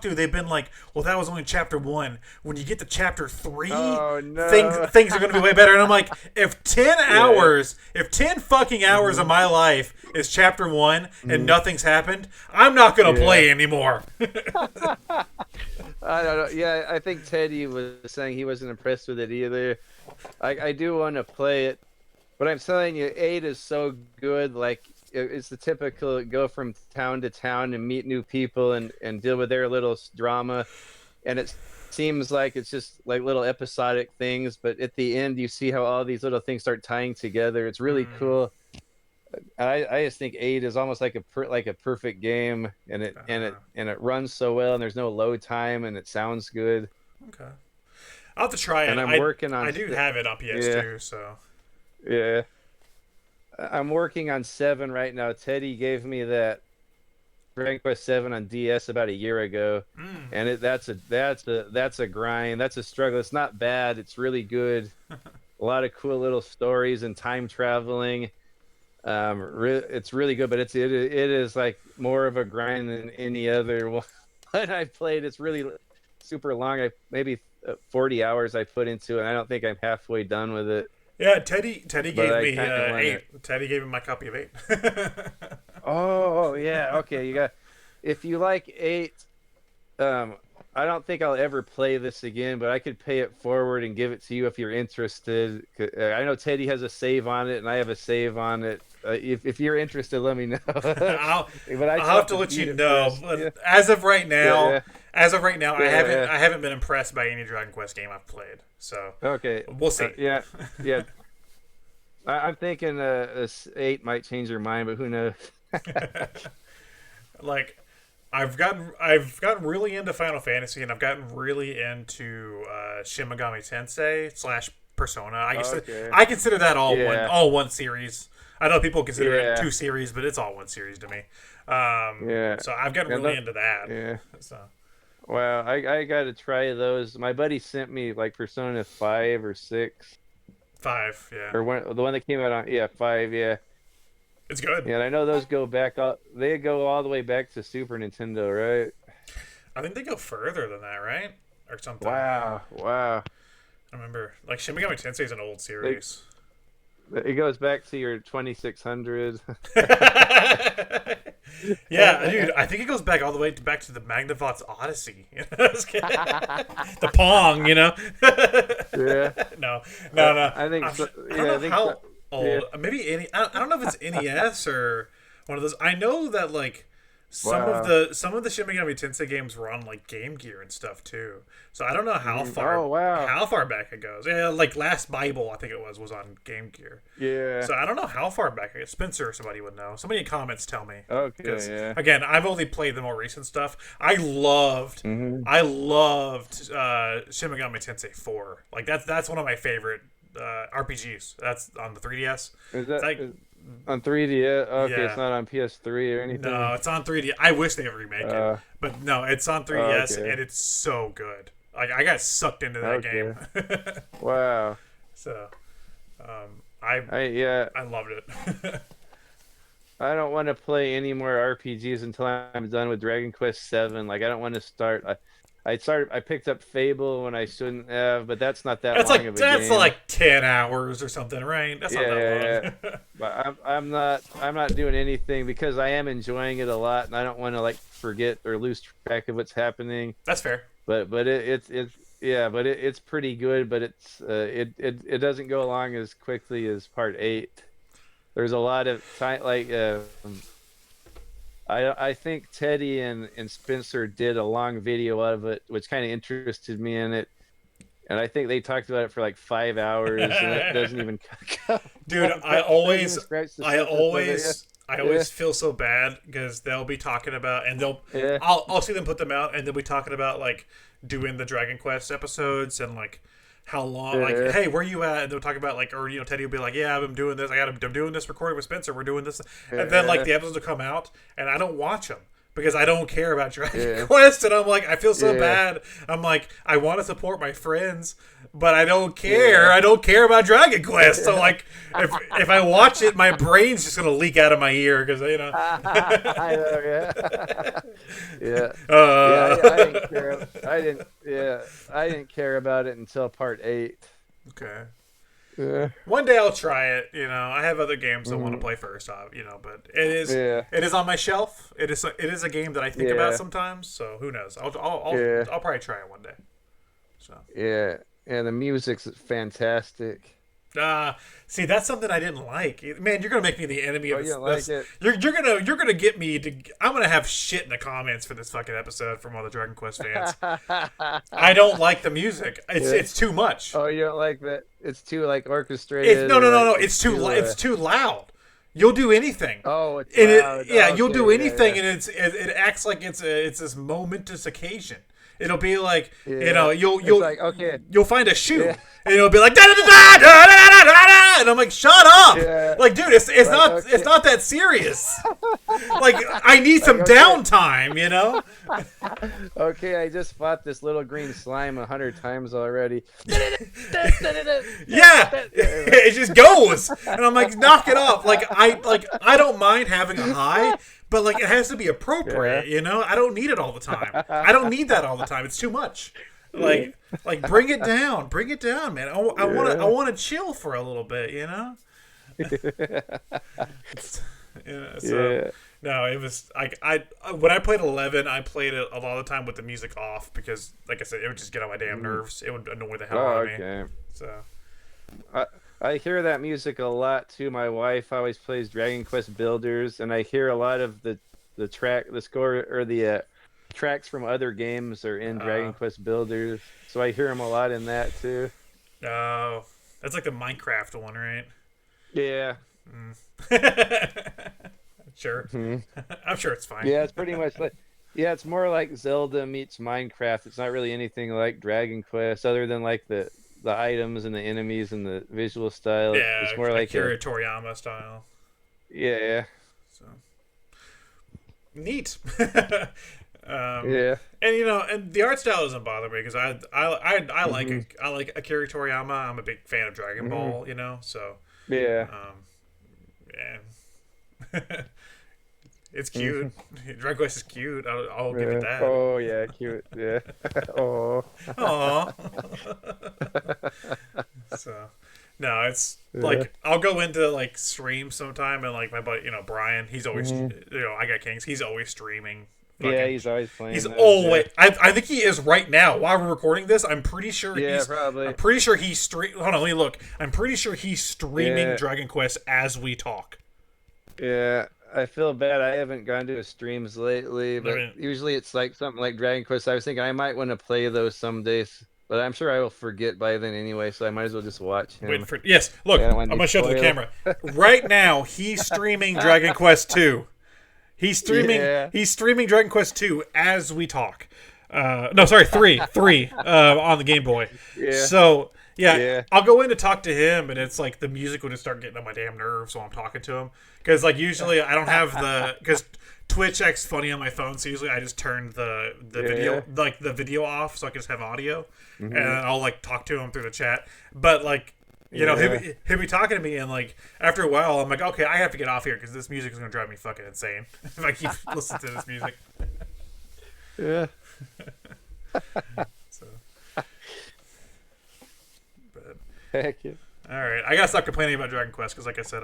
to, they've been like, well, that was only chapter 1. When you get to chapter 3, things are going to be way better. And I'm like, if 10 hours, if 10 fucking hours of my life is chapter 1 and nothing's happened, I'm not going to play anymore. I don't know. Yeah, I think Teddy was saying he wasn't impressed with it either. I do want to play it, but I'm telling you, 8 is so good. Like, it's the typical go from town to town and meet new people and deal with their little drama. And it seems like it's just like little episodic things, but at the end you see how all these little things start tying together. It's really cool. I just think 8 is almost like a perfect game, and it runs so well, and there's no load time, and it sounds good. Okay, I'll have to try it. And I'm working on. I do have it on PS2, so. Yeah. I'm working on 7 right now. Teddy gave me that Dragon Quest 7 on DS about a year ago, and that's a grind. That's a struggle. It's not bad. It's really good. A lot of cool little stories and time traveling. It's really good, but it is like more of a grind than any other one I've played. It's really super long. Maybe 40 hours I put into it, and I don't think I'm halfway done with it. Yeah, Teddy gave me 8. Teddy gave me my copy of 8. Oh yeah, okay. You got. If you like 8, I don't think I'll ever play this again, but I could pay it forward and give it to you if you're interested. I know Teddy has a save on it, and I have a save on it. If you're interested, let me know. I'll have to let you know. But as of right now, I haven't been impressed by any Dragon Quest game I've played. So okay, we'll see. Yeah. I'm thinking 8 might change your mind, but who knows? Like, I've gotten really into Final Fantasy, and I've gotten really into Shin Megami Tensei / Persona. I consider that all one series. I know people consider it 2 series, but it's all one series to me. So I've gotten really into that. Yeah. So. Well, I got to try those. My buddy sent me like Persona 5 or 6. 5, yeah. Or the one that came out on 5, yeah. It's good. Yeah, and I know those go back. They go all the way back to Super Nintendo, right? I think they go further than that, right? Or something. Wow. I remember, like, Shin Megami Tensei is an old series. It goes back to your 2600. Yeah, dude, I think it goes back all the way back to the Magnavox Odyssey. The Pong, you know? Yeah. No. I think so. I don't know how old. Yeah. Maybe I don't know if it's NES or one of those. I know that, like, Wow. Some of the Shin Megami Tensei games were on like Game Gear and stuff too. So I don't know Oh wow. how far back it goes. Yeah, like Last Bible I think it was on Game Gear. Yeah. So I don't know how far back. Spencer or somebody would know. Somebody in comments tell me. Okay. Yeah. Again, I've only played the more recent stuff. Mm-hmm. I loved Shin Megami Tensei 4. Like that's one of my favorite RPGs. That's on the 3DS. Is that Like, on 3DS? Okay, yeah. it's not on PS3 or anything. No, it's on 3D. I wish they would remake it, but no, it's on 3DS okay. and it's so good. Like I got sucked into that game. Wow. So, I loved it. I don't want to play any more RPGs until I'm done with Dragon Quest VII. Like I don't want to start. I picked up Fable when I shouldn't have, but that's not that long of a game. That's like 10 hours or something, right? That's not that long. Yeah. But I'm not doing anything because I am enjoying it a lot, and I don't want to like forget or lose track of what's happening. That's fair. But it's pretty good, but it doesn't go along as quickly as Part 8. There's a lot of time, like I think Teddy and Spencer did a long video of it, which kind of interested me in it, and I think they talked about it for like 5 hours, and it doesn't even. Dude, I always feel so bad because they'll be talking about, and I'll see them put them out, and they'll be talking about like doing the Dragon Quest episodes and like how long, like, hey, where you at? And they'll talk about like, or Teddy will be like, yeah, I'm doing this. I'm doing this recording with Spencer. We're doing this, and then like the episodes will come out, and I don't watch them because I don't care about Dragon Quest, and I'm like, I feel so bad. I'm like, I want to support my friends, but I don't care. I don't care about Dragon Quest. So like, if I watch it, my brain's just gonna leak out of my ear because I know, yeah. I didn't care about it until Part 8. Okay. Yeah. One day I'll try it. I have other games I want to play first. But it is on my shelf. It is a game that I think about sometimes. So who knows? I'll probably try it one day. So and the music's fantastic. See, that's something I didn't like. Man, you're gonna make me the enemy of this. Like it? You're gonna get me to. I'm gonna have shit in the comments for this fucking episode from all the Dragon Quest fans. I don't like the music. It's too much. Oh, you don't like that? It's too like orchestrated. No. It's too loud. You'll do anything. Oh, it's loud. You'll do anything, and it acts like it's this momentous occasion. It'll be like you'll find a shoe and it'll be like da da da da da da da da, and I'm like, shut up! Like, dude, it's not that serious. Like, I need some downtime, Okay, I just fought this little green slime 100 times already. It just goes, and I'm like, knock it off. Like I don't mind having a high. But like, it has to be appropriate, I don't need it all the time. I don't need that all the time. It's too much. Like bring it down, man. I want to chill for a little bit, No, it was I when I played 11, I played it a lot of the time with the music off because, like I said, it would just get on my damn nerves. It would annoy the hell out of me. So. I hear that music a lot too. My wife always plays Dragon Quest Builders, and I hear a lot of the tracks from other games are in Dragon Quest Builders, so I hear them a lot in that too. Oh, that's like the Minecraft one, right? Yeah. Sure. Mm-hmm. I'm sure it's fine. Yeah, it's pretty much like. Yeah, it's more like Zelda meets Minecraft. It's not really anything like Dragon Quest, other than like the items and the enemies and the visual style. Yeah, it's more like Akira Toriyama style. Yeah. So neat. And and the art style doesn't bother me because I like Akira Toriyama. I'm a big fan of Dragon Ball. So it's cute. Dragon Quest is cute. I'll give it that. Oh yeah, cute. Yeah. Oh. Aww. So, no, it's like I'll go into like stream sometime, and like my buddy, Brian, he's always, IGotKings, he's always streaming. He's always playing. He's always. I think he is right now while we're recording this. I'm pretty sure. Probably. I'm pretty sure he's Hold on, let me look. I'm pretty sure he's streaming Dragon Quest as we talk. Yeah, I feel bad. I haven't gone to his streams lately, I but mean, usually it's like something like Dragon Quest. I was thinking I might want to play those some days, but I'm sure I will forget by then anyway, so I might as well just watch wait him. for yes. Look, I don't I'm want gonna show to the spoil. camera right now. He's streaming Dragon Quest 2. He's streaming. Yeah. He's streaming Dragon Quest 2 as we talk. No, sorry, three on the Game Boy. Yeah. So yeah, Yeah. I'll go in to talk to him, and it's like the music will just start getting on my damn nerves while I'm talking to him. Because like usually I don't have because Twitch acts funny on my phone, so usually I just turn the video the video off so I can just have audio, and I'll like talk to him through the chat. But like. You know, he'll be talking to me, and like after a while, I'm like, okay, I have to get off here because this music is gonna drive me fucking insane if I keep listening to this music. Yeah. So, but Heck yeah. all right, I gotta stop complaining about Dragon Quest because, like I said,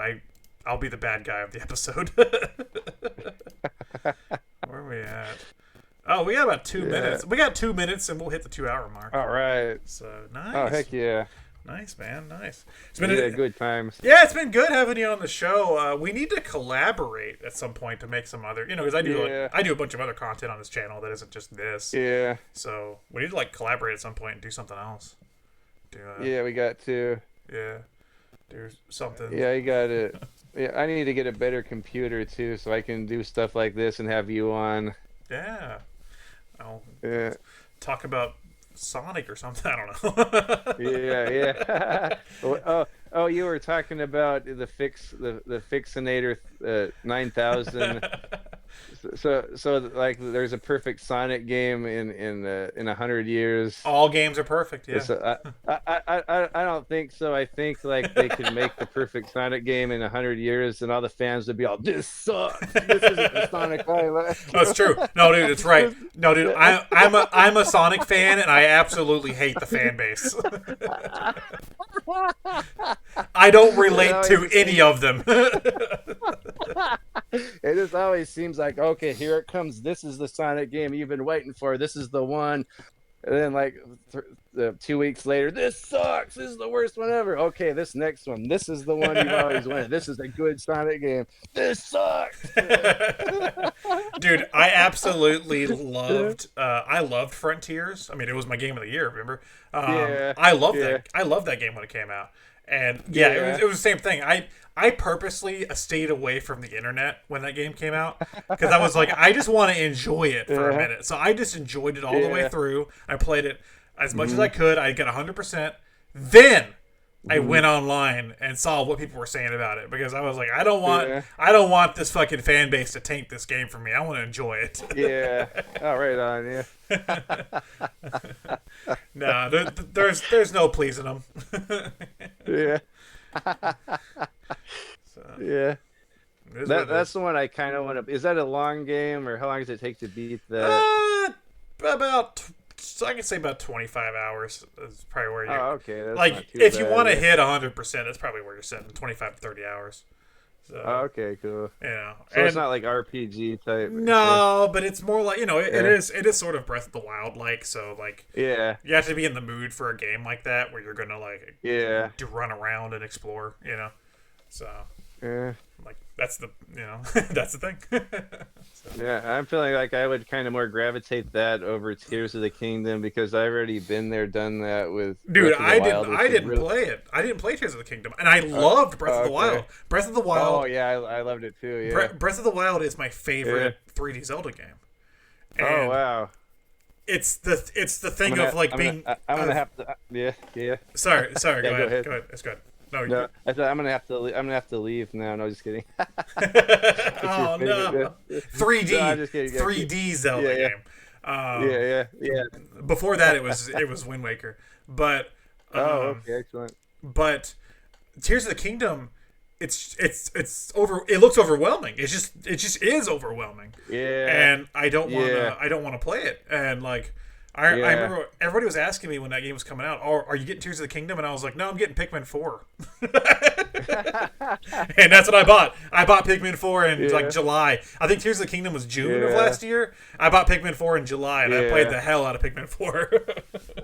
I'll be the bad guy of the episode. Where are we at? Oh, we got about 2 minutes. We got 2 minutes, and we'll hit the 2-hour mark. All right. So nice. Oh heck yeah. Nice, man. Nice. It's been Good times. Yeah, it's been good having you on the show. We need to collaborate at some point to make some other, because I do I do a bunch of other content on this channel that isn't just this. Yeah. So we need to like collaborate at some point and do something else. Yeah, we got to. Yeah. Do something. Yeah, you got it. Yeah, I need to get a better computer too, so I can do stuff like this and have you on. Yeah. I'll Yeah. talk about Sonic or something. I don't know. Yeah. Oh, you were talking about the Fixinator 9000. So like, there's a perfect Sonic game in 100 years. All games are perfect. Yeah. So I don't think so. I think like they could make the perfect Sonic game in 100 years, and all the fans would be all, "This sucks. This isn't the Sonic I like." That's true. No, dude, it's right. No, dude, I'm a Sonic fan, and I absolutely hate the fan base. I don't relate to any of them. It just always seems like, okay, here it comes. This is the Sonic game you've been waiting for. This is the one. And then like 2 weeks later, this sucks. This is the worst one ever. Okay, this next one. This is the one you've always wanted. This is a good Sonic game. This sucks. Dude, I absolutely loved. I loved Frontiers. I mean, it was my game of the year. Remember? I loved that. I loved that game when it came out. And it was the same thing. I purposely stayed away from the internet when that game came out because I was like, I just want to enjoy it for a minute. So I just enjoyed it all the way through. I played it as much as I could. I got 100%. Then I went online and saw what people were saying about it because I was like, I don't want this fucking fan base to tank this game for me. I want to enjoy it. Yeah. Oh, right on. Yeah. No, there's no pleasing them. Yeah. So, yeah. That's the one I kind of want to. Is that a long game, or how long does it take to beat that? I can say about 25 hours is probably where you're. Oh, okay. That's like, not too if you bad, want to hit 100%, that's probably where you're sitting, 25 to 30 hours. So, okay, cool. Yeah. So it's not like RPG type. No, but it's more like, it is sort of Breath of the Wild like, so like you have to be in the mood for a game like that where you're gonna like to run around and explore, So like that's the that's the thing. So. Yeah, I'm feeling like I would kind of more gravitate that over Tears of the Kingdom because I've already been there, done that with. Dude, I didn't play it. I didn't play Tears of the Kingdom, and I loved Breath of the Wild. Breath of the Wild. Oh yeah, I loved it too. Yeah. Breath of the Wild is my favorite 3D Zelda game. And oh wow. It's the thing of like being. I'm gonna have to. Yeah. Sorry. Go ahead. Go ahead. It's good. No, I said I'm gonna have to leave now. No, just kidding. Oh no, 3D, no, just kidding. 3D Zelda game. Yeah. Before that, it was Wind Waker, but okay, excellent. But Tears of the Kingdom, it's it looks overwhelming. It just is overwhelming. Yeah. And I don't want to play it. And like. I remember everybody was asking me when that game was coming out, are you getting Tears of the Kingdom? And I was like, no, I'm getting Pikmin 4. And that's what I bought. I bought Pikmin 4 in like July. I think Tears of the Kingdom was June of last year. I bought Pikmin 4 in July, and I played the hell out of Pikmin 4.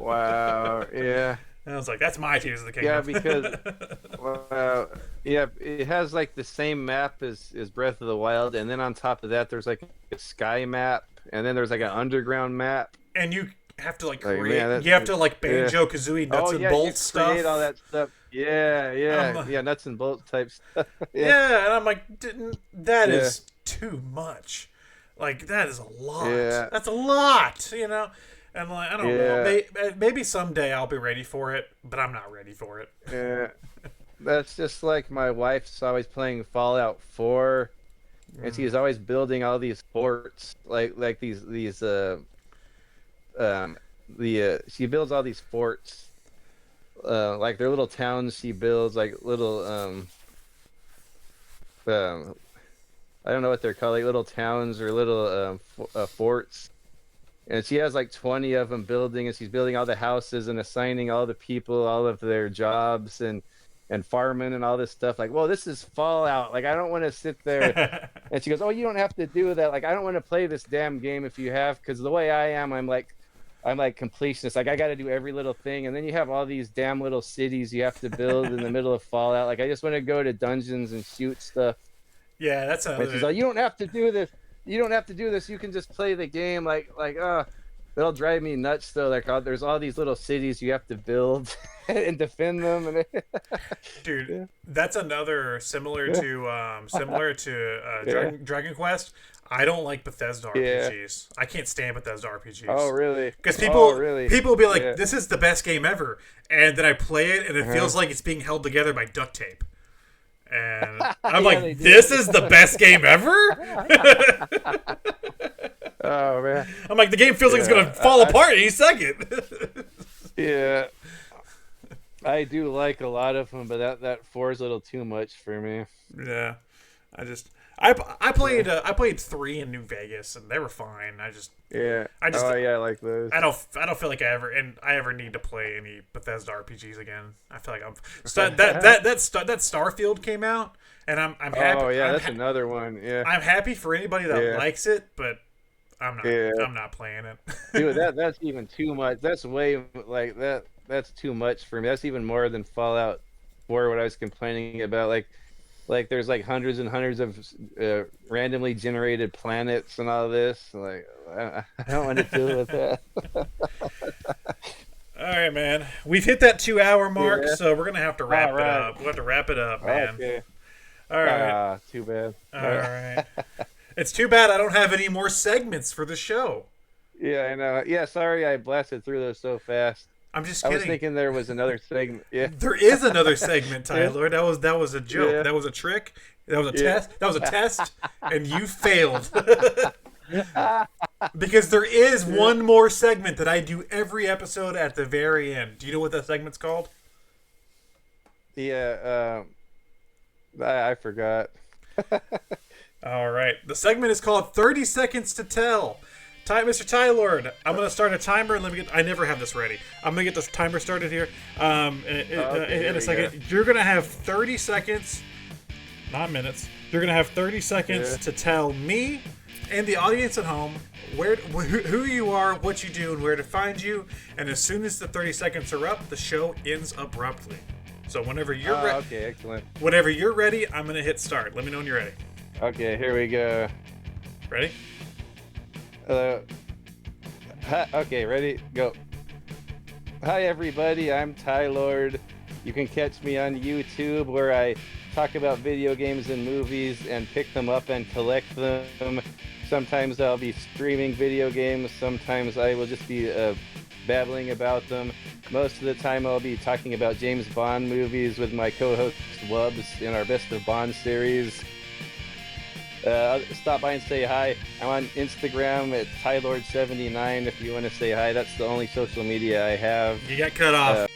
Wow, yeah. And I was like, that's my Tears of the Kingdom. Yeah, because Yeah, it has like the same map as Breath of the Wild, and then on top of that, there's like a sky map, and then there's like an underground map. And you have to like Like, create. man, You have to like yeah. Banjo Kazooie nuts Oh and yeah, you bolts create all stuff. that stuff. Yeah, yeah, Um, yeah, nuts and bolts type stuff. Yeah, yeah, and I'm like, that yeah, is too much. Like that is a lot. yeah, That's a lot, you know. And like, I don't know. yeah, Maybe someday I'll be ready for it, but I'm not ready for it. yeah. That's just like my wife's always playing Fallout 4, and she's always building all these forts, like these she builds all these forts, like they're little towns. She builds like little um I don't know what they're called, like little towns or little forts. And she has like 20 of them building, and she's building all the houses and assigning all the people all of their jobs and farming and all this stuff. Like, well, this is Fallout. Like, I don't want to sit there. And she goes, oh, you don't have to do that. Like, I don't want to play this damn game if you have, because the way I am, I'm like completionist. Like, I got to do every little thing. And then you have all these damn little cities you have to build in the middle of Fallout. Like, I just want to go to dungeons and shoot stuff. Yeah, that's And she's like, you don't have to do this. You don't have to do this. You can just play the game. That'll drive me nuts though. Like, there's all these little cities you have to build and defend them. And dude. Yeah. That's another similar to Yeah. Dragon Quest. I don't like Bethesda RPGs. I can't stand Bethesda RPGs. Oh, really? Because Really? people will be like, Yeah. "This is the best game ever," and then I play it, and it feels like it's being held together by duct tape. And I'm Yeah, like, "This is the best game ever." Oh man. I'm like, the game feels like it's gonna fall apart any second. Yeah. I do like a lot of them, but that 4 is a little too much for me. Yeah, I played 3 in New Vegas, and they were fine. Yeah. I like those. I don't feel like I ever need to play any Bethesda RPGs again. I feel like that Starfield came out, and I'm happy. Oh yeah, that's I'm another one. Yeah. I'm happy for anybody that Yeah. likes it, but I'm not. Yeah. I'm not playing it. Dude, that's even too much. That's way like that. That's too much for me. That's even more than Fallout 4. What I was complaining about, like there's like hundreds and hundreds of randomly generated planets and all this. Like, I don't want to deal with that. All right, man. We've hit that 2-hour mark, Yeah. so we're gonna have to wrap All it right. up. We'll have to wrap it up, man. Okay. All right. Too bad. All right. It's too bad I don't have any more segments for the show. Yeah, I know. Yeah, sorry I blasted through those so fast. I'm just I kidding. was thinking there was another segment. Yeah. There is another segment, Tyler. That was a joke. Yeah. That was a trick. That was a Yeah. test. That was a test, and you failed. Because there is one more segment that I do every episode at the very end. Do you know what that segment's called? Yeah, I forgot. All right. The segment is called 30 Seconds to Tell. Mr. Tylord, I'm going to start a timer. I never have this ready. I'm going to get this timer started here in a second. Go. You're going to have 30 seconds, not minutes. You're going to have 30 seconds to tell me and the audience at home who you are, what you do, and where to find you. And as soon as the 30 seconds are up, the show ends abruptly. So whenever you're ready, okay, excellent. Whenever you're ready, I'm going to hit start. Let me know when you're ready. Okay, here we go. Ready? Okay, ready? Go. Hi, everybody. I'm Tylord. You can catch me on YouTube, where I talk about video games and movies and pick them up and collect them. Sometimes I'll be streaming video games. Sometimes I will just be babbling about them. Most of the time I'll be talking about James Bond movies with my co-host Wubs in our Best of Bond series. Stop by and say hi. I'm on Instagram at Tylord79 if you want to say hi. That's the only social media I have. You got cut off.